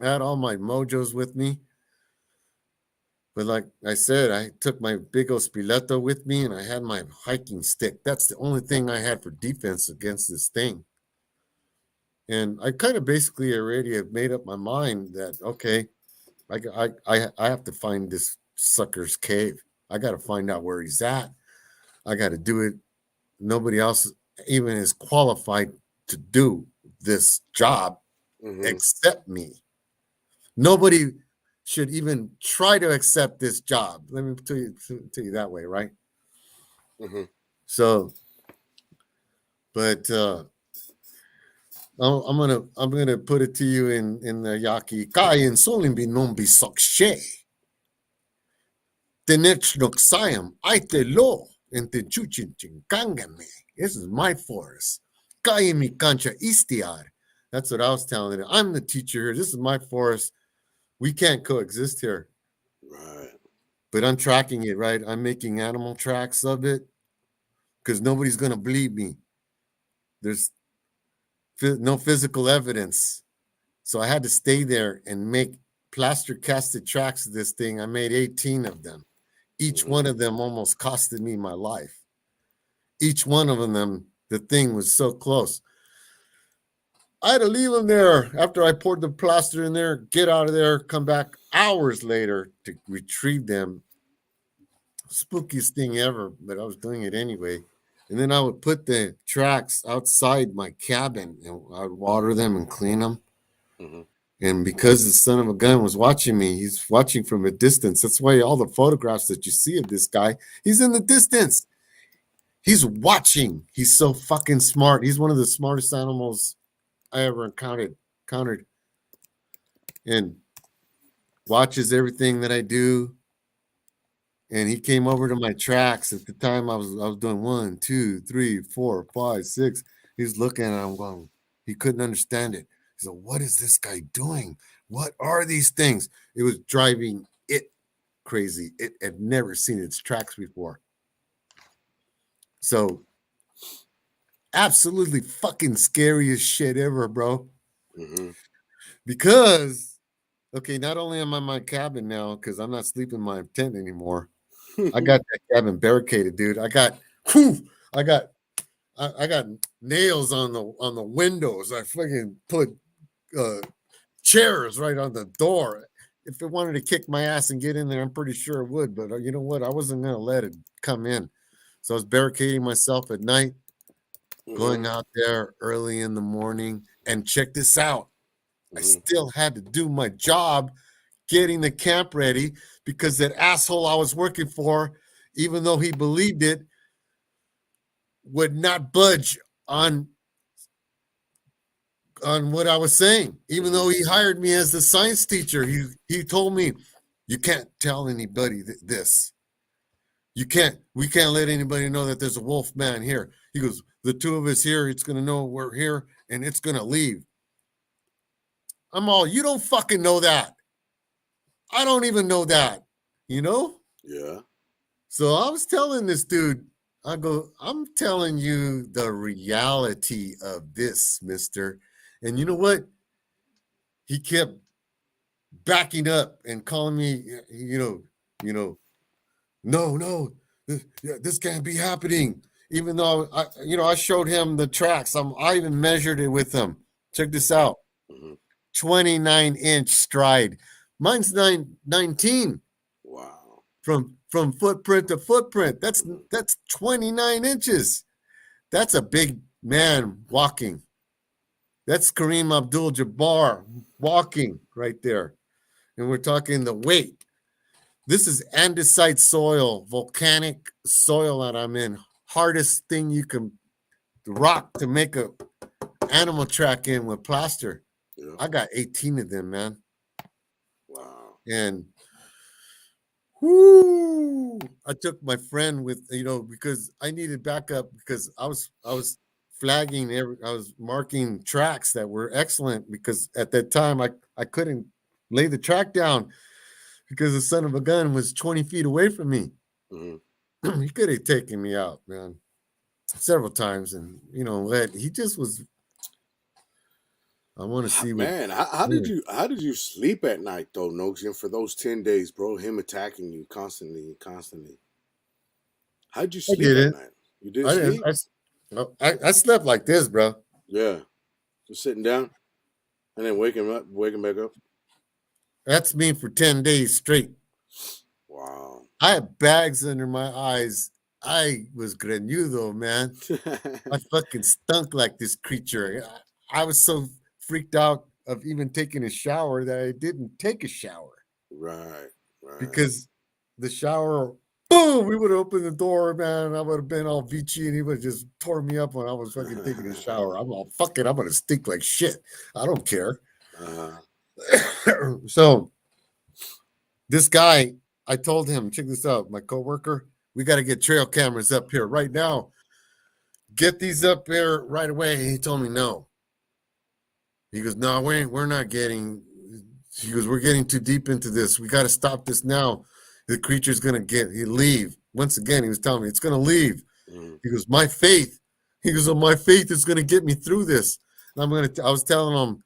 I had all my mojos with me. But like I said, I took my big old spileto with me and I had my hiking stick. That's the only thing I had for defense against this thing. And I kind of basically already have made up my mind that, okay, I have to find this sucker's cave. I got to find out where he's at. I got to do it. Nobody else even is qualified to do this job except me. Nobody should even try to accept this job. Let me tell you that way, right? Mm-hmm. So, but I'm gonna put it to you in the Yaqui. Kain solim binom bisokshe. The next Noixium, Aite lo, and the Chuchinkangame. This is my forest. Kaimi cancha istiar. That's what I was telling it. I'm the teacher here. This is my forest. We can't coexist here. Right. But I'm tracking it, right? I'm making animal tracks of it because nobody's going to believe me. There's no physical evidence. So I had to stay there and make plaster casted tracks of this thing. I made 18 of them. Each one of them almost costed me my life. Each one of them, the thing was so close. I had to leave them there after I poured the plaster in there, get out of there, come back hours later to retrieve them. Spookiest thing ever, but I was doing it anyway. And then I would put the tracks outside my cabin and I would water them and clean them. Mm-hmm. And because the son of a gun was watching me, he's watching from a distance. That's why all the photographs that you see of this guy, he's in the distance. He's watching. He's so fucking smart. He's one of the smartest animals I ever encountered. And watches everything that I do. And he came over to my tracks at the time I was doing 1, 2, 3, 4, 5, 6. He was looking and I'm going, he couldn't understand it. He said, what is this guy doing? What are these things? It was driving it crazy. It had never seen its tracks before. So absolutely fucking scariest shit ever, bro. Mm-hmm. Because, okay, not only am I in my cabin now, because I'm not sleeping in my tent anymore. I got that cabin barricaded, dude. I got nails on the windows. I fucking put chairs right on the door. If it wanted to kick my ass and get in there, I'm pretty sure it would. But you know what? I wasn't gonna let it come in. So I was barricading myself at night, going out there early in the morning, and check this out. I still had to do my job getting the camp ready because that asshole I was working for, even though he believed it, would not budge on what I was saying. Even though he hired me as the science teacher, he told me, you can't tell anybody this. We can't let anybody know that there's a wolf man here. He goes, the two of us here, it's going to know we're here and it's going to leave. I'm all, you don't fucking know that. I don't even know that, you know? Yeah. So I was telling this dude, I go, I'm telling you the reality of this, mister. And you know what? He kept backing up and calling me, no, this can't be happening. Even though I showed him the tracks. I even measured it with him. Check this out. 29-inch stride. Mine's 19. Wow. From footprint to footprint. That's 29 inches. That's a big man walking. That's Kareem Abdul-Jabbar walking right there. And we're talking the weight. This is andesite soil, volcanic soil that I'm in. Hardest thing you can rock to make a animal track in with plaster. Yeah. I got 18 of them, man. Wow. And whoo, I took my friend with, because I needed backup because I was flagging I was marking tracks that were excellent because at that time I couldn't lay the track down because the son of a gun was 20 feet away from me. Mm-hmm. He could have taken me out, man, several times. And you know what? He just was. I want to see what. Man, how did you sleep at night though, Noxium, for those 10 days, bro? Him attacking you constantly. How'd you sleep at night? You didn't sleep? I slept like this, bro. Yeah, just sitting down and then waking back up. That's me for 10 days straight. Wow. I had bags under my eyes. I was greñudo, man. I fucking stunk like this creature. I was so freaked out of even taking a shower that I didn't take a shower. Right. Because the shower, boom, we would have opened the door, man. I would have been all Vici and he would have just tore me up when I was fucking taking a shower. I'm all, fuck it, I'm going to stink like shit. I don't care. So this guy, I told him, check this out, my coworker, we got to get trail cameras up here right now. Get these up here right away. He told me no. He goes, no, we're not getting. He goes, we're getting too deep into this. We got to stop this now. The creature's gonna leave. Once again, he was telling me it's gonna leave. He goes, my faith. He goes, oh, my faith is gonna get me through this. And I was telling him,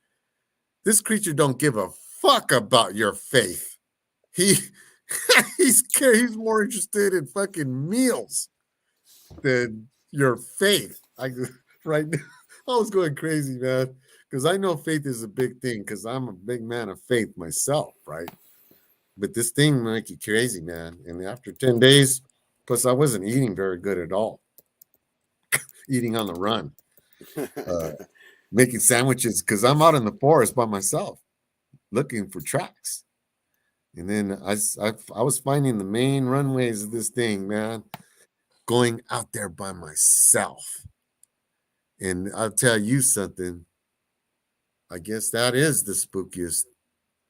this creature don't give a fuck about your faith. He's more interested in fucking meals than your faith. Right now, I was going crazy, man. Because I know faith is a big thing because I'm a big man of faith myself, right? But this thing might make you crazy, man. And after 10 days, plus I wasn't eating very good at all. Eating on the run. Making sandwiches because I'm out in the forest by myself looking for tracks. And then I was finding the main runways of this thing, man, going out there by myself. And I'll tell you something. I guess that is the spookiest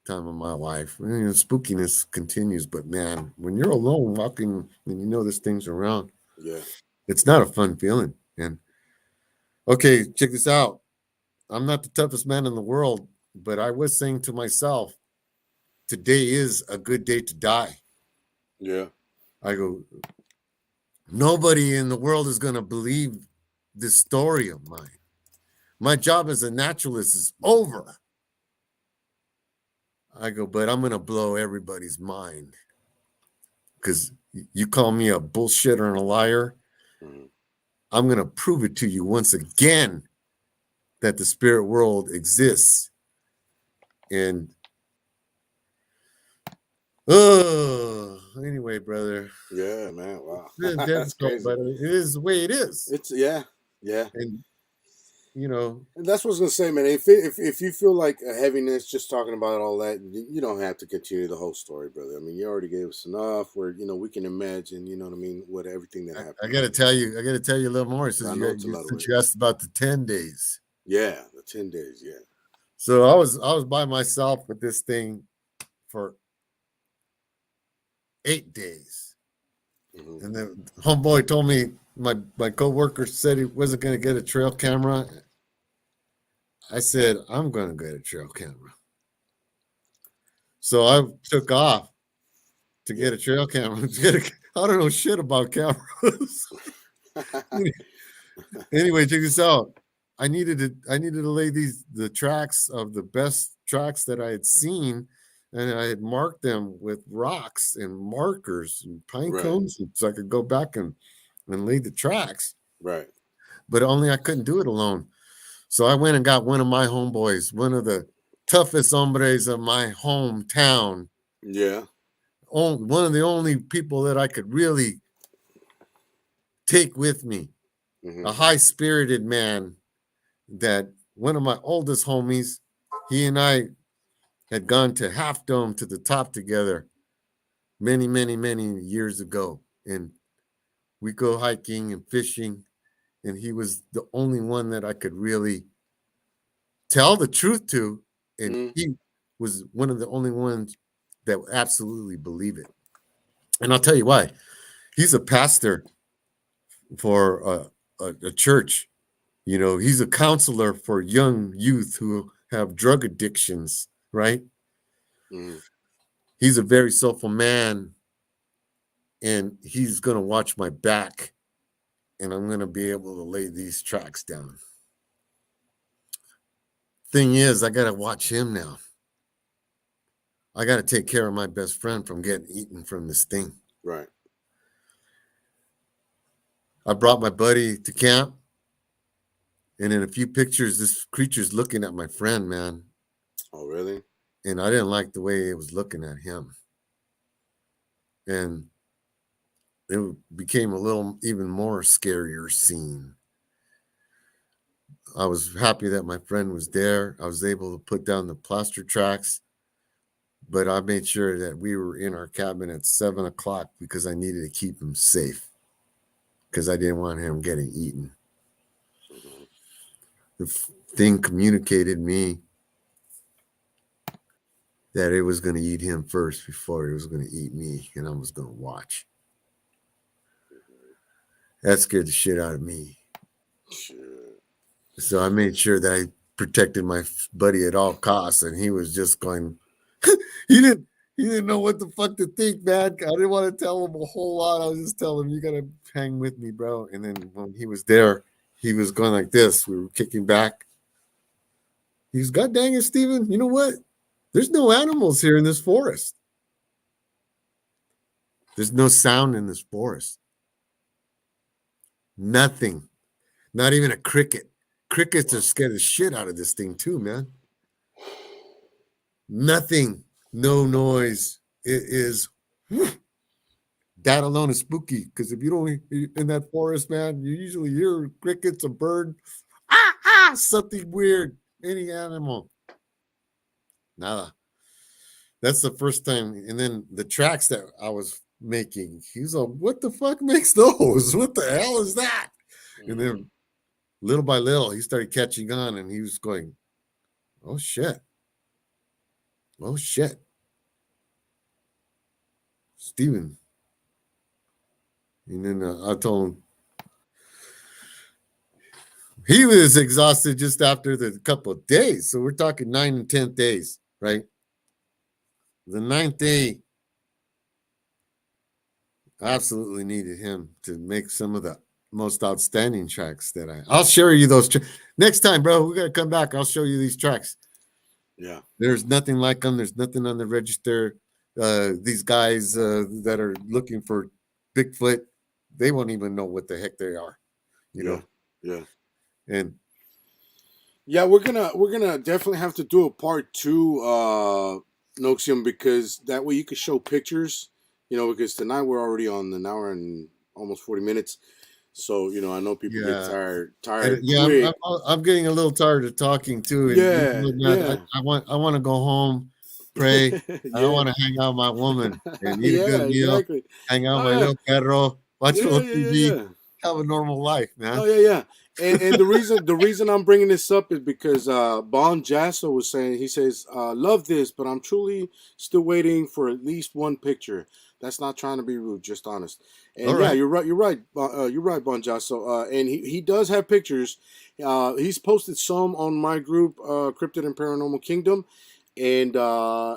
time of my life. I mean, spookiness continues, but man, when you're alone walking and you know this thing's around, yeah, it's not a fun feeling. And okay, check this out. I'm not the toughest man in the world, but I was saying to myself, today is a good day to die. Yeah. I go, nobody in the world is going to believe this story of mine. My job as a naturalist is over. I go, but I'm going to blow everybody's mind. Because you call me a bullshitter and a liar. Mm-hmm. I'm going to prove it to you once again that the spirit world exists. And, anyway, brother. Yeah, man. Wow. That's crazy. But it is the way it is. It's, yeah. And And that's what I was gonna say, man. If you feel like a heaviness just talking about all that, you don't have to continue the whole story, brother. I mean, you already gave us enough where we can imagine, you know what I mean, what everything that happened. I got to tell you a little more. Since I know it's a lot of weight. you asked about the 10 days. Yeah, the 10 days. Yeah. So I was by myself with this thing for 8 days, and then homeboy told me my coworker said he wasn't going to get a trail camera. I said I'm going to get a trail camera. So I took off to get a trail camera. I don't know shit about cameras. Anyway, check this out. I needed to lay the tracks of the best tracks that I had seen, and I had marked them with rocks and markers and pine cones, so I could go back and lay the tracks. Right. But only I couldn't do it alone. So I went and got one of my homeboys, one of the toughest hombres of my hometown. Yeah. One of the only people that I could really take with me. A high-spirited man. That one of my oldest homies, he and I had gone to Half Dome to the top together many, many, many years ago. And we go hiking and fishing. And he was the only one that I could really tell the truth to. And he was one of the only ones that would absolutely believe it. And I'll tell you why. He's a pastor for a church. He's a counselor for young youth who have drug addictions, right? He's a very soulful man, and he's going to watch my back, and I'm going to be able to lay these tracks down. Thing is, I got to watch him now. I got to take care of my best friend from getting eaten from this thing. Right. I brought my buddy to camp. And in a few pictures, this creature's looking at my friend, man. Oh, really? And I didn't like the way it was looking at him. And it became a little even more scarier scene. I was happy that my friend was there. I was able to put down the plaster tracks. But I made sure that we were in our cabin at 7 o'clock because I needed to keep him safe. Because I didn't want him getting eaten. The thing communicated me that it was going to eat him first before it was going to eat me, and I was going to watch. That scared the shit out of me. So I made sure that I protected my buddy at all costs, and he was just going. He didn't know what the fuck to think, man. I didn't want to tell him a whole lot. I was just telling him, "You got to hang with me, bro." And then when he was there, he was going like this. We were kicking back. He's, God dang it, Steven. You know what? There's no animals here in this forest. There's no sound in this forest. Nothing. Not even a cricket. Crickets are scared the shit out of this thing too, man. Nothing. No noise. It is. That alone is spooky because if you don't in that forest, man, you usually hear crickets, a bird, something weird, any animal. Nada. That's the first time. And then the tracks that I was making, he's like, what the fuck makes those? What the hell is that? And then little by little, he started catching on and he was going, oh shit. Oh shit. Steven. And then I told him, he was exhausted just after the couple of days. So we're talking 9 and 10 days, right? The 9th day, I absolutely needed him to make some of the most outstanding tracks that I'll show you those. Next time, bro, we got to come back. I'll show you these tracks. Yeah. There's nothing like them. There's nothing on the register. These guys that are looking for Bigfoot, they won't even know what the heck they are, you know? Yeah. And yeah, we're gonna definitely have to do a part 2, Noxium, because that way you can show pictures, because tonight we're already on an hour and almost 40 minutes. So I know people get Yeah. tired Yeah, quick. I'm getting a little tired of talking too, and Yeah, yeah, I want to go home, pray. I don't yeah, want to hang out with my woman and eat a yeah, good meal, exactly. hang out with Oh my yeah, little perro, watch a yeah, little yeah, yeah, TV, yeah. have a normal life, Oh man. yeah, yeah. And the reason I'm bringing this up is because Bon Jasso was saying, he says, love this, but I'm truly still waiting for at least one picture. That's not trying to be rude, just honest. All And yeah, right. you're right, Bon Jasso. And he does have pictures. He's posted some on my group, Cryptid and Paranormal Kingdom, and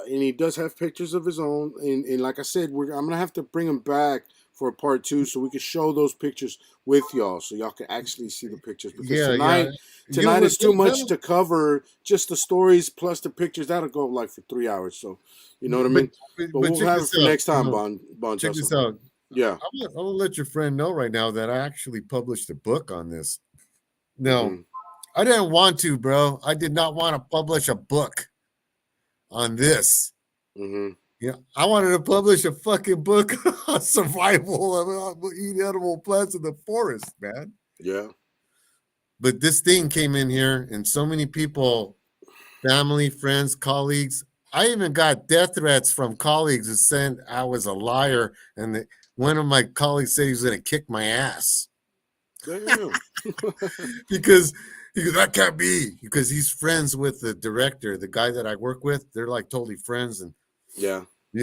he does have pictures of his own. And like I said, I'm gonna have to bring him back for a part two so we can show those pictures with y'all, so y'all can actually see the pictures, because Yeah, yeah. You know tonight what? is too much to cover, just the stories plus the pictures. That'll go like for 3 hours, so you know what I But mean. But but we'll check have it this for out. next time, Bon Check this Johnson. out. Yeah. I'm gonna let your friend know right now that I actually published a book on this. No, Mm-hmm. I didn't want to, bro. I did not want to publish a book on this. Mm-hmm. Yeah, I wanted to publish a fucking book on survival of eating edible plants in the forest, man. Yeah. But this thing came in here, and so many people, family, friends, colleagues. I even got death threats from colleagues who said I was a liar, and that one of my colleagues said he was going to kick my ass Damn. because that can't be, because he's friends with the director, the guy that I work with. They're like totally friends, and Yeah. he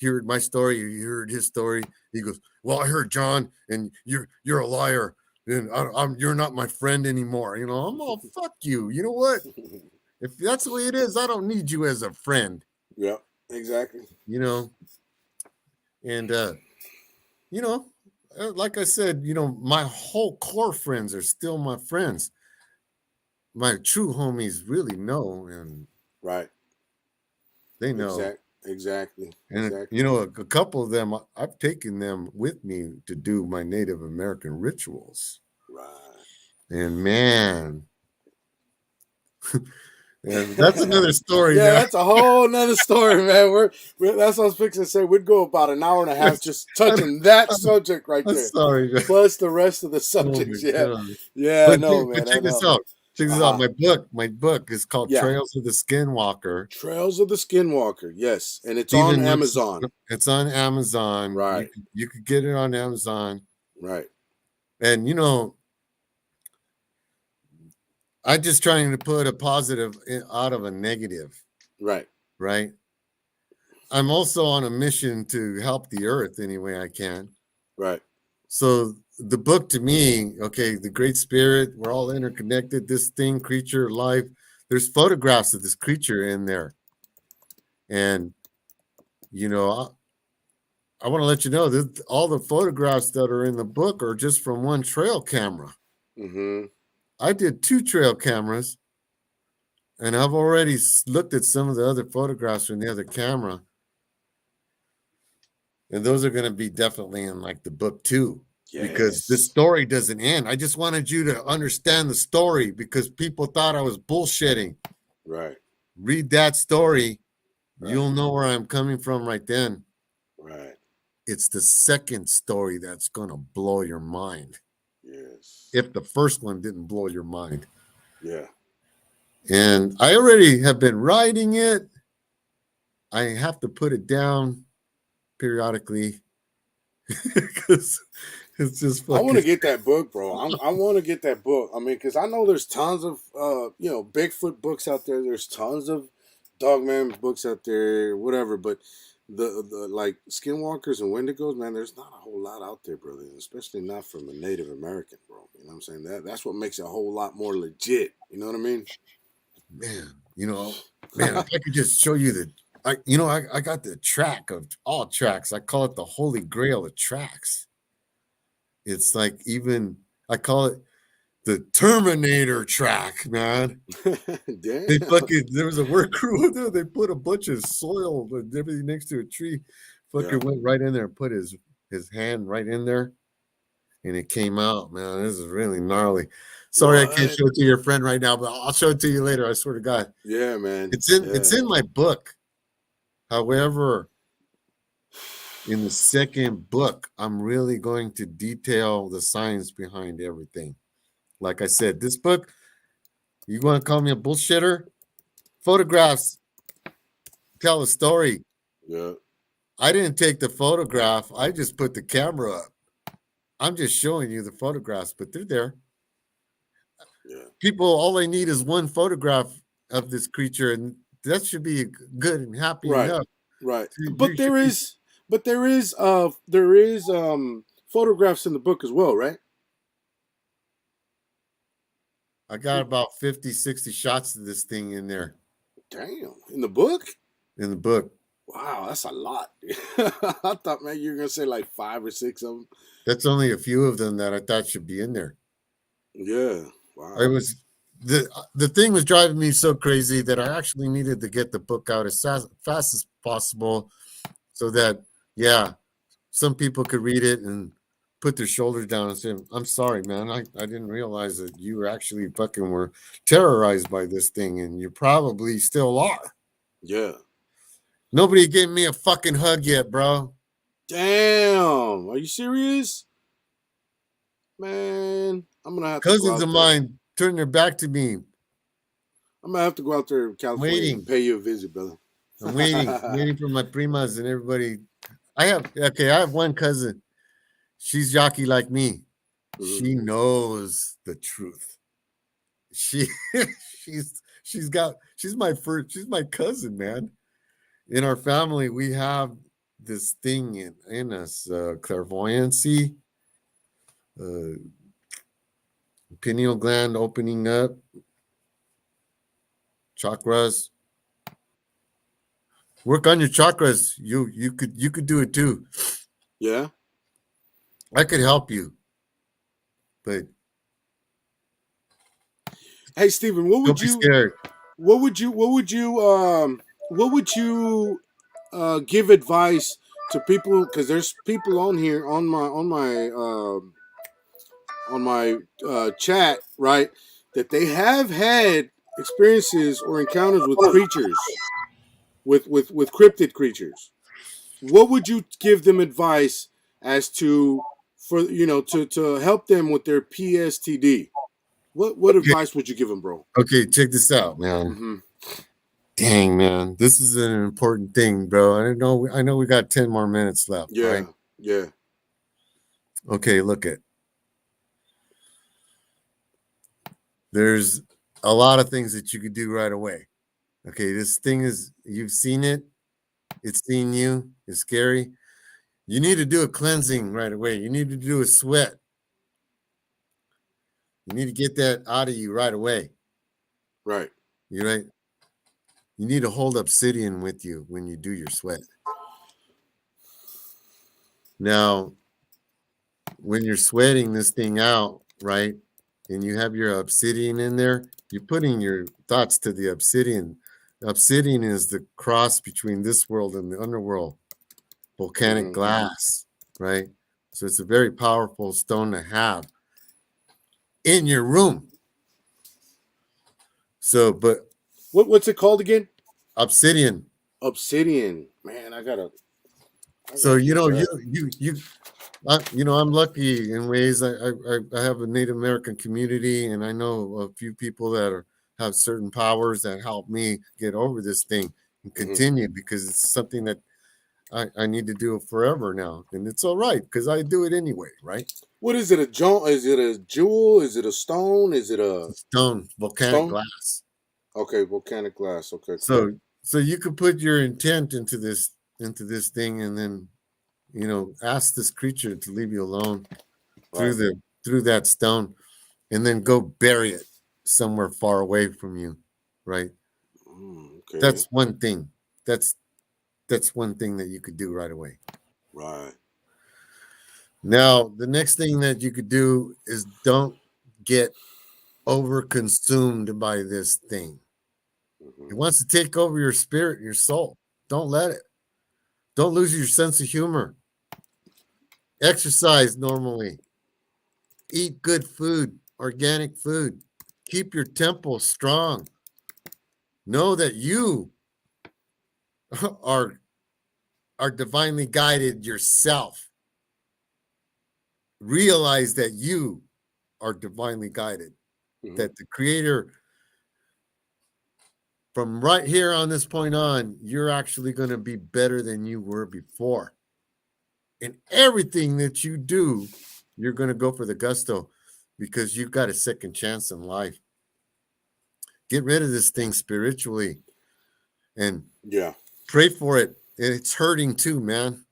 heard my story. He heard his story. He goes, "Well, I heard John, and you're a liar, and you're not my friend anymore." I'm all, fuck you. You know what? If that's the way it is, I don't need you as a friend. Yeah. Exactly. And like I said, my whole core friends are still my friends. My true homies really know, and Right. they know. Exactly. And a couple of them, I've taken them with me to do my Native American rituals. Right. And man, and that's another story Yeah, now. that's a whole nother story, man. That's what I was fixing to say. We'd go about an hour and a half just touching that subject right I'm there, sorry, man. plus the rest of the Oh my subjects. Yeah, God. yeah, I know, But man. I check this know. out. Check this out. Uh-huh. My book is called Yeah, Trails of the Skinwalker. Trails of the Skinwalker. Yes, and it's on Steven Noxium. Amazon. It's on Amazon. Right, You could get it on Amazon. right. And I'm just trying to put a positive out of a negative, Right. right? I'm also on a mission to help the earth any way I can. Right. So the book to me, okay, the Great Spirit, we're all interconnected. This thing, creature, life. There's photographs of this creature in there, and I want to let you know that all the photographs that are in the book are just from one trail camera. Mm-hmm. I did 2 trail cameras, and I've already looked at some of the other photographs from the other camera. And those are going to be definitely in like the book too, because the Yes. story doesn't end. I just wanted you to understand the story because people thought I was bullshitting. Right. Read that story. Right. You'll know where I'm coming from right then. Right. It's the second story that's going to blow your mind. Yes. If the first one didn't blow your mind. Yeah. And I already have been writing it. I have to put it down periodically because it's just fucking. I want to get that book, bro. I want to get that book. I mean, because I know there's tons of Bigfoot books out there. There's tons of Dogman books out there, whatever. But the like Skinwalkers and Wendigos, man, there's not a whole lot out there, brother. Especially not from a Native American, bro. You know what I'm saying? That's what makes it a whole lot more legit. You know what I mean? Man, if I could just show you I got the track of all tracks. I call it the holy grail of tracks. It's like I call it the Terminator track, man. Damn. There was a work crew there. They put a bunch of soil and everything next to a tree. Went right in there and put his hand right in there. And it came out, man. This is really gnarly. Sorry, I can't show it to your friend right now, but I'll show it to you later. I swear to God. Yeah, man. It's in my book. However, In the second book, I'm really going to detail the science behind everything. Like I said, this book, you want to call me a bullshitter? Photographs tell a story. Yeah. I didn't take the photograph. I just put the camera up. I'm just showing you the photographs, but they're there. Yeah. People, all they need is one photograph of this creature, and that should be good and happy Right. enough. Right. You should be, There is photographs in the book as well, right? I got about 50, 60 shots of this thing in there Damn. In the book? in the book. Wow, that's a lot. I thought, man, you were gonna say like 5 or 6 of them. That's only a few of them that I thought should be in there. Yeah. Wow. It was the thing was driving me so crazy that I actually needed to get the book out as fast as possible, so that some people could read it and put their shoulders down and say, "I'm sorry, man. I didn't realize that you actually fucking were terrorized by this thing, and you probably still are." Yeah. Nobody gave me a fucking hug yet, bro. Damn. Are you serious? Man, I'm gonna have to go Cousins out of there. mine turned their back to me. I'm gonna have to go out there in California Waiting. and pay you a visit, brother. I'm waiting for my primas and everybody. I have one cousin. She's jockey like me. Mhm. She knows the truth. She's my cousin, man. In our family, we have this thing in us, clairvoyancy, pineal gland opening up, chakras. Work on your chakras. You could do it too. Yeah. I could help you, but Hey, Steven, don't be scared. what would you give advice to people? Because there's people on here on my chat, right? That they have had experiences or encounters with creatures, with cryptid creatures. What would you give them advice as to to help them with their PSTD? What advice would you give them, bro? Okay, check this out, man. Mm-hmm. Dang, man, this is an important thing, bro. I know we got 10 more minutes left, Yeah, right? yeah. Okay, look at. There's a lot of things that you could do right away. Okay, this thing is, you've seen it. It's seen you. It's scary. You need to do a cleansing right away. You need to do a sweat. You need to get that out of you right away. Right. You right? You need to hold obsidian with you when you do your sweat. Now, when you're sweating this thing out, right, and you have your obsidian in there, you're putting your thoughts to the obsidian. Obsidian is the cross between this world and the underworld, volcanic glass, right? So it's a very powerful stone to have in your room. So, but what's it called again? Obsidian. Obsidian. Man, I gotta So you know, I'm lucky in ways. I have a Native American community, and I know a few people that have certain powers that help me get over this thing and continue, because it's something that I need to do forever now, and it's all right because I do it anyway, right? What is it? Is it a jewel? Is it a stone? Is it a stone? Volcanic glass. Okay, volcanic glass. Okay. Cool. So you could put your intent into this thing, and then ask this creature to leave you alone through that stone, and then go bury it somewhere far away from you, right? Okay. That's one thing. That's one thing that you could do right away. Right. Now, the next thing that you could do is don't get over consumed by this thing. It wants to take over your spirit, your soul. Don't let it. Don't lose your sense of humor. Exercise normally. Eat good food, organic food. Keep your temple strong. Know that you are are divinely guided yourself. Realize that you are divinely guided, that the creator, from right here on this point on, you're actually going to be better than you were before. In everything that you do, you're going to go for the gusto because you've got a second chance in life. Get rid of this thing spiritually and pray for it. It's hurting too, man.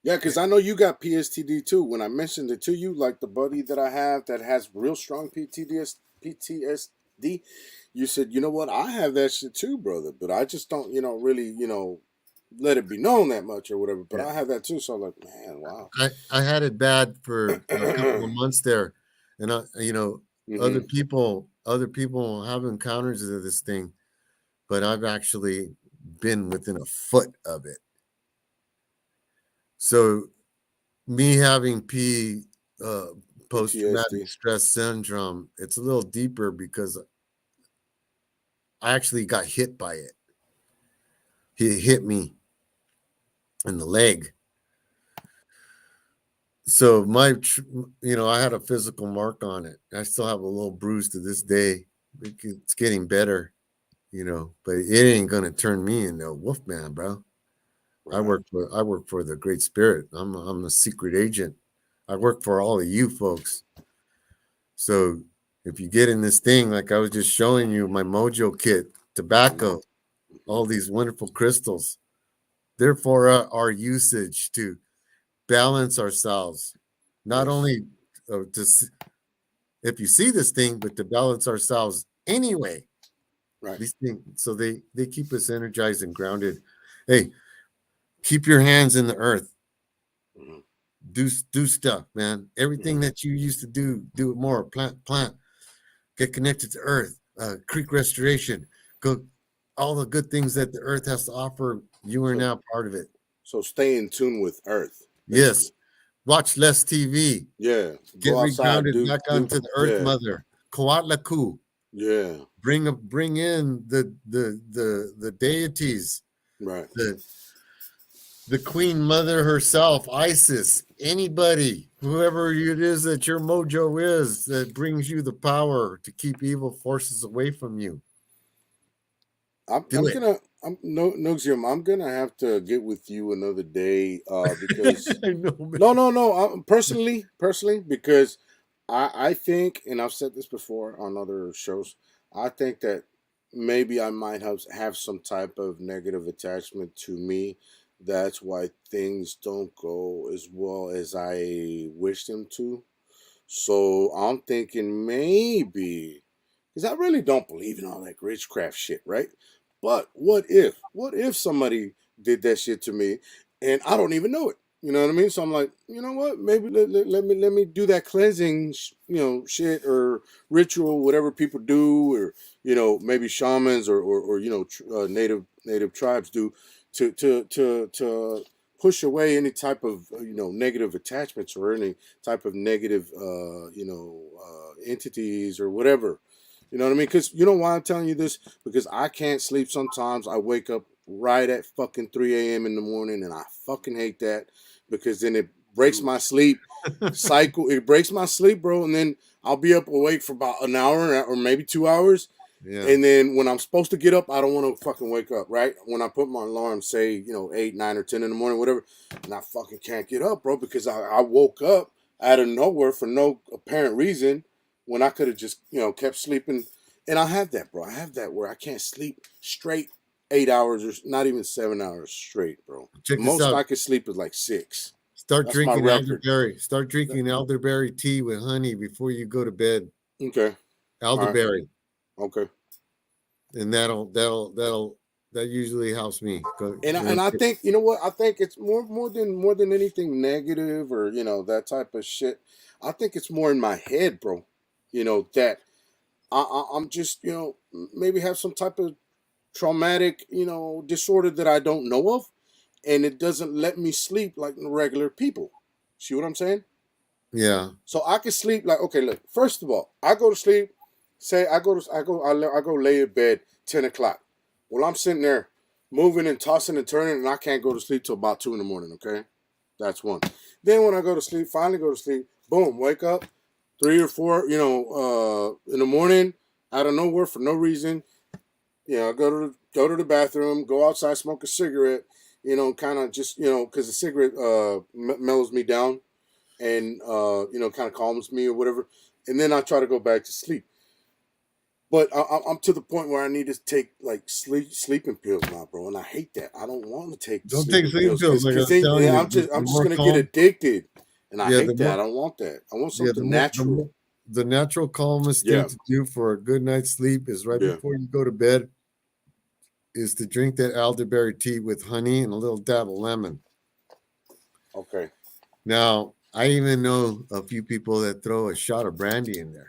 Yeah, because I know you got PTSD too. When I mentioned it to you, like the buddy that I have that has real strong PTSD, you said, you know what, I have that shit too, brother. But I just don't, really, let it be known that much or whatever. But I have that too. So I'm like, man, wow. I had it bad for a couple of months there. And other people have encounters of this thing, but I've actually been within a foot of it. So me having post-traumatic stress syndrome, it's a little deeper because I actually got hit by it. He hit me in the leg. So I had a physical mark on it. I still have a little bruise to this day. It's getting better, but it ain't gonna turn me into a wolfman, bro. Right. I work for the Great Spirit. I'm a secret agent. I work for all of you folks. So if you get in this thing, like I was just showing you, my mojo kit, tobacco, all these wonderful crystals, they're for our usage to balance ourselves, not only if you see this thing, but to balance ourselves anyway. Right. These things, so they keep us energized and grounded. Hey, keep your hands in the earth. Do stuff, man. Everything that you used to do it more. Plant. Get connected to earth. Creek restoration. Go. All the good things that the earth has to offer. You are now part of it. So stay in tune with earth. Basically. Yes. Watch less TV. Yeah. Get regrounded back onto the earth mother. Coatlacu. Yeah. Bring in the deities. Right. The Queen Mother herself, Isis, anybody, whoever it is that your mojo is that brings you the power to keep evil forces away from you. Noxium, I'm gonna have to get with you another day because I know, man. No. Personally, because I think, and I've said this before on other shows, I think that maybe I might have some type of negative attachment to me. That's why things don't go as well as I wish them to. So I'm thinking maybe, because I really don't believe in all that witchcraft shit, right? But what if somebody did that shit to me and I don't even know it? You know what I mean? So I'm like, you know what? Maybe let me do that cleansing, shit or ritual, whatever people do, or maybe shamans or native tribes do to push away any type of negative attachments or any type of negative entities or whatever. You know what I mean? Because you know why I'm telling you this? Because I can't sleep sometimes. I wake up right at fucking 3 a.m. in the morning, and I fucking hate that because then it breaks my sleep cycle. It breaks my sleep, bro, and then I'll be up awake for about an hour or maybe 2 hours. Yeah. And then when I'm supposed to get up, I don't want to fucking wake up, right? When I put my alarm, say, 8, 9, or 10 in the morning, whatever, and I fucking can't get up, bro, because I woke up out of nowhere for no apparent reason when I could have just, kept sleeping. And I have that, bro. I have that where I can't sleep straight 8 hours or not even 7 hours straight, bro. The most I could sleep is like 6. Start drinking elderberry. Start drinking elderberry tea with honey before you go to bed. Okay. Elderberry. Okay. And that usually helps me. And I think, you know what? I think it's more than anything negative or that type of shit. I think it's more in my head, bro. That I'm just maybe have some type of traumatic disorder that I don't know of, and it doesn't let me sleep like regular people. See what I'm saying? Yeah. So I can sleep like, okay, look. First of all, I go to sleep. Say I go lay in bed 10 o'clock. Well, I'm sitting there moving and tossing and turning, and I can't go to sleep till about 2 a.m. Okay, that's one. Then when I go to sleep, finally go to sleep, boom, wake up 3 or 4, in the morning, out of nowhere for no reason. I go to the bathroom, go outside, smoke a cigarette. Kind of just because the cigarette mellows me down, and kind of calms me or whatever. And then I try to go back to sleep. But I'm to the point where I need to take like sleeping pills now, bro, and I hate that. I don't want to take Don't take sleeping sleeping pills. Like I was because telling you, I'm just the more gonna get calm. addicted, and I Yeah, hate that. I don't want that. I want something natural. The natural calmest thing to do for a good night's sleep is right before you go to bed is to drink that elderberry tea with honey and a little dab of lemon. Okay. Now, I even know a few people that throw a shot of brandy in there.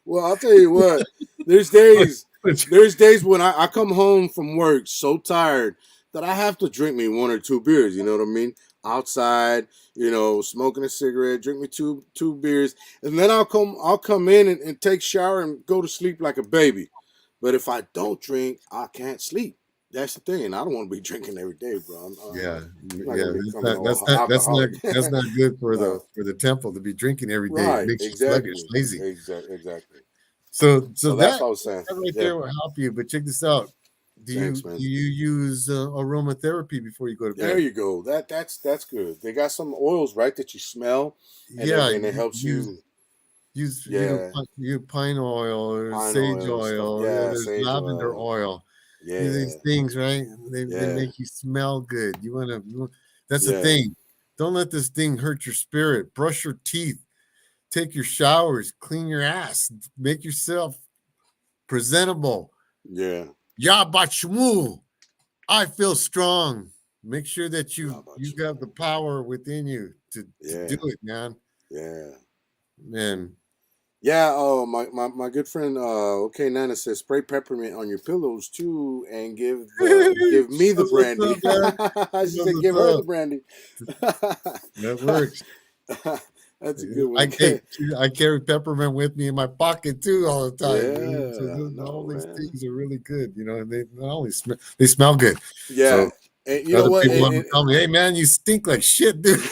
Well, I'll tell you what. There's days when I come home from work so tired that I have to drink me 1 or 2 beers. You know what I mean? Outside, smoking a cigarette, drink me two beers, and then I'll come in and take a shower and go to sleep like a baby. But if I don't drink, I can't sleep. That's the thing. I don't want to be drinking every day, bro. That's not good for the temple to be drinking every day. Right, It makes exactly. you sluggish, lazy. Exactly. So that's what I was saying. That right there will help you. But check this out. Do you use aromatherapy before you go to bed? There you go. That's good. They got some oils, right, that you smell. And it helps you. Use pine oil or sage oil. There's lavender oil. Yeah, these things, right? They make you smell good. You want to. That's the thing. Don't let this thing hurt your spirit. Brush your teeth. Take your showers. Clean your ass. Make yourself presentable. Yeah. Yabachmu. I feel strong. Make sure that you got the power within you to do it, man. Yeah. Man. Yeah, my good friend OK Nana says spray peppermint on your pillows too and give me the brandy. She said give her the brandy. That works. That's a good one. I carry peppermint with me in my pocket too all the time. Yeah, all these things are really good, and they not only smell good. Yeah. So and you know what? People tell me, hey man, you stink like shit, dude.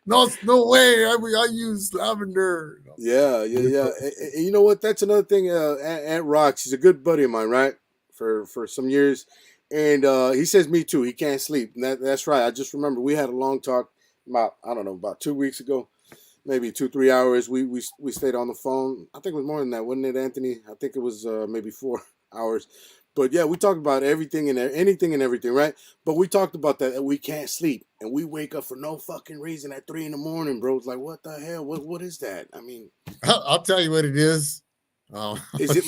No way. I use lavender. Yeah. And you know what? That's another thing. Aunt Rock, she's a good buddy of mine, right? For some years, and he says me too. He can't sleep. And that's right. I just remember we had a long talk about 2 weeks ago, maybe 2-3 hours. We stayed on the phone. I think it was more than that, wasn't it, Anthony? I think it was maybe 4 hours. But yeah, we talked about everything and anything and everything, right? But we talked about that we can't sleep and we wake up for no fucking reason at 3 a.m, bro. It's like, what the hell? What is that? I mean, I'll tell you what it is. Is it?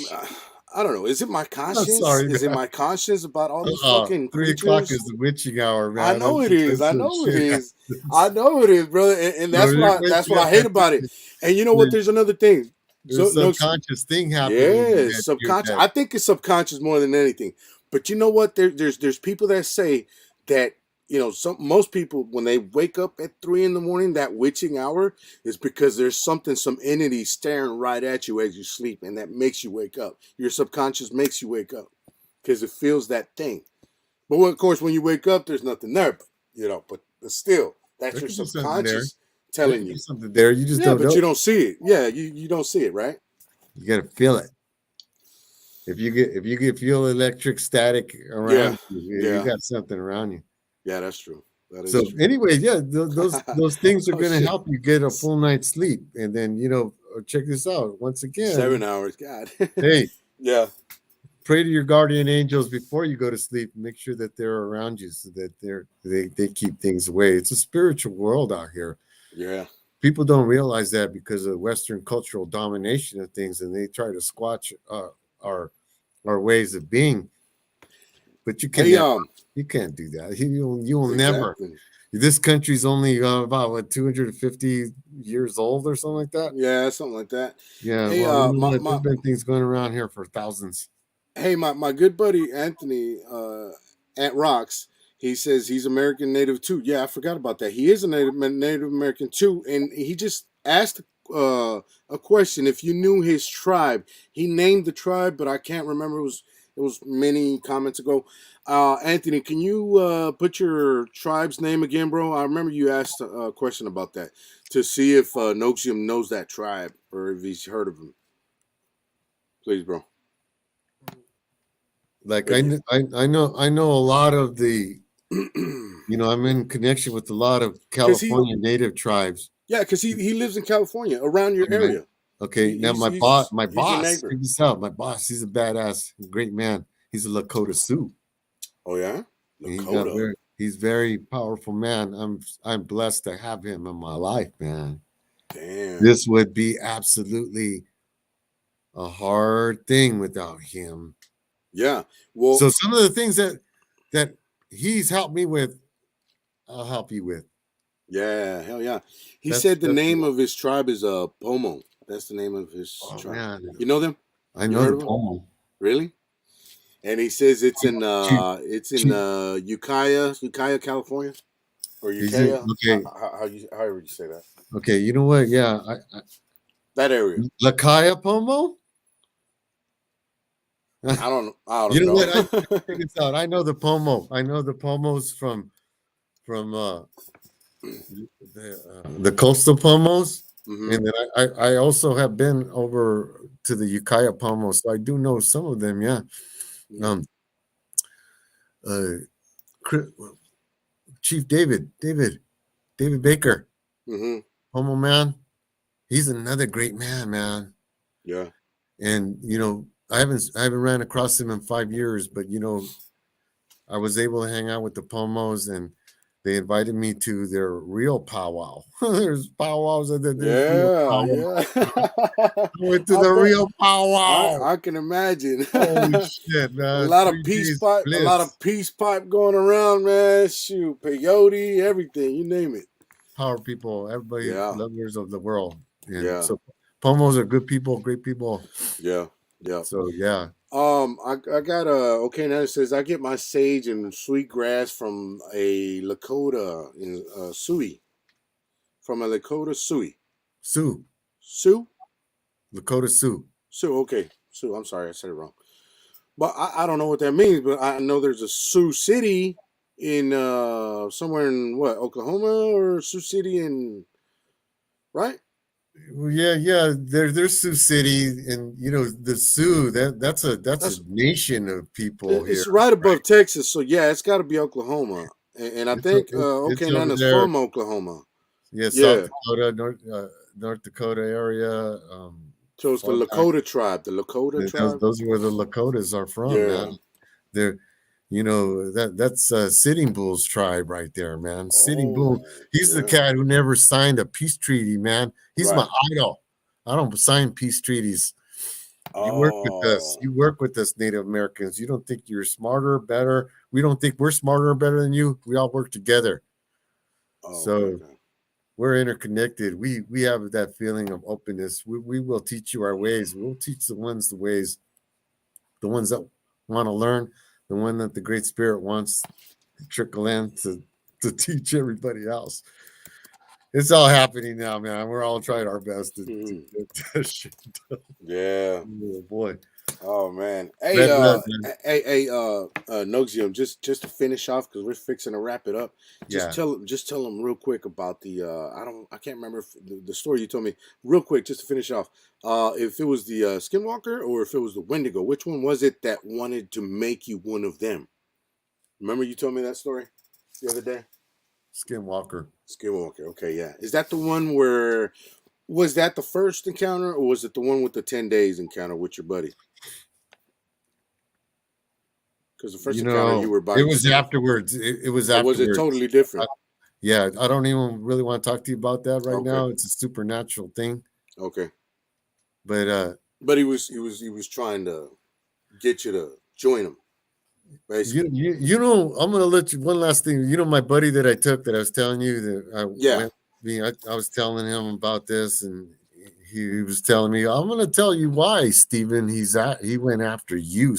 I don't know. Is it my conscience? Is it my conscience about all these fucking 3 o'clock is the witching hour, man. I know it is. I know it is. I know it is, brother. And that's what I hate about it. And you know what? There's another thing. There's a subconscious thing happening. Yeah, subconscious. I think it's subconscious more than anything. But you know what? There's people that say that most people when they wake up at 3 a.m, that witching hour is because there's some entity staring right at you as you sleep, and that makes you wake up. Your subconscious makes you wake up because it feels that thing. But of course, when you wake up, there's nothing there. But still, that's your subconscious telling you something there. You just don't know. But you don't see it. Yeah, you don't see it, right? You gotta feel it. If you feel electric static around you got something around you. Yeah, that's true. That is so true. Anyway, yeah, those things are going to help you get a full night's sleep. And then, check this out. Once again, 7 hours. God. Hey. Yeah. Pray to your guardian angels before you go to sleep. Make sure that they're around you so that they keep things away. It's a spiritual world out here. Yeah. People don't realize that because of Western cultural domination of things, and they try to squash our ways of being. But you can't. You can't do that. You will never. This country's only about 250 years old or something like that. Yeah, something like that. Yeah, hey, there's been things going around here for thousands. Hey, my good buddy Anthony at Rocks, he says he's American Native too. Yeah, I forgot about that. He is a Native American too, and he just asked a question. If you knew his tribe, he named the tribe, but I can't remember. It was many comments ago. Anthony, can you put your tribe's name again, bro? I remember you asked a question about that to see if Noxium knows that tribe or if he's heard of him. Please, bro. Like I know a lot of the, I'm in connection with a lot of California native tribes. Yeah, because he lives in California, around your area. Okay, now my boss, check this out. My boss, he's a badass, great man. He's a Lakota Sioux. Oh yeah, Lakota. He's very powerful man. I'm blessed to have him in my life, man. Damn. This would be absolutely a hard thing without him. Yeah. Well, so some of the things that he's helped me with, I'll help you with. Yeah, hell yeah. He said the name of his tribe is Pomo. That's the name of his tribe. Man. You know them? I know the Pomo. Really? And he says it's in Ukiah, California, or Ukiah. Okay. However you say that. Okay, you know what? Yeah, that area. Ukiah Pomo. I don't know. You know what? Check this out. I know the Pomo. I know the Pomos from the coastal Pomos, and then I also have been over to the Ukiah Pomos, so I do know some of them. Yeah. Chief David Baker, Pomo man. He's another great man. Yeah. And I haven't ran across him in 5 years, but I was able to hang out with the Pomos, and they invited me to their real powwow. There's powwows at yeah. I went to the real powwow. I can imagine. Holy shit, man! A lot of peace pipe going around, man. Shoot, peyote, everything, you name it. Power people, everybody, lovers of the world. And so Pomos are good people, great people. Yeah. So yeah. I got now it says I get my sage and sweet grass from a Lakota in Sioux. From a Lakota Sioux. Sioux? Lakota Sioux. Okay. Sioux. I'm sorry, I said it wrong. But I don't know what that means, but I know there's a Sioux City in somewhere in Oklahoma, or Sioux City in right? Well, yeah. There's Sioux City, and the Sioux. That's a nation of people. It's right above Texas, so yeah, it's got to be Oklahoma, and I think Nana's from Oklahoma. Yeah, South Dakota, North Dakota area. So it's the Lakota tribe. The Lakota tribe. Those are where the Lakotas are from. Yeah, man. They're. That's Sitting Bull's tribe right there, man. Sitting Bull. He's the cat who never signed a peace treaty, man. He's my idol. I don't sign peace treaties. You work with us. You work with us, Native Americans. You don't think you're smarter or better. We don't think we're smarter or better than you. We all work together. We're interconnected. We have that feeling of openness. We will teach you our ways. We'll teach the ones that want to learn. The one that the Great Spirit wants to trickle in to teach everybody else. It's all happening now, man. We're all trying our best to get that shit done. Yeah. Oh, boy. Oh, man. Hey, Noxium, just to finish off, because we're fixing to wrap it up. Just tell them real quick about the I can't remember the story you told me. Real quick, just to finish off. If it was the Skinwalker or if it was the Wendigo, which one was it that wanted to make you one of them? Remember you told me that story the other day? Skinwalker. Okay, yeah. Is that the one where, was that the first encounter, or was it the one with the 10 days encounter with your buddy? Because the first encounter you were by. It was afterwards. It was afterwards. Was it totally different? I don't even really want to talk to you about that right now. It's a supernatural thing. Okay. But he was trying to get you to join him. Basically. I'm gonna let you one last thing. My buddy that I took that I was telling you that I was telling him about this, and he was telling me, I'm gonna tell you why, Steven. He went after you.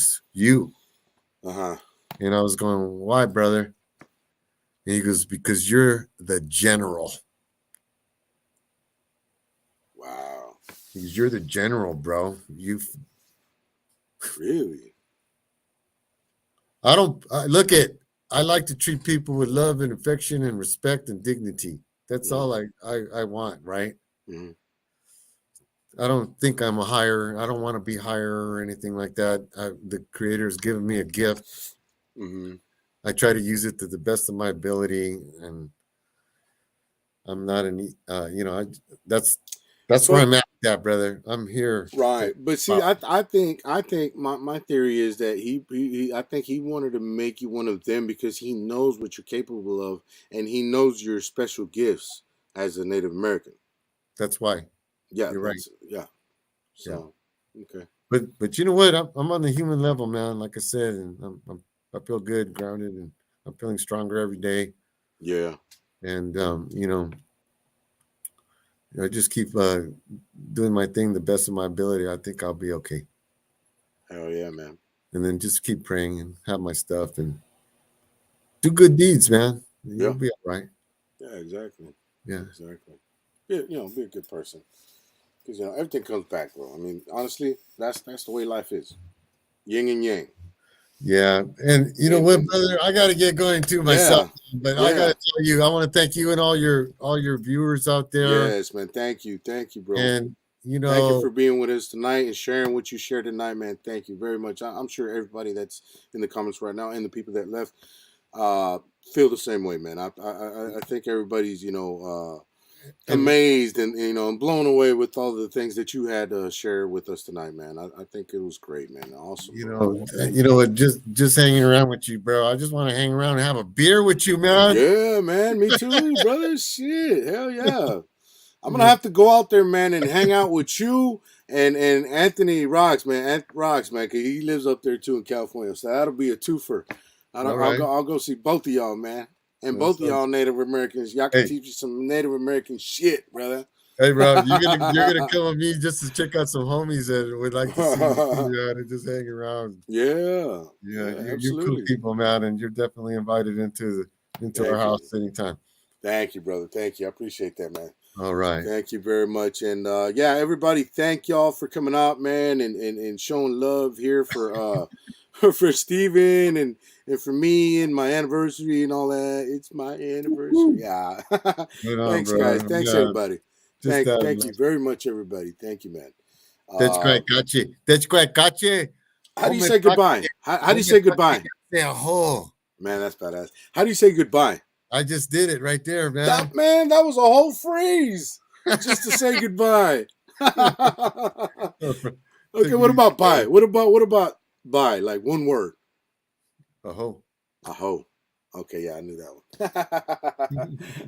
And I was going, why, brother? And he goes, because you're the general. Wow. Because you're the general, bro. Really? I like to treat people with love and affection and respect and dignity. That's all I want, right? Mm-hmm. I don't think I'm I don't want to be higher or anything like that. The creator has given me a gift. Mm-hmm. I try to use it to the best of my ability, and I'm not that's where I'm at, brother. I'm here. Right. But see, I think my theory is that he I think he wanted to make you one of them because he knows what you're capable of, and he knows your special gifts as a Native American. That's why. Yeah, you're right. Yeah. So, yeah. Okay. But you know what? I'm on the human level, man. Like I said, and I feel good, grounded, and I'm feeling stronger every day. Yeah. And I just keep doing my thing the best of my ability. I think I'll be okay. Hell yeah, man. And then just keep praying and have my stuff and do good deeds, man. You'll be all right. Yeah, exactly. Yeah. Exactly. Be a good person. Because everything comes back, bro. I mean, honestly, that's the way life is. Yin and yang. Yeah, and you know what, brother? I got to get going too myself, but I got to tell you, I want to thank you and all your viewers out there. Yes, man. Thank you, bro. And thank you for being with us tonight and sharing what you shared tonight, man. Thank you very much. I'm sure everybody that's in the comments right now and the people that left feel the same way, man. I think everybody's amazed and and blown away with all the things that you had to share with us tonight, man. I think it was great, man. Awesome. Just hanging around with you, bro. I just want to hang around and have a beer with you, man. Yeah, man. Me too, brother. Shit, hell yeah. I'm gonna have to go out there, man, and hang out with you and Anthony Rocks, man. Rocks, man, because he lives up there too in California. So that'll be a twofer. I'll go see both of y'all, man. And both of y'all Native Americans, y'all can teach you some Native American shit, brother. Hey, bro, you're gonna come with me just to check out some homies that would like to see you and just hang around. Yeah, you're cool people, man, and you're definitely invited into our house anytime. Thank you, brother. Thank you. I appreciate that, man. All right. Thank you very much. And everybody, thank y'all for coming out, man, and showing love here for for Steven and for me and my anniversary and all that. It's my anniversary. Yeah. Thanks, guys. Thanks, everybody. Thank you very much, everybody. Thank you, man. That's great. Gotcha. That's great. Gotcha. How do you say goodbye? How do you say goodbye? Man, that's badass. How do you say goodbye? I just did it right there, man. That was a whole phrase just to say goodbye. Okay, what about bye? What about bye? Like one word. Aho. Aho. Okay, yeah, I knew that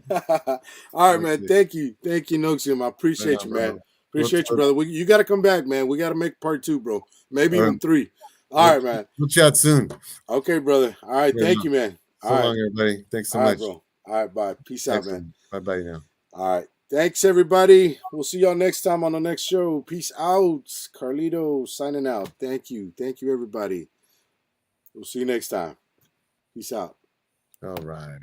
one. All right, man. Thank you, Noxium. I appreciate you, man. Appreciate you, brother. You got to come back, man. We got to make part 2, bro. Maybe even 3. All right, man. We'll chat soon. Okay, brother. All right, thank you, man. So long, everybody. Thanks so much. Bro. All right, bye. Peace out, man. Bye now. All right. Thanks, everybody. We'll see y'all next time on the next show. Peace out. Carlito signing out. Thank you. Thank you, everybody. We'll see you next time. Peace out. All right.